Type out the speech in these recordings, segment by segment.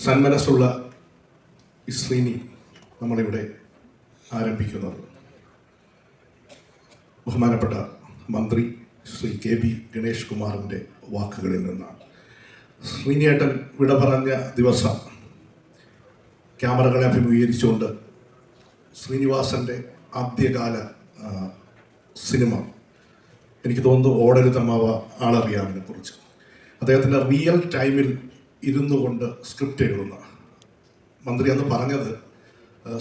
സന്മനസ്സുള്ള ശ്രീനി നമ്മളിവിടെ ആരംഭിക്കുന്നത് ബഹുമാനപ്പെട്ട മന്ത്രി ശ്രീ കെ.ബി. ഗണേഷ് കുമാറിൻ്റെ വാക്കുകളിൽ നിന്നാണ്. ശ്രീനിയേട്ടൻ വിട പറഞ്ഞ ദിവസം ക്യാമറകളെ അഭിമുഖീകരിച്ചുകൊണ്ട് ശ്രീനിവാസൻ്റെ ആദ്യകാല സിനിമ, എനിക്ക് തോന്നുന്നു ഓടരുതമ്മാവ, ആളറിയാമിനെ കുറിച്ച് അദ്ദേഹത്തിൻ്റെ റിയൽ ടൈമിൽ ഇരുന്നു കൊണ്ട് സ്ക്രിപ്റ്റ് എഴുതുന്ന മന്ത്രി അന്ന് പറഞ്ഞത്,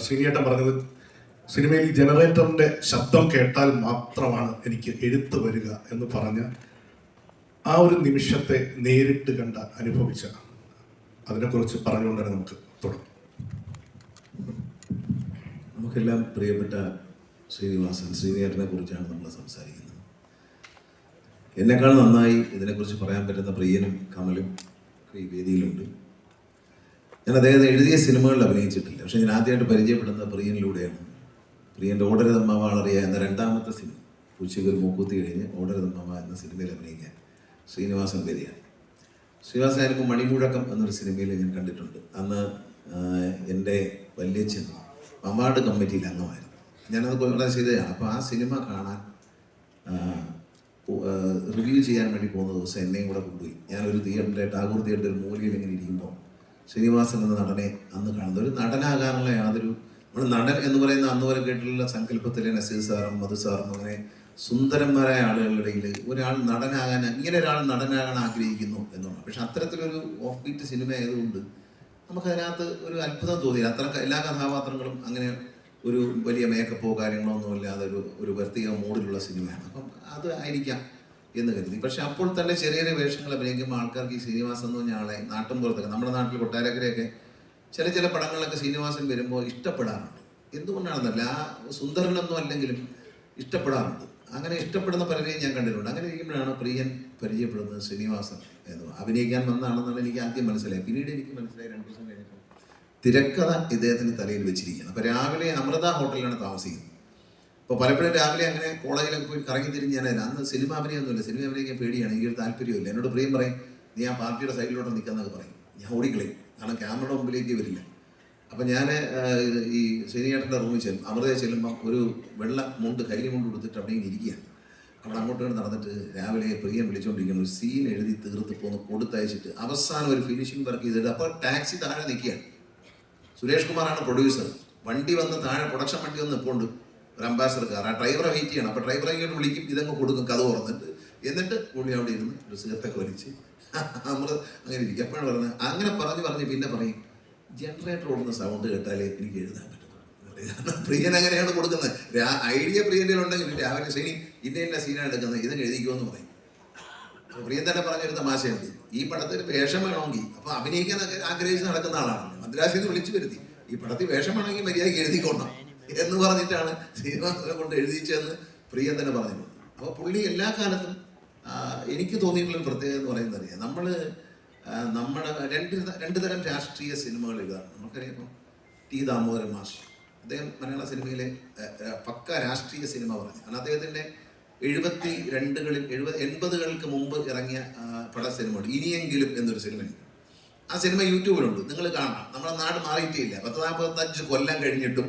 ശ്രീനിയേട്ടൻ പറഞ്ഞത്, സിനിമയിൽ ഈ ജനറേറ്ററിൻ്റെ ശബ്ദം കേട്ടാൽ മാത്രമാണ് എനിക്ക് എഴുത്ത് വരിക എന്ന് പറഞ്ഞ ആ ഒരു നിമിഷത്തെ നേരിട്ട് കണ്ട അനുഭവിച്ച അതിനെക്കുറിച്ച് പറഞ്ഞുകൊണ്ട് തന്നെ നമുക്ക് തുടങ്ങാം. നമുക്കെല്ലാം പ്രിയപ്പെട്ട ശ്രീനിയേട്ടനെ കുറിച്ചാണ് നമ്മൾ സംസാരിക്കുന്നത്. എന്നെക്കാൾ നന്നായി ഇതിനെക്കുറിച്ച് പറയാൻ പറ്റുന്ന പ്രിയനും കമലും ഈ വേദിയിലുണ്ട്. ഞാൻ അദ്ദേഹത്തെ എഴുതിയ സിനിമകളിൽ അഭിനയിച്ചിട്ടില്ല, പക്ഷെ ഞാൻ ആദ്യമായിട്ട് പരിചയപ്പെടുന്ന പ്രിയനിലൂടെയാണ്. പ്രിയൻ്റെ ഓടരുതമ്മാവ ആളറിയ എന്ന രണ്ടാമത്തെ സിനിമ, ഉച്ചയ്ക്ക് ഒരു മൂക്കുത്തി കഴിഞ്ഞ് ഓടരുതമ്മാവ എന്ന സിനിമയിൽ അഭിനയിക്കാൻ ശ്രീനിവാസൻ വരികയാണ്. ശ്രീനിവാസൻ ആയിരിക്കും മണിമുഴക്കം എന്നൊരു സിനിമയിൽ ഞാൻ കണ്ടിട്ടുണ്ട്. അന്ന് എൻ്റെ വല്യച്ഛൻ അവാർഡ് കമ്മിറ്റിയിൽ അംഗമായിരുന്നു. ഞാനത് വളരെ ചെയ്തതാണ്. അപ്പോൾ ആ സിനിമ കാണാൻ റിവ്യൂ ചെയ്യാൻ വേണ്ടി പോകുന്ന ദിവസം എന്നെയും കൂടെ കൊണ്ടുപോയി. ഞാനൊരു തിയേറ്ററിലെ ടാഗോർ തിയേറ്ററിൽ ഒരു മൂലയിൽ ഇങ്ങനെ ഇരിക്കുമ്പോൾ ശ്രീനിവാസൻ എന്ന നടനെ അന്ന് കാണുന്നത്, ഒരു നടനാകാനുള്ള യാതൊരു, നമ്മൾ നടൻ എന്ന് പറയുന്ന അന്ന് വരെ കേട്ടിട്ടുള്ള സങ്കല്പത്തിലെ നസീർ സാറും മധു സാറും അങ്ങനെ സുന്ദരന്മാരായ ആളുകളുടെ ഇടയിൽ ഒരാൾ നടനാകാൻ, ഇങ്ങനെ ഒരാൾ നടനാകാൻ ആഗ്രഹിക്കുന്നു എന്നുള്ളത്. പക്ഷെ അത്തരത്തിലൊരു ഓഫ് ബീറ്റ് സിനിമ ആയതുകൊണ്ട് നമുക്കതിനകത്ത് ഒരു അത്ഭുതം തോന്നിയില്ല. അത്ര എല്ലാ കഥാപാത്രങ്ങളും അങ്ങനെ ഒരു വലിയ മേക്കപ്പോ കാര്യങ്ങളോ ഒന്നും ഇല്ലാതെ ഒരു പ്രത്യേക മൂഡിലുള്ള സിനിമയാണ്. അപ്പം അത് ആയിരിക്കാം എന്ന് കരുതി. പക്ഷെ അപ്പോൾ തന്നെ ചെറിയ ചെറിയ വേഷങ്ങൾ അഭിനയിക്കുമ്പോൾ ആൾക്കാർക്ക് ഈ ശ്രീനിവാസൻ എന്ന് പറഞ്ഞ ആളെ നാട്ടിൻപുറത്തൊക്കെ, നമ്മുടെ നാട്ടിൽ കൊട്ടാരക്കരയൊക്കെ ചില പടങ്ങളൊക്കെ ശ്രീനിവാസൻ വരുമ്പോൾ ഇഷ്ടപ്പെടാറുണ്ട്. എന്തുകൊണ്ടാണെന്നല്ല, ആ സുന്ദരനൊന്നും അല്ലെങ്കിലും ഇഷ്ടപ്പെടാറുണ്ട്. അങ്ങനെ ഇഷ്ടപ്പെടുന്ന പലരെയും ഞാൻ കണ്ടിട്ടുണ്ട്. അങ്ങനെ ഇരിക്കുമ്പോഴാണ് പ്രിയൻ പരിചയപ്പെടുന്നത് ശ്രീനിവാസൻ എന്ന്. അഭിനയിക്കാൻ വന്നതാണെന്നാണ് എനിക്ക് ആദ്യം മനസ്സിലായി. പിന്നീട് എനിക്ക് മനസ്സിലായി 2 ദിവസം കഴിഞ്ഞപ്പോൾ തിരക്കഥ ഇദ്ദേഹത്തിന് തലയിൽ വെച്ചിരിക്കുകയാണ്. അപ്പോൾ രാവിലെ അമൃത ഹോട്ടലിലാണ് താമസിക്കുന്നത്. അപ്പോൾ പലപ്പോഴും രാവിലെ അങ്ങനെ കോളേജിലൊക്കെ പോയി കറങ്ങി തിരിഞ്ഞ് ഞാൻ, അന്ന് സിനിമ അഭിനയമൊന്നുമില്ല, സിനിമ അഭിനയിക്കാൻ പേടിയാണ്, എനിക്കൊരു താല്പര്യമില്ല. എന്നോട് പ്രിയം പറയും, നീ ആ പാർട്ടിയുടെ സൈഡിലോട്ട് നിൽക്കാന്നൊക്കെ പറയും. ഞാൻ ഓടിക്കളയും, കാരണം ക്യാമറയുടെ മുമ്പിലേക്ക് വരില്ല. അപ്പം ഞാൻ ഈ ശ്രീനിയേട്ടൻ്റെ റൂമിൽ ചെല്ലും, അമൃതയെ ചെല്ലുമ്പം ഒരു വെള്ള മുണ്ട്, കരിഞ്ഞ മുണ്ട് കൊടുത്തിട്ട് അവിടെ ഇങ്ങനെ ഇരിക്കുകയാണ്. അവിടെ അങ്ങോട്ട് നടന്നിട്ട് രാവിലെ പ്രിയം വിളിച്ചുകൊണ്ടിരിക്കുന്നു, ഒരു സീൻ എഴുതി തീർത്ത് പോന്ന് കൊടുത്തയച്ചിട്ട് അവസാനം ഒരു ഫിനിഷിംഗ് വർക്ക് ചെയ്തിട്ട് അപ്പോൾ ടാക്സി താഴെ നിൽക്കുകയാണ്. സുരേഷ് കുമാറാണ് പ്രൊഡ്യൂസർ. വണ്ടി വന്ന് താഴെ പ്രൊഡക്ഷൻ വണ്ടി വന്ന് നിൽപ്പുണ്ട്, ഒരു അംബാസഡർ കാർ. ആ ഡ്രൈവറെ വെയിറ്റ് ചെയ്യണം. അപ്പോൾ ഡ്രൈവറെ ഇങ്ങോട്ട് വിളിക്കും, ഇതങ്ങ് കൊടുക്കും, കഥ തുറന്നിട്ട്. എന്നിട്ട് പുള്ളി അവിടെ ഇരുന്ന് ഒരു സിഗരറ്റൊക്കെ വലിച്ച് നമ്മൾ അങ്ങനെ ഇരിക്കും. എപ്പോഴാണ് പറഞ്ഞത്, അങ്ങനെ പറഞ്ഞ് പിന്നെ പറയും, ജനറേറ്റർ ഓടുന്ന സൗണ്ട് കേട്ടാലേ എനിക്ക് എഴുതാൻ പറ്റുള്ളൂ. പ്രിയൻ അങ്ങനെയാണ് കൊടുക്കുന്നത്. ഐഡിയ പ്രിയൻ്റെ ഉണ്ടെങ്കിൽ രാവിലെ ശനി ഇന്ന സീനാണ് എടുക്കുന്നത്, ഇതൊക്കെ എഴുതിക്കുമെന്ന് പറയും. പ്രിയൻ തന്നെ പറഞ്ഞൊരു തമാശയുണ്ട്, ഈ പടത്തിൽ വേഷം വേണമെങ്കിൽ, അപ്പോൾ അഭിനയിക്കാൻ ആഗ്രഹിച്ച് നടക്കുന്ന ആളാണ്, മദ്രാസിൽ നിന്ന് വിളിച്ചു വരുത്തി, ഈ പടത്തിൽ വേഷം വേണമെങ്കിൽ മര്യാദയ്ക്ക് എഴുതിക്കൊണ്ടാം എന്ന് പറഞ്ഞിട്ടാണ് ശ്രീനിവാസനെ കൊണ്ട് എഴുതിച്ചതെന്ന് പ്രിയൻ തന്നെ പറഞ്ഞിട്ടുണ്ട്. അപ്പോൾ പുള്ളി എല്ലാ കാലത്തും എനിക്ക് തോന്നിയിട്ടുള്ളൊരു പ്രത്യേകത എന്ന് പറയുന്നത് അറിയാം, നമ്മുടെ രണ്ട് തരം രാഷ്ട്രീയ സിനിമകൾ എഴുതാറുണ്ട്. നമുക്കറിയാം, ഇപ്പം ടി ദാമോദരൻ മാഷ്, അദ്ദേഹം മലയാള സിനിമയിലെ പക്ക രാഷ്ട്രീയ സിനിമ പറഞ്ഞു. കാരണം അദ്ദേഹത്തിൻ്റെ 80-കൾക്ക് മുമ്പ് ഇറങ്ങിയ പല സിനിമകൾ, ഇനിയെങ്കിലും എന്നൊരു സിനിമയുണ്ട്. ആ സിനിമ യൂട്യൂബിലുണ്ട്, നിങ്ങൾ കാണണം. നമ്മുടെ നാട് മാറിയിട്ടില്ല. 40-45 കൊല്ലം കഴിഞ്ഞിട്ടും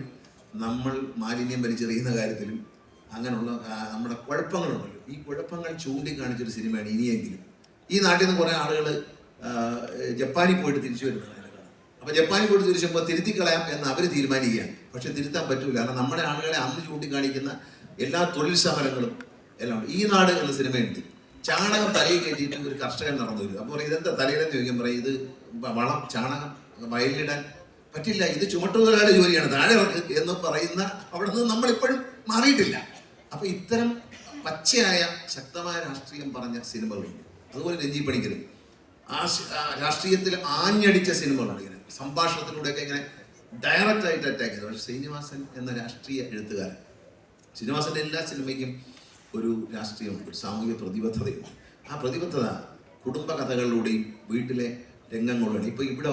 നമ്മൾ മാലിന്യം വലിച്ചെറിയുന്ന കാര്യത്തിലും അങ്ങനെയുള്ള നമ്മുടെ കുഴപ്പങ്ങളുണ്ടല്ലോ, ഈ കുഴപ്പങ്ങൾ ചൂണ്ടിക്കാണിച്ചൊരു സിനിമയാണ് ഇനിയെങ്കിലും. ഈ നാട്ടിൽ നിന്ന് കുറേ ആളുകൾ ജപ്പാനിൽ പോയിട്ട് തിരിച്ചു വരുന്നതാണ്. അപ്പോൾ ജപ്പാനിൽ പോയിട്ട് തിരിച്ചു വരുമ്പോൾ തിരുത്തി കളയാം എന്ന് അവർ തീരുമാനിക്കുകയാണ്. പക്ഷെ തിരുത്താൻ പറ്റൂല, കാരണം നമ്മുടെ ആളുകളെ അന്ന് ചൂണ്ടിക്കാണിക്കുന്ന എല്ലാ തൊഴിൽ സമരങ്ങളും എല്ലാം ഉണ്ട്. ഈ നാട് എന്ന സിനിമയുണ്ട്. ചാണകം തലയിൽ കയറ്റിയിട്ട് ഒരു കർഷകൻ നടന്നു വരും. അപ്പോൾ ഇതെന്താ തലയിലെന്ന് ചോദിക്കാൻ പറയും, ഇത് വളം ചാണകം വയലിലിടാൻ പറ്റില്ല, ഇത് ചുമട്ടുകാരുടെ ജോലിയാണ്, താഴെ ഇറക്ക് എന്ന് പറയുന്ന അവിടെ നിന്ന് നമ്മളിപ്പോഴും മാറിയിട്ടില്ല. അപ്പോൾ ഇത്തരം പച്ചയായ ശക്തമായ രാഷ്ട്രീയം പറഞ്ഞ സിനിമകളുണ്ട്. അതുപോലെ രഞ്ജി പണിക്കരും ആ രാഷ്ട്രീയത്തിൽ ആഞ്ഞടിച്ച സിനിമകളുണ്ട്. ഇങ്ങനെ സംഭാഷണത്തിലൂടെയൊക്കെ ഇങ്ങനെ ഡയറക്റ്റ് ആയിട്ട് അറ്റാക്ക് ചെയ്തു. പക്ഷേ ശ്രീനിവാസൻ എന്ന രാഷ്ട്രീയ എഴുത്തുകാരൻ, ശ്രീനിവാസൻ്റെ എല്ലാ സിനിമയ്ക്കും ഒരു രാഷ്ട്രീയമുണ്ട്, ഒരു സാമൂഹിക പ്രതിബദ്ധതയുണ്ട്. ആ പ്രതിബദ്ധത കുടുംബ കഥകളിലൂടെയും വീട്ടിലെ രംഗങ്ങളിലൂടെയും. ഇപ്പോൾ ഇവിടെ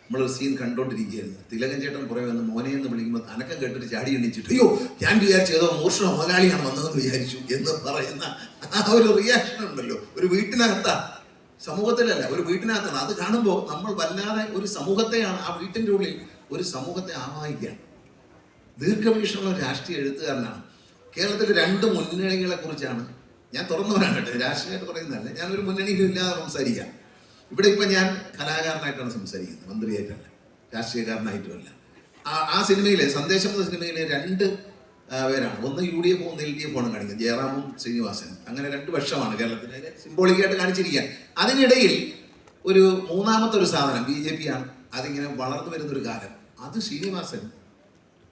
നമ്മളൊരു സീൻ കണ്ടോണ്ടിരിക്കുകയായിരുന്നു. തിലകൻ ചേട്ടൻ പുറമെ വന്ന് മോനെ എന്ന് വിളിക്കുമ്പോൾ അനക്കം കേട്ടിട്ട് ചാടി എണ്ണിച്ചിട്ട്, അയ്യോ ഞാൻ വിചാരിച്ചതോ മൂർഷ മുതലാളിയാണ് വന്നതെന്ന് വിചാരിച്ചു എന്ന് പറയുന്ന ആ ഒരു റിയാക്ഷൻ ഉണ്ടല്ലോ, ഒരു വീട്ടിനകത്താ സമൂഹത്തിലല്ല, ഒരു വീട്ടിനകത്താണ്. അത് കാണുമ്പോൾ നമ്മൾ വല്ലാതെ ഒരു സമൂഹത്തെയാണ്, ആ വീട്ടിൻ്റെ ഉള്ളിൽ ഒരു സമൂഹത്തെ ആവാഹിക്കുകയാണ്. ദീർഘവീക്ഷണമുള്ള രാഷ്ട്രീയ എഴുത്തുകാരനാണ്. കേരളത്തിൽ 2 മുന്നണികളെ കുറിച്ചാണ് ഞാൻ തുറന്നു പറയാൻ കേട്ടോ, രാഷ്ട്രീയമായിട്ട് പറയുന്നതല്ല, ഞാനൊരു മുന്നണിയിലും ഇല്ലാതെ സംസാരിക്കാം. ഇവിടെ ഇപ്പം ഞാൻ കലാകാരനായിട്ടാണ് സംസാരിക്കുന്നത്, മന്ത്രിയായിട്ടല്ല, രാഷ്ട്രീയക്കാരനായിട്ടുമല്ല. ആ സിനിമയിലെ സന്ദേശം എന്ന സിനിമയിലെ 2 പേരാണ്. ഒന്ന് UDF, ഒന്ന് LDF ആണ് കാണിക്കുന്നത്, ജയറാമും ശ്രീനിവാസനും. അങ്ങനെ 2 പക്ഷമാണ് കേരളത്തിൽ സിംബോളിക്കായിട്ട് കാണിച്ചിരിക്കാൻ. അതിനിടയിൽ ഒരു മൂന്നാമത്തെ ഒരു സാധനം BJP ആണ്. അതിങ്ങനെ വളർന്നു വരുന്നൊരു കാലം. അത് ശ്രീനിവാസൻ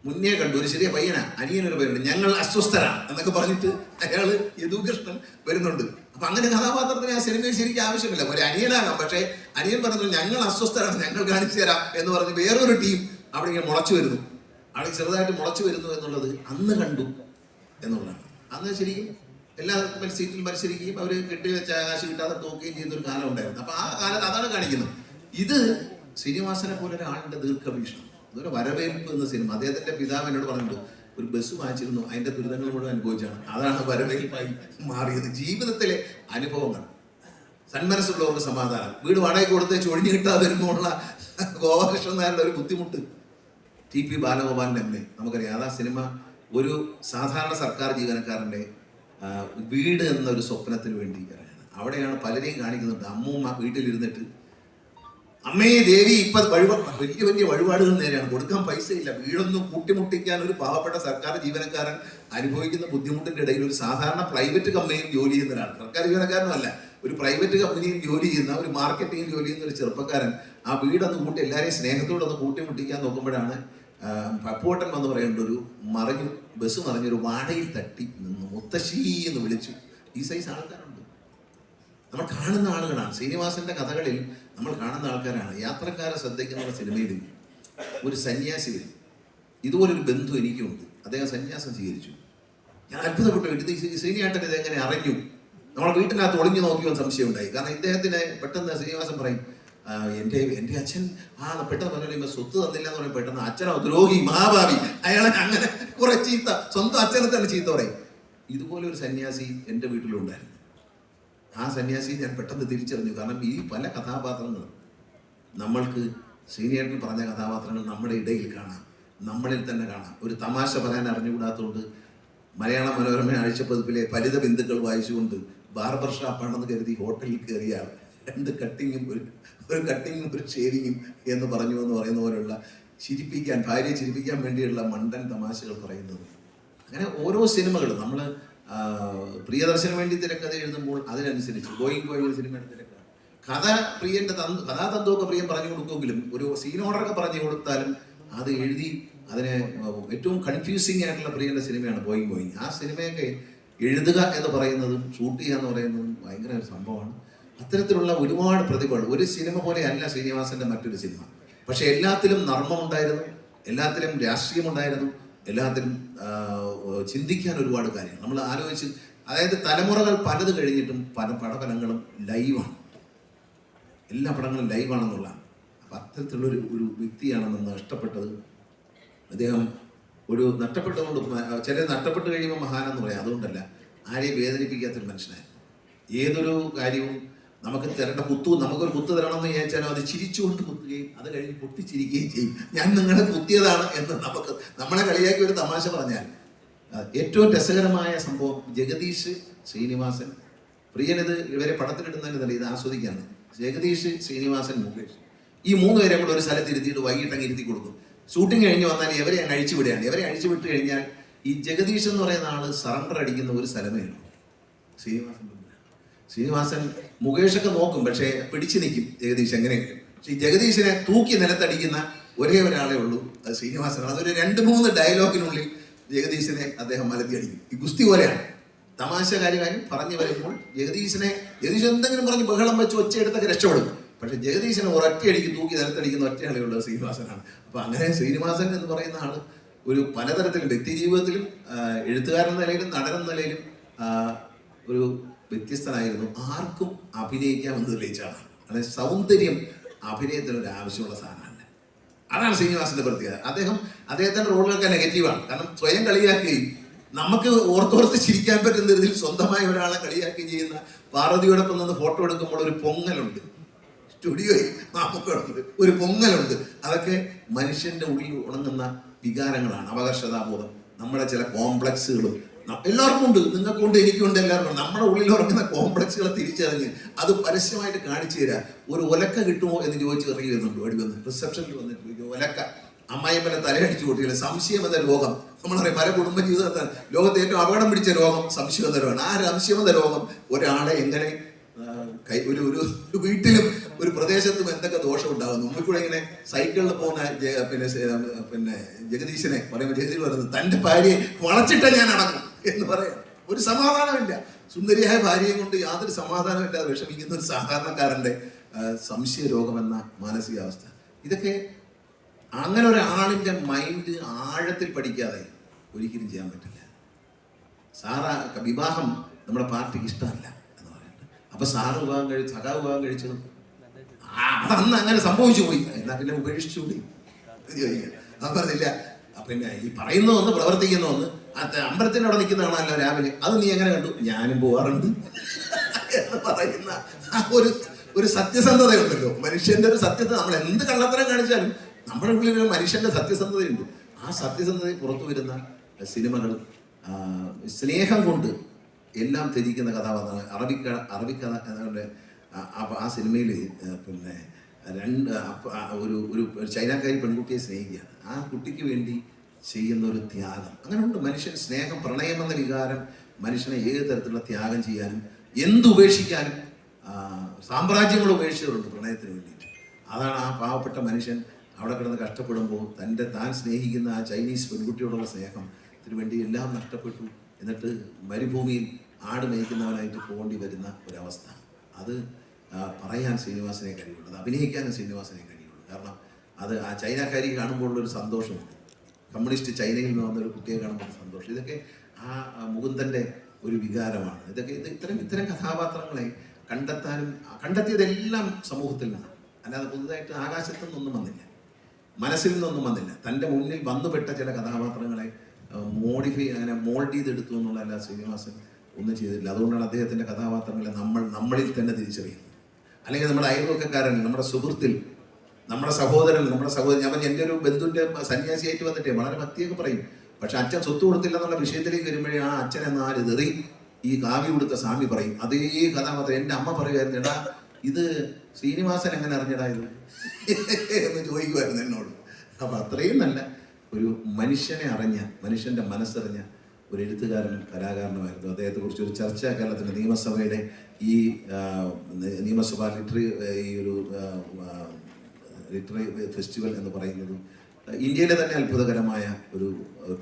മുന്നേ കണ്ടു. ഒരു ചെറിയ പയ്യനാ, അനിയനൊരു പേരുണ്ട്, ഞങ്ങൾ അസ്വസ്ഥരാണ് എന്നൊക്കെ പറഞ്ഞിട്ട് അയാള് യദുകൃഷ്ണൻ വരുന്നുണ്ട്. അപ്പൊ അങ്ങനെ കഥാപാത്രത്തിന് ആ സിനിമയിൽ ശരിക്കും ആവശ്യമില്ല, ഒരു അനിയനാകാം. പക്ഷേ അനിയൻ പറഞ്ഞു ഞങ്ങൾ അസ്വസ്ഥരാണ്, ഞങ്ങൾ കാണിച്ചു തരാം എന്ന് പറഞ്ഞ് വേറൊരു ടീം അവിടെ ഇങ്ങനെ മുളച്ചു വരുന്നു. അവിടെ ചെറുതായിട്ട് മുളച്ചു വരുന്നു എന്നുള്ളത് അന്ന് കണ്ടു എന്നുള്ളതാണ്. അന്ന് ശരിക്കും എല്ലാ സീറ്റിൽ മത്സരിക്കുകയും അവർ കെട്ടിവെച്ച കാശ് കിട്ടാതെ തോക്കുകയും ചെയ്യുന്ന ഒരു കാലം ഉണ്ടായിരുന്നു. അപ്പൊ ആ കാലത്ത് അതാണ് കാണിക്കുന്നത്. ഇത് ശ്രീനിവാസനെ പോലെ ഒരാളുടെ ദീർഘവീക്ഷണം. ഇതൊരു വരവേൽപ്പ് എന്ന സിനിമ, അദ്ദേഹത്തിന്റെ പിതാവ് എന്നോട് പറഞ്ഞിട്ടുണ്ട്, ഒരു ബസ് വാങ്ങിച്ചിരുന്നു, അതിന്റെ ദുരിതങ്ങൾ മുഴുവൻ അനുഭവിച്ചാണ്. അതാണ് വരവേൽപ്പായി മാറിയത്. ജീവിതത്തിലെ അനുഭവങ്ങൾ, സന്മനസ്സുള്ളവർക്ക് സമാധാനം, വീട് വാടകയ്ക്ക് കൊടുത്ത് ചൊഴിഞ്ഞു കിട്ടാതെ വരുമ്പോഴുള്ള ഗോപാലകൃഷ്ണൻ നായരുടെ ഒരു ബുദ്ധിമുട്ട്, TP ബാലഗോപാലിന്റെ അമ്മ നമുക്കറിയാം. ആ സിനിമ ഒരു സാധാരണ സർക്കാർ ജീവനക്കാരന്റെ വീട് എന്നൊരു സ്വപ്നത്തിന് വേണ്ടി ഇറങ്ങുന്നത്. അവിടെയാണ് പലരെയും കാണിക്കുന്നുണ്ട്. അമ്മൂമ്മ വീട്ടിലിരുന്നിട്ട് അമ്മേ ദേവി ഇപ്പൊ വലിയ വലിയ വഴിപാടുകൾ നേരെയാണ്, കൊടുക്കാൻ പൈസ ഇല്ല, വീടൊന്നും കൂട്ടിമുട്ടിക്കാൻ ഒരു പാവപ്പെട്ട സർക്കാർ ജീവനക്കാരൻ അനുഭവിക്കുന്ന ബുദ്ധിമുട്ടിന്റെ ഇടയിൽ ഒരു സാധാരണ പ്രൈവറ്റ് കമ്പനിയിൽ ജോലി ചെയ്യുന്ന ഒരാൾ, സർക്കാർ ജീവനക്കാരനുമല്ല, ഒരു പ്രൈവറ്റ് കമ്പനിയിൽ ജോലി ചെയ്യുന്ന, ഒരു മാർക്കറ്റിംഗിൽ ജോലി ചെയ്യുന്ന ഒരു ചെറുപ്പക്കാരൻ ആ വീടൊന്ന് കൂട്ടി എല്ലാവരെയും സ്നേഹത്തോടൊന്ന് കൂട്ടിമുട്ടിക്കാൻ നോക്കുമ്പോഴാണ് പപ്പുവട്ടൻ വന്ന് പറയേണ്ട ഒരു ബസ് മറിഞ്ഞൊരു വാടയിൽ തട്ടി നിന്ന് മുത്തശ്ശി എന്ന് വിളിച്ചു. ഈ സൈസ് ആൾക്കാരുണ്ട്, നമ്മൾ കാണുന്ന ആളുകളാണ്. ശ്രീനിവാസന്റെ കഥകളിൽ നമ്മൾ കാണുന്ന ആൾക്കാരാണ്. യാത്രക്കാരെ ശ്രദ്ധിക്കുന്ന സിനിമയിൽ ഒരു സന്യാസി വരും. ഇതുപോലൊരു ബന്ധു എനിക്കുണ്ട്, അദ്ദേഹം സന്യാസം സ്വീകരിച്ചു. ഞാൻ അത്ഭുതപ്പെട്ടു, ഇത് ശ്രീനിയേട്ടൻ ഇതെങ്ങനെ അറിഞ്ഞു? നമ്മളെ വീട്ടിനകത്ത് ഒളിഞ്ഞു നോക്കിയോ സംശയം ഉണ്ടായി. കാരണം ഇദ്ദേഹത്തിന് പെട്ടെന്ന് ശ്രീനിവാസൻ പറയും, എൻ്റെ അച്ഛൻ പെട്ടെന്ന് പറഞ്ഞു സ്വത്ത് തന്നില്ല എന്ന് പറയും. പെട്ടെന്ന് അച്ഛനോ ദ്രോഹി മഹാഭാവി, അയാളെ അങ്ങനെ കുറെ ചീത്ത, സ്വന്തം അച്ഛനെ തന്നെ ചീത്ത പറയും. ഇതുപോലെ ഒരു സന്യാസി എൻ്റെ വീട്ടിലുണ്ടായിരുന്നു. ആ സന്യാസി ഞാൻ പെട്ടെന്ന് തിരിച്ചറിഞ്ഞു. കാരണം ഈ പല കഥാപാത്രങ്ങളും നമ്മൾക്ക് ശ്രീനിയേട്ടൻ പറഞ്ഞ കഥാപാത്രങ്ങൾ നമ്മുടെ ഇടയിൽ കാണാം, നമ്മളിൽ തന്നെ കാണാം. ഒരു തമാശ പറയാൻ അറിഞ്ഞുകൂടാത്തതുകൊണ്ട് മലയാള മനോരമ ആഴ്ചപ്പതിപ്പിലെ ഫലിത ബിന്ദുക്കൾ വായിച്ചുകൊണ്ട് ബാർബർ ഷാപ്പാണെന്ന് കരുതി ഹോട്ടലിൽ കയറിയാൽ 2 കട്ടിങ്ങും ഒരു കട്ടിങ്ങും ഒരു ഷേവിങ്ങും എന്ന് പറഞ്ഞു എന്ന് പറയുന്ന പോലുള്ള ചിരിപ്പിക്കാൻ, ഭാര്യയെ ചിരിപ്പിക്കാൻ വേണ്ടിയുള്ള മണ്ടൻ തമാശകൾ പറയുന്നത്. അങ്ങനെ ഓരോ സിനിമകളും നമ്മൾ പ്രിയദർശന് വേണ്ടി തിരക്കഥ എഴുതുമ്പോൾ അതിനനുസരിച്ച് ഗോയിങ് സിനിമയുടെ തിരക്കഥ, കഥ പ്രിയന്റെ കഥാതന്തുവൊക്കെ പ്രിയൻ പറഞ്ഞു കൊടുക്കുമെങ്കിലും ഒരു സീൻ ഓർഡറൊക്കെ പറഞ്ഞു കൊടുത്താലും അത് എഴുതി അതിനെ ഏറ്റവും കൺഫ്യൂസിങ് ആയിട്ടുള്ള പ്രിയന്റെ സിനിമയാണ് ഗോയിങ്. ആ സിനിമയൊക്കെ എഴുതുക എന്ന് പറയുന്നതും ഷൂട്ട് ചെയ്യുക എന്ന് പറയുന്നതും ഭയങ്കര ഒരു സംഭവമാണ്. അത്തരത്തിലുള്ള ഒരുപാട് പ്രതിഭകൾ. ഒരു സിനിമ പോലെയല്ല ശ്രീനിവാസന്റെ മറ്റൊരു സിനിമ, പക്ഷെ എല്ലാത്തിലും നർമ്മമുണ്ടായിരുന്നു, എല്ലാത്തിലും രാഷ്ട്രീയമുണ്ടായിരുന്നു, എല്ലാത്തിലും ചിന്തിക്കാൻ ഒരുപാട് കാര്യങ്ങൾ നമ്മൾ ആലോചിച്ച്. അതായത് തലമുറകൾ പലത് കഴിഞ്ഞിട്ടും പല പടഫലങ്ങളും ലൈവാണ്, എല്ലാ പടങ്ങളും ലൈവാണെന്നുള്ളതാണ്. അപ്പം അത്തരത്തിലുള്ളൊരു വ്യക്തിയാണ് നമ്മൾ നഷ്ടപ്പെട്ടത്. അദ്ദേഹം ഒരു നഷ്ടപ്പെട്ടതുകൊണ്ട്, ചില നഷ്ടപ്പെട്ട് കഴിയുമ്പോൾ മഹാനെന്ന് പറയാം, അതുകൊണ്ടല്ല, ആരെയും വേദനിപ്പിക്കാത്തൊരു മനുഷ്യനായിരുന്നു. ഏതൊരു കാര്യവും നമുക്ക് തരേണ്ട നമുക്കൊരു കുത്ത് തരണമെന്ന് വിചാരിച്ചാലും അത് ചിരിച്ചുകൊണ്ട് കുത്തുകയും അത് കഴിഞ്ഞ് പൊട്ടിച്ചിരിക്കുകയും ചെയ്യും. ഞാൻ നിങ്ങളെ കുത്തിയതാണ് എന്ന് നമ്മളെ കളിയാക്കി ഒരു തമാശ പറഞ്ഞാൽ ഏറ്റവും രസകരമായ സംഭവം ജഗദീഷ്, ശ്രീനിവാസൻ, പ്രിയനിത് ഇവരെ പടത്തിലിടുന്നതല്ല, ഇത് ആസ്വദിക്കാണ്. ജഗദീഷ്, ശ്രീനിവാസൻ, മുകേഷ്, ഈ 3 പേരെ കൂടെ ഒരു സ്ഥലത്ത് ഇരുത്തിയിട്ട് വൈകിട്ട് അങ്ങ് ഇരുത്തി കൊടുക്കും. ഷൂട്ടിങ് കഴിഞ്ഞ് വന്നാൽ ഇവരെ അങ്ങ് അഴിച്ചു വിടുകയാണ്. ഇവരെ അഴിച്ചു വിട്ട് കഴിഞ്ഞാൽ ഈ ജഗദീഷ് എന്ന് പറയുന്ന ആള് സറണ്ടർ അടിക്കുന്ന ഒരു സ്ഥലമേ ഉള്ളൂ. ശ്രീനിവാസൻ മുകേഷൊക്കെ നോക്കും, പക്ഷേ പിടിച്ചു നിൽക്കും ജഗദീഷ് എങ്ങനെയെങ്കിലും. പക്ഷെ ഈ ജഗദീഷിനെ തൂക്കി നിലത്തടിക്കുന്ന ഒരേ ഒരാളെ ഉള്ളൂ, അത് ശ്രീനിവാസനാണ്. അതൊരു 2-3 ഡയലോഗിനുള്ളിൽ ജഗദീശനെ അദ്ദേഹം മലത്തി അടിക്കും. ഈ ഗുസ്തി പോലെയാണ്. തമാശ കാര്യം പറഞ്ഞു വരുമ്പോൾ ജഗദീഷ് എന്തെങ്കിലും പറഞ്ഞ് ബഹളം വെച്ച് ഒച്ചയെടുത്തൊക്കെ രക്ഷപ്പെടും. പക്ഷെ ജഗദീശനെ ഒരൊറ്റയടിക്ക് തൂക്കി നിലത്തടിക്കുന്ന ഒറ്റയാളെയുള്ള ശ്രീനിവാസനാണ്. അപ്പൊ അങ്ങനെ ശ്രീനിവാസൻ എന്ന് പറയുന്ന ആള് ഒരു പലതരത്തിലും വ്യക്തി ജീവിതത്തിലും എഴുത്തുകാരൻ നിലയിലും നടൻ നിലയിലും ഒരു വ്യത്യസ്തനായിരുന്നു. ആർക്കും അഭിനയിക്കാമെന്ന് തെളിയിച്ചാണ്. അതായത് സൗന്ദര്യം അഭിനയത്തിനൊരു ആവശ്യമുള്ള സാധനമല്ല. അതാണ് ശ്രീനിവാസന്റെ പ്രത്യേകത. അദ്ദേഹത്തിന്റെ റോളുകൾക്ക് നെഗറ്റീവാണ്. കാരണം സ്വയം കളിയാക്കുകയും നമുക്ക് ഓർത്തോർത്ത് ചിരിക്കാൻ പറ്റുന്ന രീതിയിൽ സ്വന്തമായി ഒരാളെ കളിയാക്കി ചെയ്യുന്ന പാർവതിയോടൊപ്പം നിന്ന് ഫോട്ടോ എടുക്കുമ്പോൾ ഒരു പൊങ്ങലുണ്ട്, സ്റ്റുഡിയോയിൽ നമുക്കുണ്ട് ഒരു പൊങ്ങലുണ്ട്. അതൊക്കെ മനുഷ്യന്റെ ഉള്ളിൽ ഉണങ്ങുന്ന വികാരങ്ങളാണ്. അപകർഷതാബോധം, നമ്മുടെ ചില കോംപ്ലക്സുകളും എല്ലാവർക്കും ഉണ്ട്, നിങ്ങൾക്കുണ്ട്, എനിക്കുണ്ട്, എല്ലാവർക്കും. നമ്മുടെ ഉള്ളിൽ ഉറങ്ങുന്ന കോംപ്ലക്സുകളെ തിരിച്ചറിഞ്ഞ് അത് പരസ്യമായിട്ട് കാണിച്ചു തരാം. ഒരു ഒലക്ക കിട്ടുമോ എന്ന് ചോദിച്ച് ഇറങ്ങി വരുന്നുണ്ട്. വഴി വന്ന് റിസപ്ഷനിൽ വന്നിട്ട് ഒലക്ക, അമ്മായിമ്മനെ തലയടിച്ചു കൂട്ടിയില്ല. സംശയം എന്ന രോഗം, നമ്മളറിയാം പല കുടുംബ ജീവിതത്തിൽ ലോകത്തെ ഏറ്റവും അപകടം പിടിച്ച രോഗം സംശയം എന്ന രോഗമാണ്. ആ സംശയം എന്ന രോഗം ഒരാളെ എങ്ങനെ ഒരു വീട്ടിലും ഒരു പ്രദേശത്തും എന്തൊക്കെ ദോഷം ഉണ്ടാകുന്നു. മുമ്പിൽ കൂടെ ഇങ്ങനെ സൈക്കിളിൽ പോകുന്ന പിന്നെ ജഗദീശനെ പറയുമ്പോൾ ജഗദീഷ് പറയുന്നത് തൻ്റെ ഭാര്യയെ വളച്ചിട്ട ഞാൻ അടങ്ങും എന്ന് പറയാം. ഒരു സമാധാനമില്ല. സുന്ദരിയായ ഭാര്യയെ കൊണ്ട് യാതൊരു സമാധാനമില്ലാതെ വിഷമിക്കുന്ന ഒരു സാധാരണക്കാരൻ്റെ സംശയ രോഗമെന്ന മാനസികാവസ്ഥ. ഇതൊക്കെ അങ്ങനെ ഒരാളിൻ്റെ മൈൻഡ് ആഴത്തിൽ പഠിക്കാതെ ഒരിക്കലും ചെയ്യാൻ പറ്റില്ല. വിവാഹം നമ്മുടെ പാർട്ടിക്ക് ഇഷ്ടമല്ല എന്ന് പറയുന്നത്. അപ്പൊ സഖാ വിവാഹം കഴിച്ചത് അതന്ന് അങ്ങനെ സംഭവിച്ചു പോയി, എന്നാ പിന്നെ ഉപേക്ഷിച്ചുകൂടി അത് പറഞ്ഞില്ല. പിന്നെ ഈ പറയുന്ന ഒന്ന് പ്രവർത്തിക്കുന്ന ഒന്ന് അമ്പലത്തിന്റെ അവിടെ നിൽക്കുന്ന കാണാമല്ലോ രാവിലെ, അത് നീ എങ്ങനെ കണ്ടു? ഞാനും പോവാറുണ്ട് എന്ന് പറയുന്ന ഒരു സത്യസന്ധതയുണ്ടല്ലോ മനുഷ്യന്റെ ഒരു സത്യത. നമ്മൾ എന്ത് കള്ളത്തരം കാണിച്ചാലും നമ്മുടെ ഉള്ളിൽ ഒരു മനുഷ്യന്റെ സത്യസന്ധതയുണ്ട്. ആ സത്യസന്ധത പുറത്തു വരുന്ന സിനിമകൾ സ്നേഹം കൊണ്ട് എല്ലാം ധരിക്കുന്ന കഥാപാത്രങ്ങൾ. അറബിക്കഥ എന്നവരുടെ ആ സിനിമയിൽ പിന്നെ ഒരു ചൈനക്കാരി പെൺകുട്ടിയെ സ്നേഹിക്കുകയാണ്. ആ കുട്ടിക്ക് വേണ്ടി ചെയ്യുന്ന ഒരു ത്യാഗം അങ്ങനെയുണ്ട്. മനുഷ്യൻ സ്നേഹം, പ്രണയം എന്ന വികാരം മനുഷ്യനെ ഏത് തരത്തിലുള്ള ത്യാഗം ചെയ്യാനും എന്തുപേക്ഷിക്കാനും സാമ്രാജ്യങ്ങൾ ഉപേക്ഷിച്ചിട്ടുണ്ട് പ്രണയത്തിന് വേണ്ടിയിട്ട്. അതാണ് ആ പാവപ്പെട്ട മനുഷ്യൻ അവിടെ കിടന്ന് കഷ്ടപ്പെടുമ്പോൾ താൻ സ്നേഹിക്കുന്ന ആ ചൈനീസ് പെൺകുട്ടിയോടുള്ള സ്നേഹത്തിന് വേണ്ടി എല്ലാം നഷ്ടപ്പെട്ടു. എന്നിട്ട് മരുഭൂമിയിൽ ആട് മേയ്ക്കുന്നവനായിട്ട് പോകേണ്ടി വരുന്ന ഒരവസ്ഥ. അത് പറയാൻ ശ്രീനിവാസനെ കഴിയുള്ളൂ, അത് അഭിനയിക്കാനും ശ്രീനിവാസനെ കഴിയുള്ളൂ. കാരണം അത് ആ ചൈനക്കാരി കാണുമ്പോഴുള്ളൊരു സന്തോഷമുണ്ട്. കമ്മ്യൂണിസ്റ്റ് ചൈനയിൽ നിന്ന് വന്നൊരു കുട്ടിയെ കാണുമ്പോൾ സന്തോഷം. ഇതൊക്കെ ആ മുകുന്ദൻ്റെ ഒരു വികാരമാണ്. ഇത്തരം കഥാപാത്രങ്ങളെ കണ്ടെത്തിയതെല്ലാം സമൂഹത്തിൽ നിന്നാണ്. അല്ലാതെ പുതുതായിട്ട് ആകാശത്തു നിന്നൊന്നും വന്നില്ല, മനസ്സിൽ നിന്നൊന്നും വന്നില്ല. തൻ്റെ മുന്നിൽ വന്നുപെട്ട ചില കഥാപാത്രങ്ങളെ മോൾഡ് ചെയ്തെടുത്തു എന്നുള്ളതല്ല ശ്രീനിവാസൻ ഒന്നും ചെയ്തിട്ടില്ല. അതുകൊണ്ടാണ് അദ്ദേഹത്തിൻ്റെ കഥാപാത്രങ്ങളെ നമ്മളിൽ തന്നെ തിരിച്ചറിയുന്നത്. അല്ലെങ്കിൽ നമ്മുടെ അയൽവക്കക്കാരൻ, നമ്മുടെ സുഹൃത്തിൽ, നമ്മുടെ സഹോദരൻ, ഞാൻ എൻ്റെ ഒരു ബന്ധുവിൻ്റെ സന്യാസിയായിട്ട് വന്നിട്ടേ വളരെ ഭക്തിയൊക്കെ പറയും. പക്ഷെ അച്ഛൻ സ്വത്ത് കൊടുത്തില്ല എന്നുള്ള വിഷയത്തിലേക്ക് വരുമ്പോഴേ ആ അച്ഛനെ നാല് തെറി ഈ കാവ്യ കൊടുത്ത സ്വാമി പറയും. അതേ കഥാപാത്രം എൻ്റെ അമ്മ പറയുമായിരുന്നു, എടാ ഇത് ശ്രീനിവാസൻ എങ്ങനെ അറിഞ്ഞടാ ഇത് എന്ന് ചോദിക്കുമായിരുന്നു എന്നോട്. അപ്പം അത്രയും നല്ല ഒരു മനുഷ്യനെ അറിഞ്ഞ, മനുഷ്യൻ്റെ മനസ്സറിഞ്ഞ ഒരു എഴുത്തുകാരനും കലാകാരനുമായിരുന്നു. അദ്ദേഹത്തെക്കുറിച്ച് ഒരു ചർച്ച കേരളത്തിൻ്റെ നിയമസഭയുടെ ഈ നിയമസഭ ലിറ്റററി ഫെസ്റ്റിവൽ എന്ന് പറയുന്നത് ഇന്ത്യയിലെ തന്നെ അത്ഭുതകരമായ ഒരു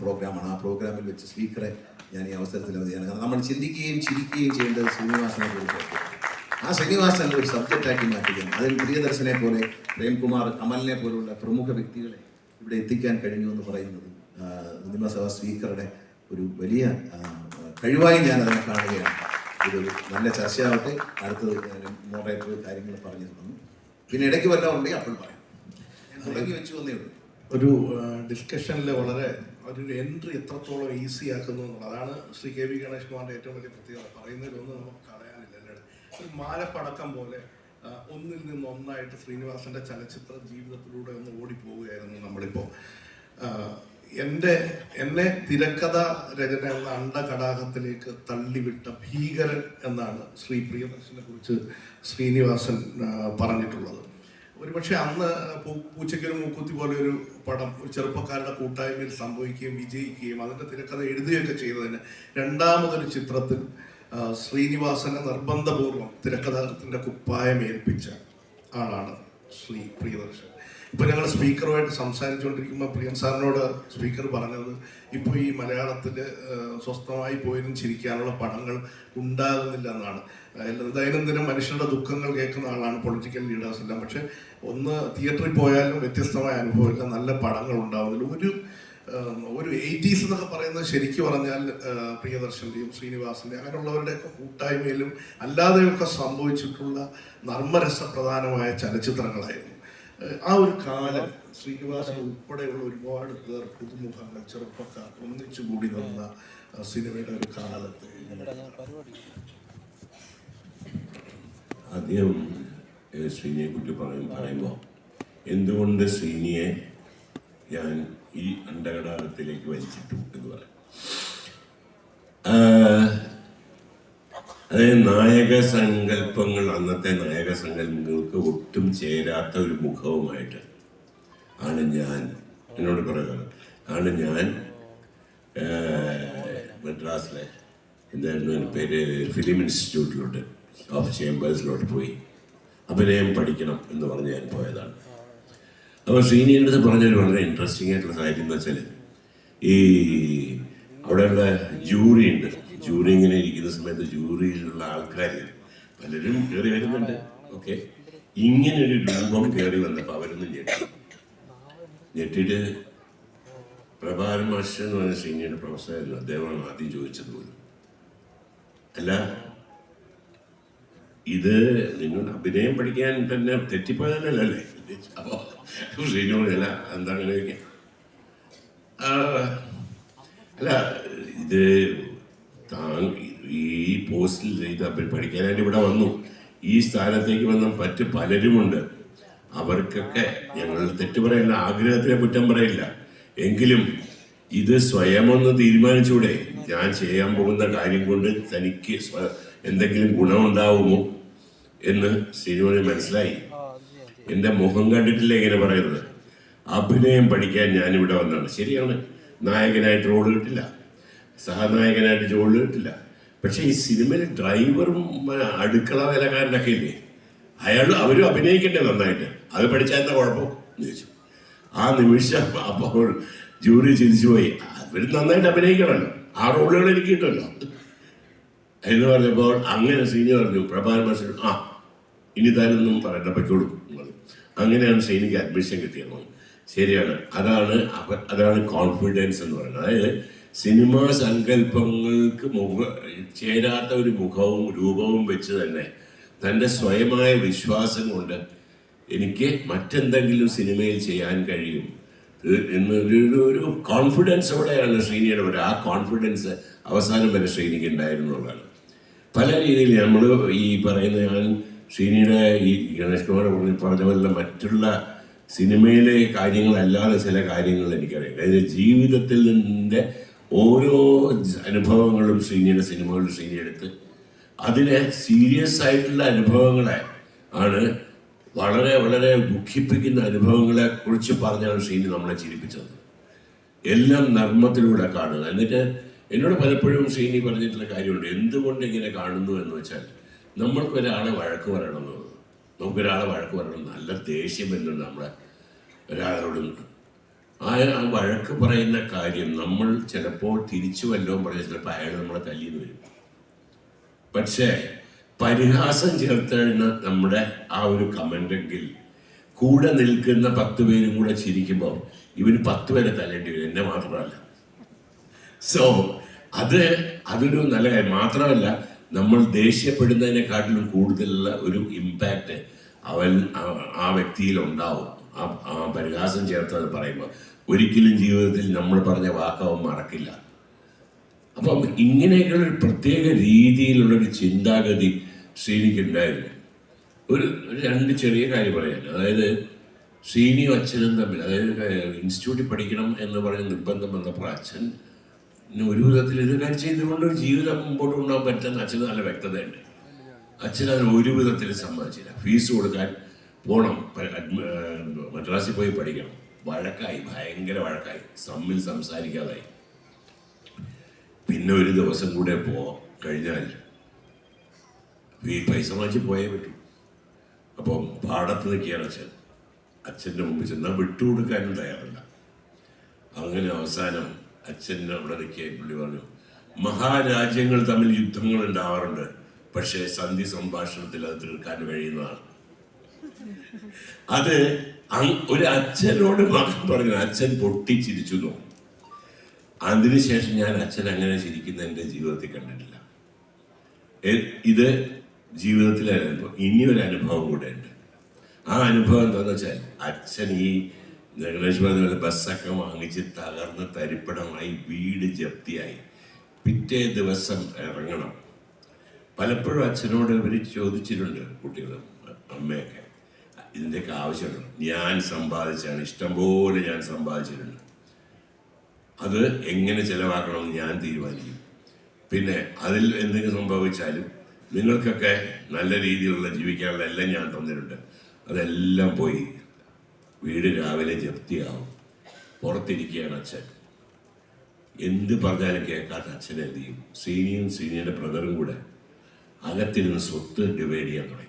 പ്രോഗ്രാമാണ്. ആ പ്രോഗ്രാമിൽ വെച്ച് സ്പീക്കറെ ഞാൻ ഈ അവസരത്തിൽ അവധിയാണ്. കാരണം നമ്മൾ ചിന്തിക്കുകയും ചിരിക്കുകയും ചെയ്യേണ്ടത് ശ്രീനിവാസനെ കുറിച്ചാണ്. ആ ശ്രീനിവാസൻ ഒരു സബ്ജക്റ്റാക്കി മാറ്റുകയാണ്. അതിൽ പ്രിയദർശനെ പോലെ, പ്രേംകുമാർ, കമലിനെ പോലുള്ള പ്രമുഖ വ്യക്തികളെ ഇവിടെ എത്തിക്കാൻ കഴിഞ്ഞു എന്ന് പറയുന്നത് നിയമസഭാ സ്പീക്കറുടെ ഒരു വലിയ കഴിവായി ഞാൻ അതിനെ കാണുകയാണ്. ഇതൊരു നല്ല ചർച്ചയാവട്ടെ. അടുത്തത് മോഡറേറ്റർ കാര്യങ്ങൾ പറഞ്ഞു തന്നു. പിന്നെ ഇടയ്ക്ക് വല്ലതും ഉണ്ടെങ്കിൽ അപ്പോൾ പറയാം. ഞാൻ തുടങ്ങി വെച്ചു വന്നേ ഉള്ളൂ. ഒരു ഡിസ്കഷനിൽ വളരെ ഒരു എൻട്രി എത്രത്തോളം ഈസി ആക്കുന്നു എന്നുള്ളത് അതാണ് ശ്രീ കെ വി ഗണേഷ് കുമാറിൻ്റെ ഏറ്റവും വലിയ പ്രത്യേകത. പറയുന്നതിലൊന്നും നമുക്ക് കളയാനില്ല. ഒരു മാലപ്പടക്കം പോലെ ഒന്നിൽ നിന്ന് ഒന്നായിട്ട് ശ്രീനിവാസന്റെ ചലച്ചിത്ര ജീവിതത്തിലൂടെ ഒന്ന് ഓടിപ്പോവുകയായിരുന്നു നമ്മളിപ്പോൾ. എന്നെ തിരക്കഥ രചന എന്ന അണ്ടകടാഹത്തിലേക്ക് തള്ളിവിട്ട ഭീകരൻ എന്നാണ് ശ്രീ പ്രിയദർശനെ കുറിച്ച് ശ്രീനിവാസൻ പറഞ്ഞിട്ടുള്ളത്. ഒരുപക്ഷെ അന്ന് പൂച്ചയ്ക്കൊരു മൂക്കുത്തി പോലെ ഒരു പടം ഒരു ചെറുപ്പക്കാരുടെ കൂട്ടായ്മയിൽ സംഭവിക്കുകയും വിജയിക്കുകയും അതിൻ്റെ തിരക്കഥ എഴുതുകയൊക്കെ ചെയ്തതിന് രണ്ടാമതൊരു ചിത്രത്തിൽ ശ്രീനിവാസനെ നിർബന്ധപൂർവം തിരക്കഥാകൃത്തിൻ്റെ കുപ്പായം ഏൽപ്പിച്ച ആളാണ് ശ്രീ പ്രിയദർശൻ. ഇപ്പോൾ ഞങ്ങൾ സ്പീക്കറുമായിട്ട് സംസാരിച്ചുകൊണ്ടിരിക്കുമ്പോൾ പ്രിയൻ സാറിനോട് സ്പീക്കർ പറഞ്ഞത് ഇപ്പോൾ ഈ മലയാളത്തിൽ സ്വസ്ഥമായി പോയതും ചിരിക്കാനുള്ള പടങ്ങൾ ഉണ്ടാകുന്നില്ല എന്നാണ്. ദൈനംദിനം മനുഷ്യരുടെ ദുഃഖങ്ങൾ കേൾക്കുന്ന ആളാണ് പൊളിറ്റിക്കൽ ലീഡേഴ്സ് എല്ലാം. പക്ഷെ ഒന്ന് തിയേറ്ററിൽ പോയാലും വ്യത്യസ്തമായ അനുഭവമില്ല, നല്ല പടങ്ങൾ ഉണ്ടാവുന്നില്ല. ഒരു 80s എന്നൊക്കെ പറയുന്നത് ശരിക്കും പറഞ്ഞാൽ പ്രിയദർശൻ്റെയും ശ്രീനിവാസൻ്റെയും അങ്ങനെയുള്ളവരുടെയൊക്കെ കൂട്ടായ്മയിലും അല്ലാതെയൊക്കെ സംഭവിച്ചിട്ടുള്ള നർമ്മരസപ്രധാനമായ ചലച്ചിത്രങ്ങളായിരുന്നു. ആ ഒരു കാലം ശ്രീനിവാസൻ ഉൾപ്പെടെയുള്ള ഒരുപാട് പേർ, പുതുമുഖങ്ങൾ, ചെറുപ്പക്കാർ ഒന്നിച്ചുകൂടി നിന്ന സിനിമയുടെ ഒരു കാലത്ത് ആദ്യം ശ്രീനിയെ കുറിച്ച് പറയുമ്പോൾ എന്തുകൊണ്ട് ശ്രീനിയെ ഞാൻ ഈ അണ്ടകടാകത്തിലേക്ക് വലിച്ചിട്ടു എന്ന് പറയാം. അതായത് നായക സങ്കല്പങ്ങൾ, അന്നത്തെ നായക സങ്കല്പങ്ങൾക്ക് ഒട്ടും ചേരാത്ത ഒരു മുഖവുമായിട്ട് ആണ് ഞാൻ, എന്നോട് പറയുന്നത് ആണ് ഞാൻ മദ്രാസിലെ എന്തായിരുന്നു എൻ്റെ പേര്, ഫിലിം ഇൻസ്റ്റിറ്റ്യൂട്ടിലോട്ട് ഓഫ് ചേംബേഴ്സിലോട്ട് പോയി അഭിനയം പഠിക്കണം എന്ന് പറഞ്ഞ് ഞാൻ പോയതാണ്. അപ്പോൾ ശ്രീനിയുടെ അടുത്ത് പറഞ്ഞൊരു വളരെ ഇൻട്രസ്റ്റിംഗ് ആയിട്ടുള്ള കാര്യം എന്ന് വെച്ചാൽ, ഈ അവിടെയുള്ള ജൂറി ഉണ്ട്. ജൂറി ഇങ്ങനെ ഇരിക്കുന്ന സമയത്ത് ജൂറിയിലുള്ള ആൾക്കാർ പലരും കയറി വരുന്നുണ്ട്. ഓക്കെ, ഇങ്ങനൊരു രൂപം കയറി വന്നപ്പോൾ അവരൊന്നും ഞെട്ടിയിട്ട് പ്രഭാകരൻ മാസ്റ്റർ എന്ന് പറഞ്ഞ ശ്രീനിയുടെ പ്രൊഫസറായിരുന്നു. അദ്ദേഹമാണ് ആദ്യം ചോദിച്ചത് പോലും, അല്ല ഇത് നിങ്ങൾ അഭിനയം പഠിക്കാൻ തന്നെ തെറ്റിപ്പോയതല്ലേ? അപ്പോൾ ശ്രീനിയോട് അല്ല എന്താ അങ്ങനെ ചോദിക്കാം, അല്ല ഇത് ഈ പോസ്റ്റിൽ ഇത് പഠിക്കാനായിട്ട് ഇവിടെ വന്നു, ഈ സ്ഥാനത്തേക്ക് വന്ന മറ്റ് പലരുമുണ്ട്, അവർക്കൊക്കെ ഞങ്ങൾ തെറ്റ് പറയില്ല, ആഗ്രഹത്തിനെ കുറ്റം പറയില്ല, എങ്കിലും ഇത് സ്വയം ഒന്ന് തീരുമാനിച്ചൂടെ, ഞാൻ ചെയ്യാൻ പോകുന്ന കാര്യം കൊണ്ട് തനിക്ക് എന്തെങ്കിലും ഗുണമുണ്ടാവുമോ എന്ന് ശ്രീനിവാസന് മനസ്സിലായി. എൻ്റെ മുഖം കണ്ടിട്ടില്ല ഇങ്ങനെ പറയുന്നത്. അഭിനയം പഠിക്കാൻ ഞാനിവിടെ വന്നതാണ്. ശരിയാണ്, നായകനായിട്ട് റോള് കിട്ടില്ല, സഹനായകനായിട്ട് റോള് കിട്ടില്ല, പക്ഷെ ഈ സിനിമയിൽ ഡ്രൈവറും അടുക്കള വേലക്കാരനൊക്കെ ഇല്ലേ, അവരും അഭിനയിക്കണ്ടേ നന്നായിട്ട്, അത് പഠിച്ചാൽ എന്താ കുഴപ്പം എന്ന് ചോദിച്ചു. ആ നിമിഷം അപ്പോൾ ജൂറി ചിരിച്ചുപോയി, അവർ നന്നായിട്ട് അഭിനയിക്കണമല്ലോ, ആ റോളുകൾ എനിക്ക് കിട്ടുമല്ലോ എന്ന് പറഞ്ഞപ്പോൾ അങ്ങനെ ശ്രീനി പറഞ്ഞു, പ്രഭാകരൻ മാസ്റ്റർ ആ ഇനി താനൊന്നും പറയണ്ട പൊയ്ക്കോളൂ. അങ്ങനെയാണ് ശ്രീനിക്ക് അഡ്മിഷൻ കിട്ടിയത്. ശരിയാണ്, അതാണ് കോൺഫിഡൻസ് എന്ന് പറയുന്നത്. അതായത് സിനിമാ സങ്കല്പങ്ങൾക്ക് ചേരാത്ത ഒരു മുഖവും രൂപവും വെച്ച് തന്നെ തൻ്റെ സ്വയമായ വിശ്വാസം കൊണ്ട് എനിക്ക് മറ്റെന്തെങ്കിലും സിനിമയിൽ ചെയ്യാൻ കഴിയും എന്നൊരു കോൺഫിഡൻസോടെയാണ് ശ്രീനിയുടെ വരെ. ആ കോൺഫിഡൻസ് അവസാനം വരെ ശ്രീനിക്ക് ഉണ്ടായിരുന്നുള്ളതാണ്. പല രീതിയിൽ നമ്മൾ ഈ പറയുന്ന ഞാൻ ശ്രീനിയുടെ ഈ ഗണേഷ് കുമാർ പറഞ്ഞ പോലെ മറ്റുള്ള സിനിമയിലെ കാര്യങ്ങളല്ലാതെ ചില കാര്യങ്ങൾ എനിക്കറിയാം. അതായത് ജീവിതത്തിൽ നിന്നിൻ്റെ ഓരോ അനുഭവങ്ങളും ശ്രീനിയുടെ സിനിമകളിൽ ശ്രീനി എടുത്ത് അതിനെ സീരിയസ് ആയിട്ടുള്ള അനുഭവങ്ങളെ ആണ് വളരെ വളരെ ദുഃഖിപ്പിക്കുന്ന അനുഭവങ്ങളെ കുറിച്ച് പറഞ്ഞാണ് ശ്രീനി നമ്മളെ ചിരിപ്പിച്ചത്. എല്ലാം നർമ്മത്തിലൂടെ കാണുക. എന്നിട്ട് എന്നോട് പലപ്പോഴും ശ്രീനി പറഞ്ഞിട്ടുള്ള കാര്യമുണ്ട്, എന്തുകൊണ്ട് ഇങ്ങനെ കാണുന്നു എന്ന് വെച്ചാൽ, നമുക്കൊരാളെ വഴക്ക് പറയണമെന്ന്, നമുക്കൊരാളെ വഴക്ക് പറയണം, നല്ല ദേഷ്യം വരുന്നുണ്ട് നമ്മളെ ഒരാളോട്. ആ വഴക്ക് പറയുന്ന കാര്യം നമ്മൾ ചിലപ്പോൾ തിരിച്ചു വല്ലതും പറഞ്ഞാൽ ചിലപ്പോൾ അയാൾ നമ്മളെ തല്ലിന്ന് വരും. പക്ഷേ പരിഹാസം ചേർത്തഴിഞ്ഞ നമ്മുടെ ആ ഒരു കമൻ്റെങ്കിൽ കൂടെ നിൽക്കുന്ന 10 പേരും കൂടെ ചിരിക്കുമ്പോൾ ഇവന് 10 പേരെ തല്ലേണ്ടി വരും, എന്നെ മാത്രമല്ല. സോ അതൊരു നല്ല കാര്യം മാത്രമല്ല, നമ്മൾ ദേഷ്യപ്പെടുന്നതിനെക്കാട്ടിലും കൂടുതലുള്ള ഒരു ഇമ്പാക്റ്റ് ആ വ്യക്തിയിൽ ഉണ്ടാവും. ആ പരിഹാസം ചേർത്തത് പറയുമ്പോൾ ഒരിക്കലും ജീവിതത്തിൽ നമ്മൾ പറഞ്ഞ വാക്കവൻ മറക്കില്ല. അപ്പം ഇങ്ങനെയൊക്കെയുള്ള ഒരു പ്രത്യേക രീതിയിലുള്ളൊരു ചിന്താഗതി ശ്രീനിക്ക് ഉണ്ടായിരുന്നു. ഒരു 2 ചെറിയ കാര്യം പറയാൻ, അതായത് ശ്രീനിയും അച്ഛനും തമ്മിൽ, അതായത് ഇൻസ്റ്റിറ്റ്യൂട്ടിൽ പഠിക്കണം എന്ന് പറഞ്ഞ് നിർബന്ധം വന്നപ്പോൾ അച്ഛൻ ഒരു വിധത്തിൽ ഇത് കാര്യം ചെയ്തുകൊണ്ട് ഒരു ജീവിതം മുമ്പോട്ട് കൊണ്ടുപോകാൻ പറ്റുന്ന അച്ഛന് നല്ല വ്യക്തതയുണ്ട്. അച്ഛൻ അതിന് ഒരു വിധത്തിൽ സമ്മതിച്ചില്ല. ഫീസ് കൊടുക്കാൻ പോകണം, മദ്രാസിൽ പോയി പഠിക്കണം. വഴക്കായി, ഭയങ്കര വഴക്കായി, തമ്മിൽ സംസാരിക്കാതായി. പിന്നെ ഒരു ദിവസം കൂടെ കഴിഞ്ഞാൽ ഈ പൈസ വാങ്ങിച്ച് പോയേ പറ്റൂ. അപ്പം പാടത്ത് നിൽക്കുകയാണ് അച്ഛൻ്റെ മുമ്പിൽ ചെന്നാൽ വിട്ടുകൊടുക്കാനും തയ്യാറില്ല. അങ്ങനെ അവസാനം അച്ഛൻ്റെ അവിടെ നിൽക്കിയ പുള്ളി പറഞ്ഞു, മഹാരാജ്യങ്ങൾ തമ്മിൽ യുദ്ധങ്ങൾ ഉണ്ടാവാറുണ്ട്, പക്ഷേ സന്ധി സംഭാഷണത്തിൽ അത് തീർക്കാൻ കഴിയുന്നതാണ്. അത് ഒരു അച്ഛനോട് മകൻ പറഞ്ഞു. അച്ഛൻ പൊട്ടിച്ചിരിച്ചു നോക്കും. അതിനുശേഷം ഞാൻ അച്ഛൻ അങ്ങനെ ചിരിക്കുന്ന എൻ്റെ ജീവിതത്തിൽ കണ്ടിട്ടില്ല. ഇത് ജീവിതത്തിലെ അനുഭവം. ഇനിയൊരു അനുഭവം കൂടെ ഉണ്ട്. ആ അനുഭവം എന്താണെന്ന് വെച്ചാൽ, അച്ഛൻ ഈ ഗണേഷ് പറഞ്ഞ ബസ്സൊക്കെ വാങ്ങിച്ച് തകർന്ന് തരിപ്പണമായി, വീട് ജപ്തിയായി, പിറ്റേ ദിവസം ഇറങ്ങണം. പലപ്പോഴും അച്ഛനോട് ഇവർ ചോദിച്ചിട്ടുണ്ട്, കുട്ടികളും അമ്മയൊക്കെ, ഇതിൻ്റെയൊക്കെ ആവശ്യമുണ്ട്. ഞാൻ സമ്പാദിച്ചാണ്, ഇഷ്ടംപോലെ ഞാൻ സമ്പാദിച്ചിട്ടുണ്ട്. അത് എങ്ങനെ ചിലവാക്കണമെന്ന് ഞാൻ തീരുമാനിക്കും. പിന്നെ അതിൽ എന്തെങ്കിലും സംഭവിച്ചാലും നിങ്ങൾക്കൊക്കെ നല്ല രീതിയിലുള്ള ജീവിക്കാനുള്ള എല്ലാം ഞാൻ തന്നിട്ടുണ്ട്. അതെല്ലാം പോയി വീട് രാവിലെ ജപ്തിയാവും. പുറത്തിരിക്കുകയാണ് അച്ഛൻ. എന്ത് പറഞ്ഞാലും കേൾക്കാത്ത അച്ഛൻ എന്ത് ചെയ്യും? സീനിയും സീനിയുടെ ബ്രദറും കൂടെ അകത്തിരുന്ന് സ്വത്ത് ഡിവൈഡ് ചെയ്യാൻ തുടങ്ങി.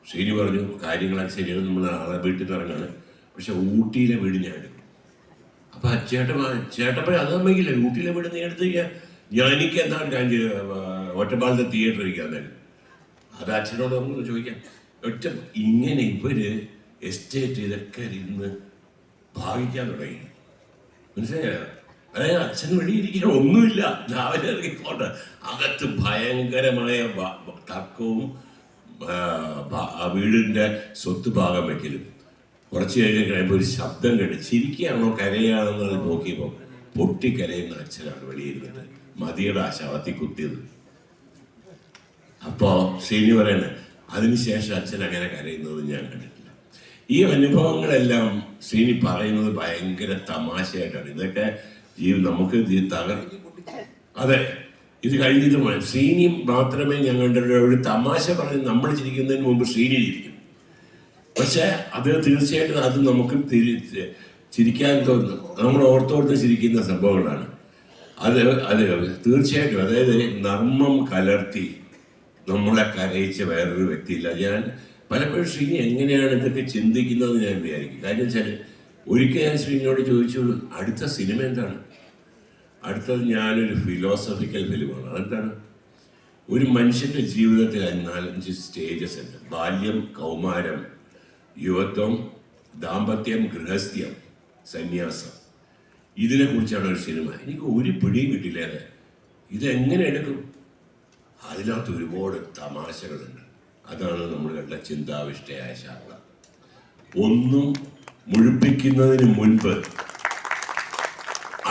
ശ്രീനി പറഞ്ഞു, കാര്യങ്ങളൊക്കെ ശരിയാണ്, നമ്മൾ ആളെ വീട്ടിൽ നിന്ന് ഇറങ്ങാണ്, പക്ഷെ ഊട്ടിയിലെ വീട് ഞാൻ എടുക്കും. അപ്പൊ ചേട്ടപ്പൻ അത് അമ്മയ്ക്കില്ല, ഊട്ടിയിലെ വീട് നീ എടുത്ത് ഞാൻ എനിക്ക് എന്താണ് ഞാൻ ഒറ്റപ്പാലത്തെ തിയേറ്റർ ഇരിക്കാൻ തന്നെ. അത് അച്ഛനോട് നമുക്ക് ചോദിക്കാം. ഇങ്ങനെ ഇവര് എസ്റ്റേറ്റ് ഇതൊക്കെ ഇരുന്ന് ഭാവിക്കാൻ തുടങ്ങി. മനസ്സിലായോ? അതായത് അച്ഛൻ വെളിയിരിക്കാൻ ഒന്നുമില്ല, രാവിലെ ഇറങ്ങി പോട്ടെ. അകത്ത് ഭയങ്കരമായ തർക്കവും വീടിന്റെ സ്വത്ത് ഭാഗം വെക്കലും. കുറച്ച് കഴിയുമ്പോൾ ഒരു ശബ്ദം കേട്ട് ചിരിക്കുകയാണോ കരയാണെന്ന് നോക്കിയപ്പോൾ പൊട്ടിക്കരയുന്ന അച്ഛനാണ് വെളിയിരുന്നത്. മതിയുടെ ആ ശവത്തിൽ കുത്തിയത്. അപ്പോ ശ്രീനി പറയണേ, അതിനുശേഷം അച്ഛൻ അങ്ങനെ കരയുന്നത് ഞാൻ കണ്ടിട്ടില്ല. ഈ അനുഭവങ്ങളെല്ലാം ശ്രീനി പറയുന്നത് ഭയങ്കര തമാശയായിട്ടാണ്. ഇതൊക്കെ നമുക്ക് അതെ, ഇത് കഴിഞ്ഞത് ശ്രീനി മാത്രമേ ഞങ്ങളുടെ ഒരു തമാശ പറഞ്ഞ് നമ്മൾ ചിരിക്കുന്നതിന് മുമ്പ് ശ്രീനി ചിരിക്കും. പക്ഷെ അത് തീർച്ചയായിട്ടും അത് നമുക്ക് ചിരിക്കാൻ തോന്നുന്നു. നമ്മൾ ഓർത്തോർത്ത് ചിരിക്കുന്ന സംഭവങ്ങളാണ് അത്. തീർച്ചയായിട്ടും അതായത് നർമ്മം കലർത്തി നമ്മളെ കരയിച്ച വേറൊരു വ്യക്തിയില്ല. ഞാൻ പലപ്പോഴും ശ്രീനി എങ്ങനെയാണ് ഇതൊക്കെ ചിന്തിക്കുന്നത് ഞാൻ വിചാരിക്കും. കാര്യം വെച്ചാൽ ഒരിക്കൽ ഞാൻ ശ്രീനിയോട് ചോദിച്ചു, അടുത്ത സിനിമ എന്താണ്? അടുത്തത് ഞാനൊരു ഫിലോസഫിക്കൽ ഫിലിമാണ്. അതെന്താണ്? ഒരു മനുഷ്യന്റെ ജീവിതത്തിൽ 4-5 സ്റ്റേജസ് ഉണ്ട്. ബാല്യം, കൗമാരം, യുവത്വം, ദാമ്പത്യം, ഗൃഹസ്ഥ്യം, സന്യാസം. ഇതിനെ കുറിച്ചാണ് ഒരു സിനിമ. എനിക്ക് ഒരു പിടിയും കിട്ടില്ല. ഇതെങ്ങനെ എടുക്കും? അതിനകത്ത് ഒരുപാട് തമാശകളുണ്ട്. അതാണ് നമ്മളുടെ ചിന്താവിഷ്ടയായ ശാഖ. ഒന്നും മുഴുപ്പിക്കുന്നതിന് മുൻപ്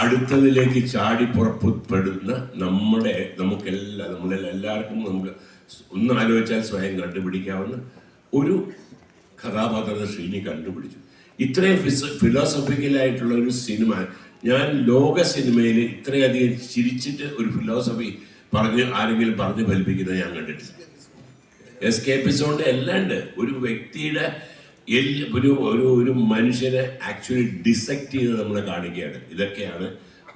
അടുത്തതിലേക്ക് ചാടി പുറപ്പെടുന്ന നമ്മളെല്ലാവർക്കും നമുക്ക് ഒന്ന് ആലോചിച്ചാൽ സ്വയം കണ്ടുപിടിക്കാവുന്ന ഒരു കഥാപാത്രത്തെ ശ്രീനി കണ്ടുപിടിച്ചു. ഇത്രയും ഫിലോസഫിക്കലായിട്ടുള്ള ഒരു സിനിമ ഞാൻ ലോക സിനിമയിൽ ഇത്രയധികം ചിരിച്ചിട്ട് ഒരു ഫിലോസഫി ആരെങ്കിലും പറഞ്ഞ് ഫലിപ്പിക്കുന്നത് ഞാൻ കണ്ടിട്ടില്ല. എസ്കേപ്പിസോണ്ട് എല്ലാം ഉണ്ട്. ഒരു വ്യക്തിയുടെ ഒരു മനുഷ്യനെ ആക്ച്വലി ഡിസെക്ട് ചെയ്ത് നമ്മളെ കാണിക്കുകയാണ്. ഇതൊക്കെയാണ്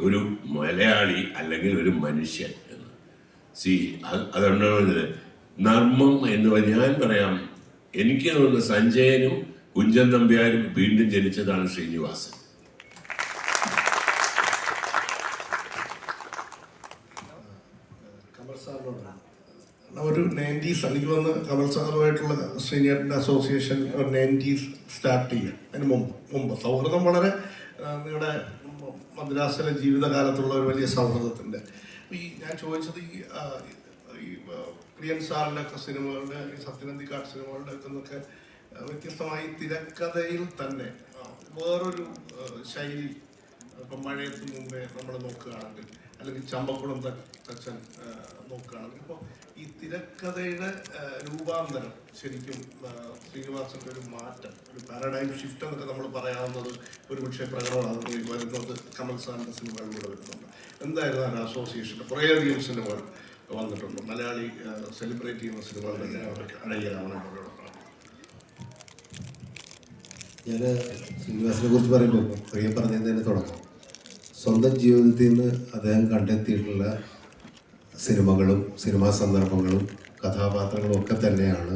ഒരു മലയാളി അല്ലെങ്കിൽ ഒരു മനുഷ്യൻ എന്ന്. അതുകൊണ്ടാണ് നർമ്മം എന്ന് ഞാൻ പറയാം. എനിക്ക് തോന്നുന്നു സഞ്ജയനും കുഞ്ചൻ നമ്പ്യാരും വീണ്ടും ജനിച്ചതാണ് ശ്രീനിവാസൻ. ഒരു 90s എനിക്ക് വന്ന് കമൽ സാറുമായിട്ടുള്ള ശ്രീനിയേട്ടൻ്റെ അസോസിയേഷൻ 90s സ്റ്റാർട്ട് ചെയ്യുക. അതിന് മുമ്പ് സൗഹൃദം വളരെ നിങ്ങളുടെ മദ്രാസിലെ ജീവിതകാലത്തുള്ള ഒരു വലിയ സൗഹൃദത്തിൻ്റെ ഞാൻ ചോദിച്ചത് ഈ പ്രിയൻ സാറിൻ്റെ ഒക്കെ സിനിമകളുടെ, ഈ സത്യനന്ദിക്കാട് സിനിമകളുടെ ഒക്കെ വ്യത്യസ്തമായി തിരക്കഥയിൽ തന്നെ വേറൊരു ശൈലി. ഇപ്പം മഴയത്ത് മുമ്പേ നമ്മൾ നോക്കുകയാണെങ്കിൽ, അല്ലെങ്കിൽ ചമ്പക്കുളം തച്ചൻ നോക്കുകയാണെങ്കിൽ, ഇപ്പോൾ ഈ തിരക്കഥയുടെ രൂപാന്തരം ശരിക്കും ശ്രീനിവാസന്റെ ഒരു മാറ്റം, ഒരു പാരഡൈം ഷിഫ്റ്റ് എന്നൊക്കെ നമ്മൾ പറയാവുന്നത് ഒരുപക്ഷെ പ്രകടമാണ് വരുന്നത് കമൽ സാറിന്റെ സിനിമകളിലൂടെ വരുന്നുണ്ട്. എന്തായിരുന്നു ആ അസോസിയേഷൻ്റെ കുറേയധികം സിനിമകൾ വന്നിട്ടുണ്ട്. മലയാളി സെലിബ്രേറ്റ് ചെയ്യുന്ന സിനിമകൾ തന്നെ അവർക്ക് അഴകിയരാവണം. ഞാൻ ശ്രീനിവാസിനെ കുറിച്ച് പറയുമ്പോൾ പ്രിയ പറഞ്ഞതിന് തന്നെ തുടക്കം. സ്വന്തം ജീവിതത്തിൽ നിന്ന് അദ്ദേഹം കണ്ടെത്തിയിട്ടുള്ള സിനിമകളും സിനിമാ സന്ദർഭങ്ങളും കഥാപാത്രങ്ങളും ഒക്കെ തന്നെയാണ്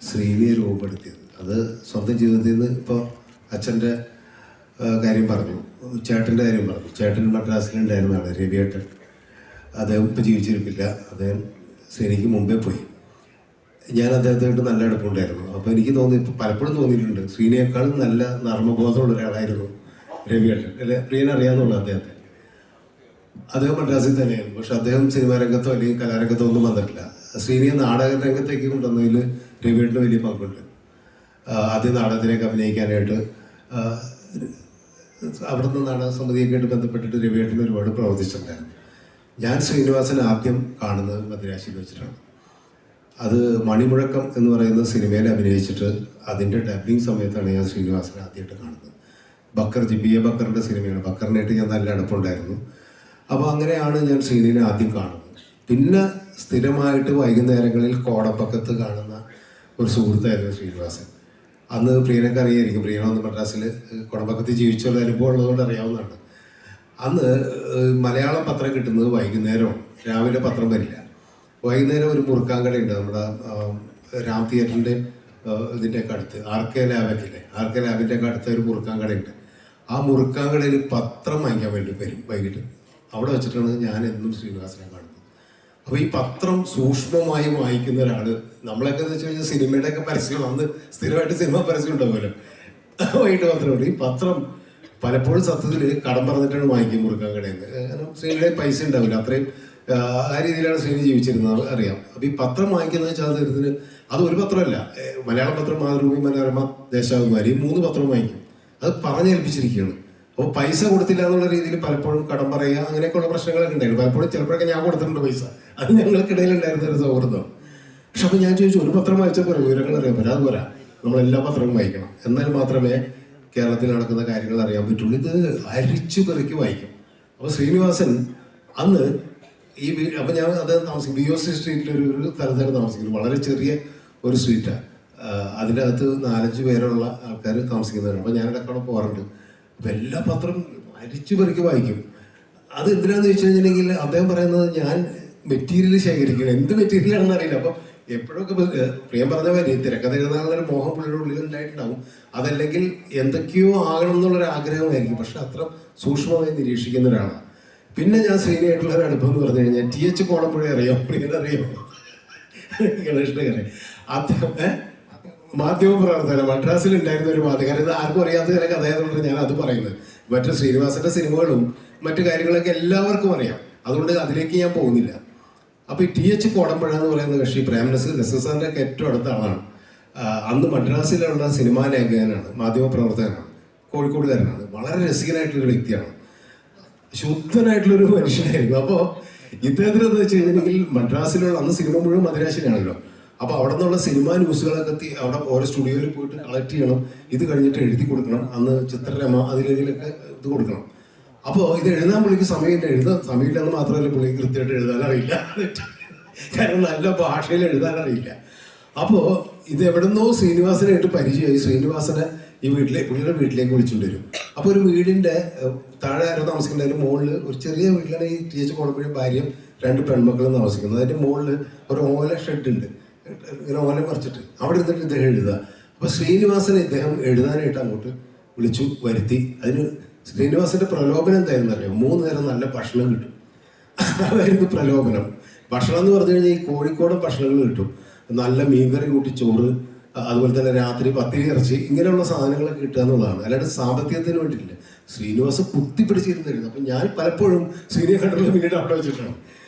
ശ്രീനിയെ രൂപപ്പെടുത്തിയത്. അത് സ്വന്തം ജീവിതത്തിൽ നിന്ന് ഇപ്പോൾ അച്ഛൻ്റെ കാര്യം പറഞ്ഞു, ചേട്ടൻ്റെ കാര്യം പറഞ്ഞു. ചേട്ടൻ മദ്രാസിലുണ്ടായിരുന്നതാണ് രവിയേട്ടൻ. അദ്ദേഹം ഇപ്പോൾ ജീവിച്ചിരിപ്പില്ല. അദ്ദേഹം ശ്രീനിക്ക് മുമ്പേ പോയി. ഞാൻ അദ്ദേഹത്തായിട്ട് നല്ല അടുപ്പമുണ്ടായിരുന്നു. അപ്പോൾ എനിക്ക് പലപ്പോഴും തോന്നിയിട്ടുണ്ട് ശ്രീനിയേക്കാളും നല്ല നർമ്മബോധമുള്ള ഒരാളായിരുന്നു രവിയേട്ടൻ. അല്ലെ, പ്രിയൻ അറിയാമെന്നുള്ളൂ അദ്ദേഹത്തെ. അദ്ദേഹം മദ്രാസിൽ തന്നെയായിരുന്നു. പക്ഷെ അദ്ദേഹം സിനിമാ രംഗത്തോ അല്ലെങ്കിൽ കലാരംഗത്തോ ഒന്നും വന്നിട്ടില്ല. ശ്രീനിയെ നാടക രംഗത്തേക്ക് കൊണ്ടുവന്നതിൽ രവിയേട്ടന് വലിയ പങ്കുണ്ട്. ആദ്യം നാടകത്തിലേക്ക് അഭിനയിക്കാനായിട്ട് അവിടുന്ന് നാടക സമിതിയൊക്കെ ആയിട്ട് ബന്ധപ്പെട്ടിട്ട് രവിയേട്ടന് ഒരുപാട് പ്രവർത്തിച്ചിട്ടുണ്ടായിരുന്നു. ഞാൻ ശ്രീനിവാസൻ ആദ്യം കാണുന്നത് മദിരാശിയിൽ വെച്ചിട്ടാണ്. അത് മണിമുഴക്കം എന്ന് പറയുന്ന സിനിമയിൽ അഭിനയിച്ചിട്ട് അതിൻ്റെ ഡബ്ബിങ് സമയത്താണ് ഞാൻ ശ്രീനിവാസനെ ആദ്യമായിട്ട് കാണുന്നത്. ബക്കർ ജിബിയ ബക്കറിൻ്റെ സിനിമയാണ്. ബക്കറിനായിട്ട് ഞാൻ നല്ല അടുപ്പുണ്ടായിരുന്നു. അപ്പോൾ അങ്ങനെയാണ് ഞാൻ ശ്രീനിനെ ആദ്യം കാണുന്നത്. പിന്നെ സ്ഥിരമായിട്ട് വൈകുന്നേരങ്ങളിൽ കോടപ്പക്കത്ത് കാണുന്ന ഒരു സുഹൃത്തായിരുന്നു ശ്രീനിവാസൻ. അന്ന് പ്രിയനൊക്കെ അറിയായിരിക്കും. പ്രിയന വന്ന് മദ്രാസിൽ കോടപ്പക്കത്ത് ജീവിച്ചുള്ള അനുഭവം ഉള്ളതുകൊണ്ട് അറിയാവുന്നതാണ്. അന്ന് മലയാളം പത്രം കിട്ടുന്നത് വൈകുന്നേരമാണ്. രാവിലെ പത്രം വരില്ല. വൈകുന്നേരം ഒരു മുറുക്കാങ്കടയുണ്ട് നമ്മുടെ രാം തിയേറ്ററിൻ്റെ ഇതിൻ്റെയൊക്കെ അടുത്ത്. ആർ.കെ. ലാബൊക്കെ ആർ.കെ. ലാബിൻ്റെയൊക്കെ അടുത്ത ഒരു മുറുക്കാങ്കടയുണ്ട്. ആ മുറുക്കാങ്കടയിൽ പത്രം വാങ്ങിക്കാൻ വേണ്ടി വരും വൈകിട്ട്. അവിടെ വെച്ചിട്ടാണ് ഞാൻ എന്നും ശ്രീനിവാസനെ കാണുന്നത്. അപ്പോൾ ഈ പത്രം സൂക്ഷ്മമായി വായിക്കുന്ന ഒരാൾ, നമ്മളൊക്കെ എന്ന് വെച്ച് കഴിഞ്ഞാൽ സിനിമയുടെയൊക്കെ പരസ്യം അന്ന് സ്ഥിരമായിട്ട് സിനിമ പരസ്യം ഉണ്ടാവുമല്ലോ, വൈകിട്ട് പത്രമുണ്ട്. ഈ പത്രം പലപ്പോഴും സത്യത്തിൽ കടം പറഞ്ഞിട്ടാണ് വാങ്ങിക്കും മുറുക്കാങ്കടയിൽ നിന്ന്. കാരണം ശ്രീനിയുടെ പൈസ ഉണ്ടാവില്ല, അത്രയും ആ രീതിയിലാണ് ശ്രീനി ജീവിച്ചിരുന്നത് അറിയാം. അപ്പോൾ ഈ പത്രം വാങ്ങിക്കുന്നത് വെച്ചാൽ അത് ഒരു പത്രമല്ല, മലയാളം പത്രം, മാതൃഭൂമി, മനോരമ, ദേശാഭിമാനി, 3 പത്രം വാങ്ങിക്കും. അത് പറഞ്ഞേൽപ്പിച്ചിരിക്കുകയാണ്. അപ്പോൾ പൈസ കൊടുത്തില്ല എന്നുള്ള രീതിയിൽ പലപ്പോഴും കടം പറയുക, അങ്ങനെയൊക്കെയുള്ള പ്രശ്നങ്ങളൊക്കെ ഉണ്ടായിരുന്നു. പലപ്പോഴും ചിലപ്പോഴൊക്കെ ഞാൻ കൊടുത്തിട്ടുണ്ട് പൈസ. അത് ഞങ്ങൾക്കിടയിൽ ഉണ്ടായിരുന്ന ഒരു സൗഹൃദം. പക്ഷെ അപ്പോൾ ഞാൻ ചോദിച്ചു, ഒരു പത്രം വായിച്ചാൽ പോലെ വിവരങ്ങൾ അറിയാൻ പറ്റും? അത് പോരാ, നമ്മളെല്ലാ പത്രവും വായിക്കണം. എന്നാൽ മാത്രമേ കേരളത്തിൽ നടക്കുന്ന കാര്യങ്ങൾ അറിയാൻ പറ്റുള്ളൂ. ഇത് അരിച്ചു പെറുക്കി വായിക്കും. അപ്പോൾ ശ്രീനിവാസൻ അന്ന് ഈ അപ്പോൾ ഞാൻ അത് താമസിക്കും BOC സ്ട്രീറ്റിൽ ഒരു സ്ഥലത്താണ് താമസിക്കുന്നത്. വളരെ ചെറിയ ഒരു സ്ട്രീറ്റാണ്. അതിൻ്റെ അകത്ത് 4-5 പേരുള്ള ആൾക്കാർ താമസിക്കുന്നവരാണ്. അപ്പോൾ ഞാനിടയ്ക്ക് അവിടെ പോകാറുണ്ട്. അപ്പോൾ എല്ലാ പത്രം അരിച്ചു പെറുക്കി വായിക്കും. അത് എന്തിനാന്ന് വെച്ച് കഴിഞ്ഞിട്ടുണ്ടെങ്കിൽ അദ്ദേഹം പറയുന്നത് ഞാൻ മെറ്റീരിയൽ ശേഖരിക്കണം. എന്ത് മെറ്റീരിയലാണെന്ന് അറിയില്ല. അപ്പോൾ എപ്പോഴൊക്കെ പ്രിയം പറഞ്ഞ പോലെ തിരക്കഥ എഴുതാനുള്ളൊരു മോഹം പുള്ളിയുടെ ഉള്ളിൽ ഉണ്ടായിട്ടുണ്ടാവും. അതല്ലെങ്കിൽ എന്തൊക്കെയോ ആകണം എന്നുള്ളൊരു ആഗ്രഹമായിരിക്കും. പക്ഷെ അത്ര സൂക്ഷ്മമായി നിരീക്ഷിക്കുന്ന ഒരാളാണ്. പിന്നെ ഞാൻ ശ്രീനിയായിട്ടുള്ള ഒരു അടുപ്പം എന്ന് പറഞ്ഞു കഴിഞ്ഞാൽ TH കോടമ്പുഴ അറിയാം, പ്രിയനറിയാം, ഗണേഷിനെ. അദ്ദേഹം മാധ്യമപ്രവർത്തകൻ മദ്രാസിൽ ഉണ്ടായിരുന്ന ഒരു മാധ്യമം. ഇത് ആർക്കും അറിയാത്ത ചില കഥയായതുകൊണ്ട് ഞാൻ അത് പറയുന്നത്. മറ്റു ശ്രീനിവാസന്റെ സിനിമകളും മറ്റു കാര്യങ്ങളൊക്കെ എല്ലാവർക്കും അറിയാം. അതുകൊണ്ട് അതിലേക്ക് ഞാൻ പോകുന്നില്ല. അപ്പോൾ ഈ TH കോടമ്പുഴ എന്ന് പറയുന്ന കക്ഷി പ്രേംനസീറിന്റെ ഒക്കെ ഏറ്റവും അടുത്ത ആളാണ്. അന്ന് മദ്രാസിലുള്ള സിനിമാ ലേഖകനാണ്, മാധ്യമപ്രവർത്തകനാണ്, കോഴിക്കോടുകാരനാണ്. വളരെ രസികനായിട്ടുള്ളൊരു വ്യക്തിയാണ്, ശുദ്ധനായിട്ടുള്ളൊരു മനുഷ്യനായിരുന്നു. അപ്പോൾ ഇദ്ദേഹത്തിന് എന്ന് വെച്ച് കഴിഞ്ഞിട്ടുണ്ടെങ്കിൽ മദ്രാസിലുള്ള അന്ന് സിനിമ മുഴുവൻ മദ്രാസിലാണല്ലോ. അപ്പോൾ അവിടെ നിന്നുള്ള സിനിമാ ന്യൂസുകളൊക്കെ അവിടെ ഓരോ സ്റ്റുഡിയോയിൽ പോയിട്ട് കളക്ട് ചെയ്യണം. ഇത് കഴിഞ്ഞിട്ട് എഴുതി കൊടുക്കണം. അന്ന് ചിത്രരമ അതിലൊക്കെ ഇത് കൊടുക്കണം. അപ്പോൾ ഇത് എഴുതാൻ പുള്ളിക്ക് സമയമില്ല. എഴുതാൻ സമയമില്ലെന്ന് മാത്രമല്ല, പുള്ളിക്ക് കൃത്യമായിട്ട് എഴുതാനറിയില്ല. കാരണം നല്ല ഭാഷയിൽ എഴുതാനറിയില്ല. അപ്പോൾ ഇത് എവിടെന്നോ ശ്രീനിവാസനായിട്ട് പരിചയമായി. ശ്രീനിവാസനെ ഈ പുള്ളിയുടെ വീട്ടിലേക്ക് വിളിച്ചുകൊണ്ട് വരും. അപ്പോൾ ഒരു വീടിൻ്റെ താഴെ ആരോ താമസിക്കുന്നതിന് മുകളിൽ ഒരു ചെറിയ വീട്ടിലാണ് ഈ TH കോടമ്പുഴ ഭാര്യയും 2 പെൺമക്കളും താമസിക്കുന്നത്. അതിൻ്റെ മുകളിൽ ഒരു ഓല ഷെഡ് ഉണ്ട്, ഇങ്ങനെ ഓല മറിച്ചിട്ട് അവിടെ ഇരുന്നിട്ട് ഇദ്ദേഹം എഴുതുക. അപ്പോൾ ശ്രീനിവാസനെ ഇദ്ദേഹം എഴുതാനായിട്ട് അങ്ങോട്ട് വിളിച്ചു വരുത്തി. അതിന് ശ്രീനിവാസന്റെ പ്രലോഭനം എന്തായിരുന്നു അറിയാം? 3 നേരം നല്ല ഭക്ഷണം കിട്ടും. അതായിരുന്നു പ്രലോഭനം. ഭക്ഷണം എന്ന് പറഞ്ഞു കഴിഞ്ഞാൽ ഈ കോഴിക്കോടൻ ഭക്ഷണങ്ങൾ കിട്ടും. നല്ല മീൻകറി കൂട്ടി ചോറ്, അതുപോലെ തന്നെ രാത്രി പത്തിരി ഇറച്ചി, ഇങ്ങനെയുള്ള സാധനങ്ങളൊക്കെ കിട്ടുക എന്നുള്ളതാണ്. അല്ലാണ്ട് സാമ്പത്തികത്തിന് വേണ്ടിയിട്ടില്ല. ശ്രീനിവാസൻ കുത്തിപ്പിടിച്ചിരുന്നായിരുന്നു. അപ്പം ഞാൻ പലപ്പോഴും ശ്രീനിയെ കണ്ടുള്ള വീട് അവിടെ വെച്ചിട്ടാണ്.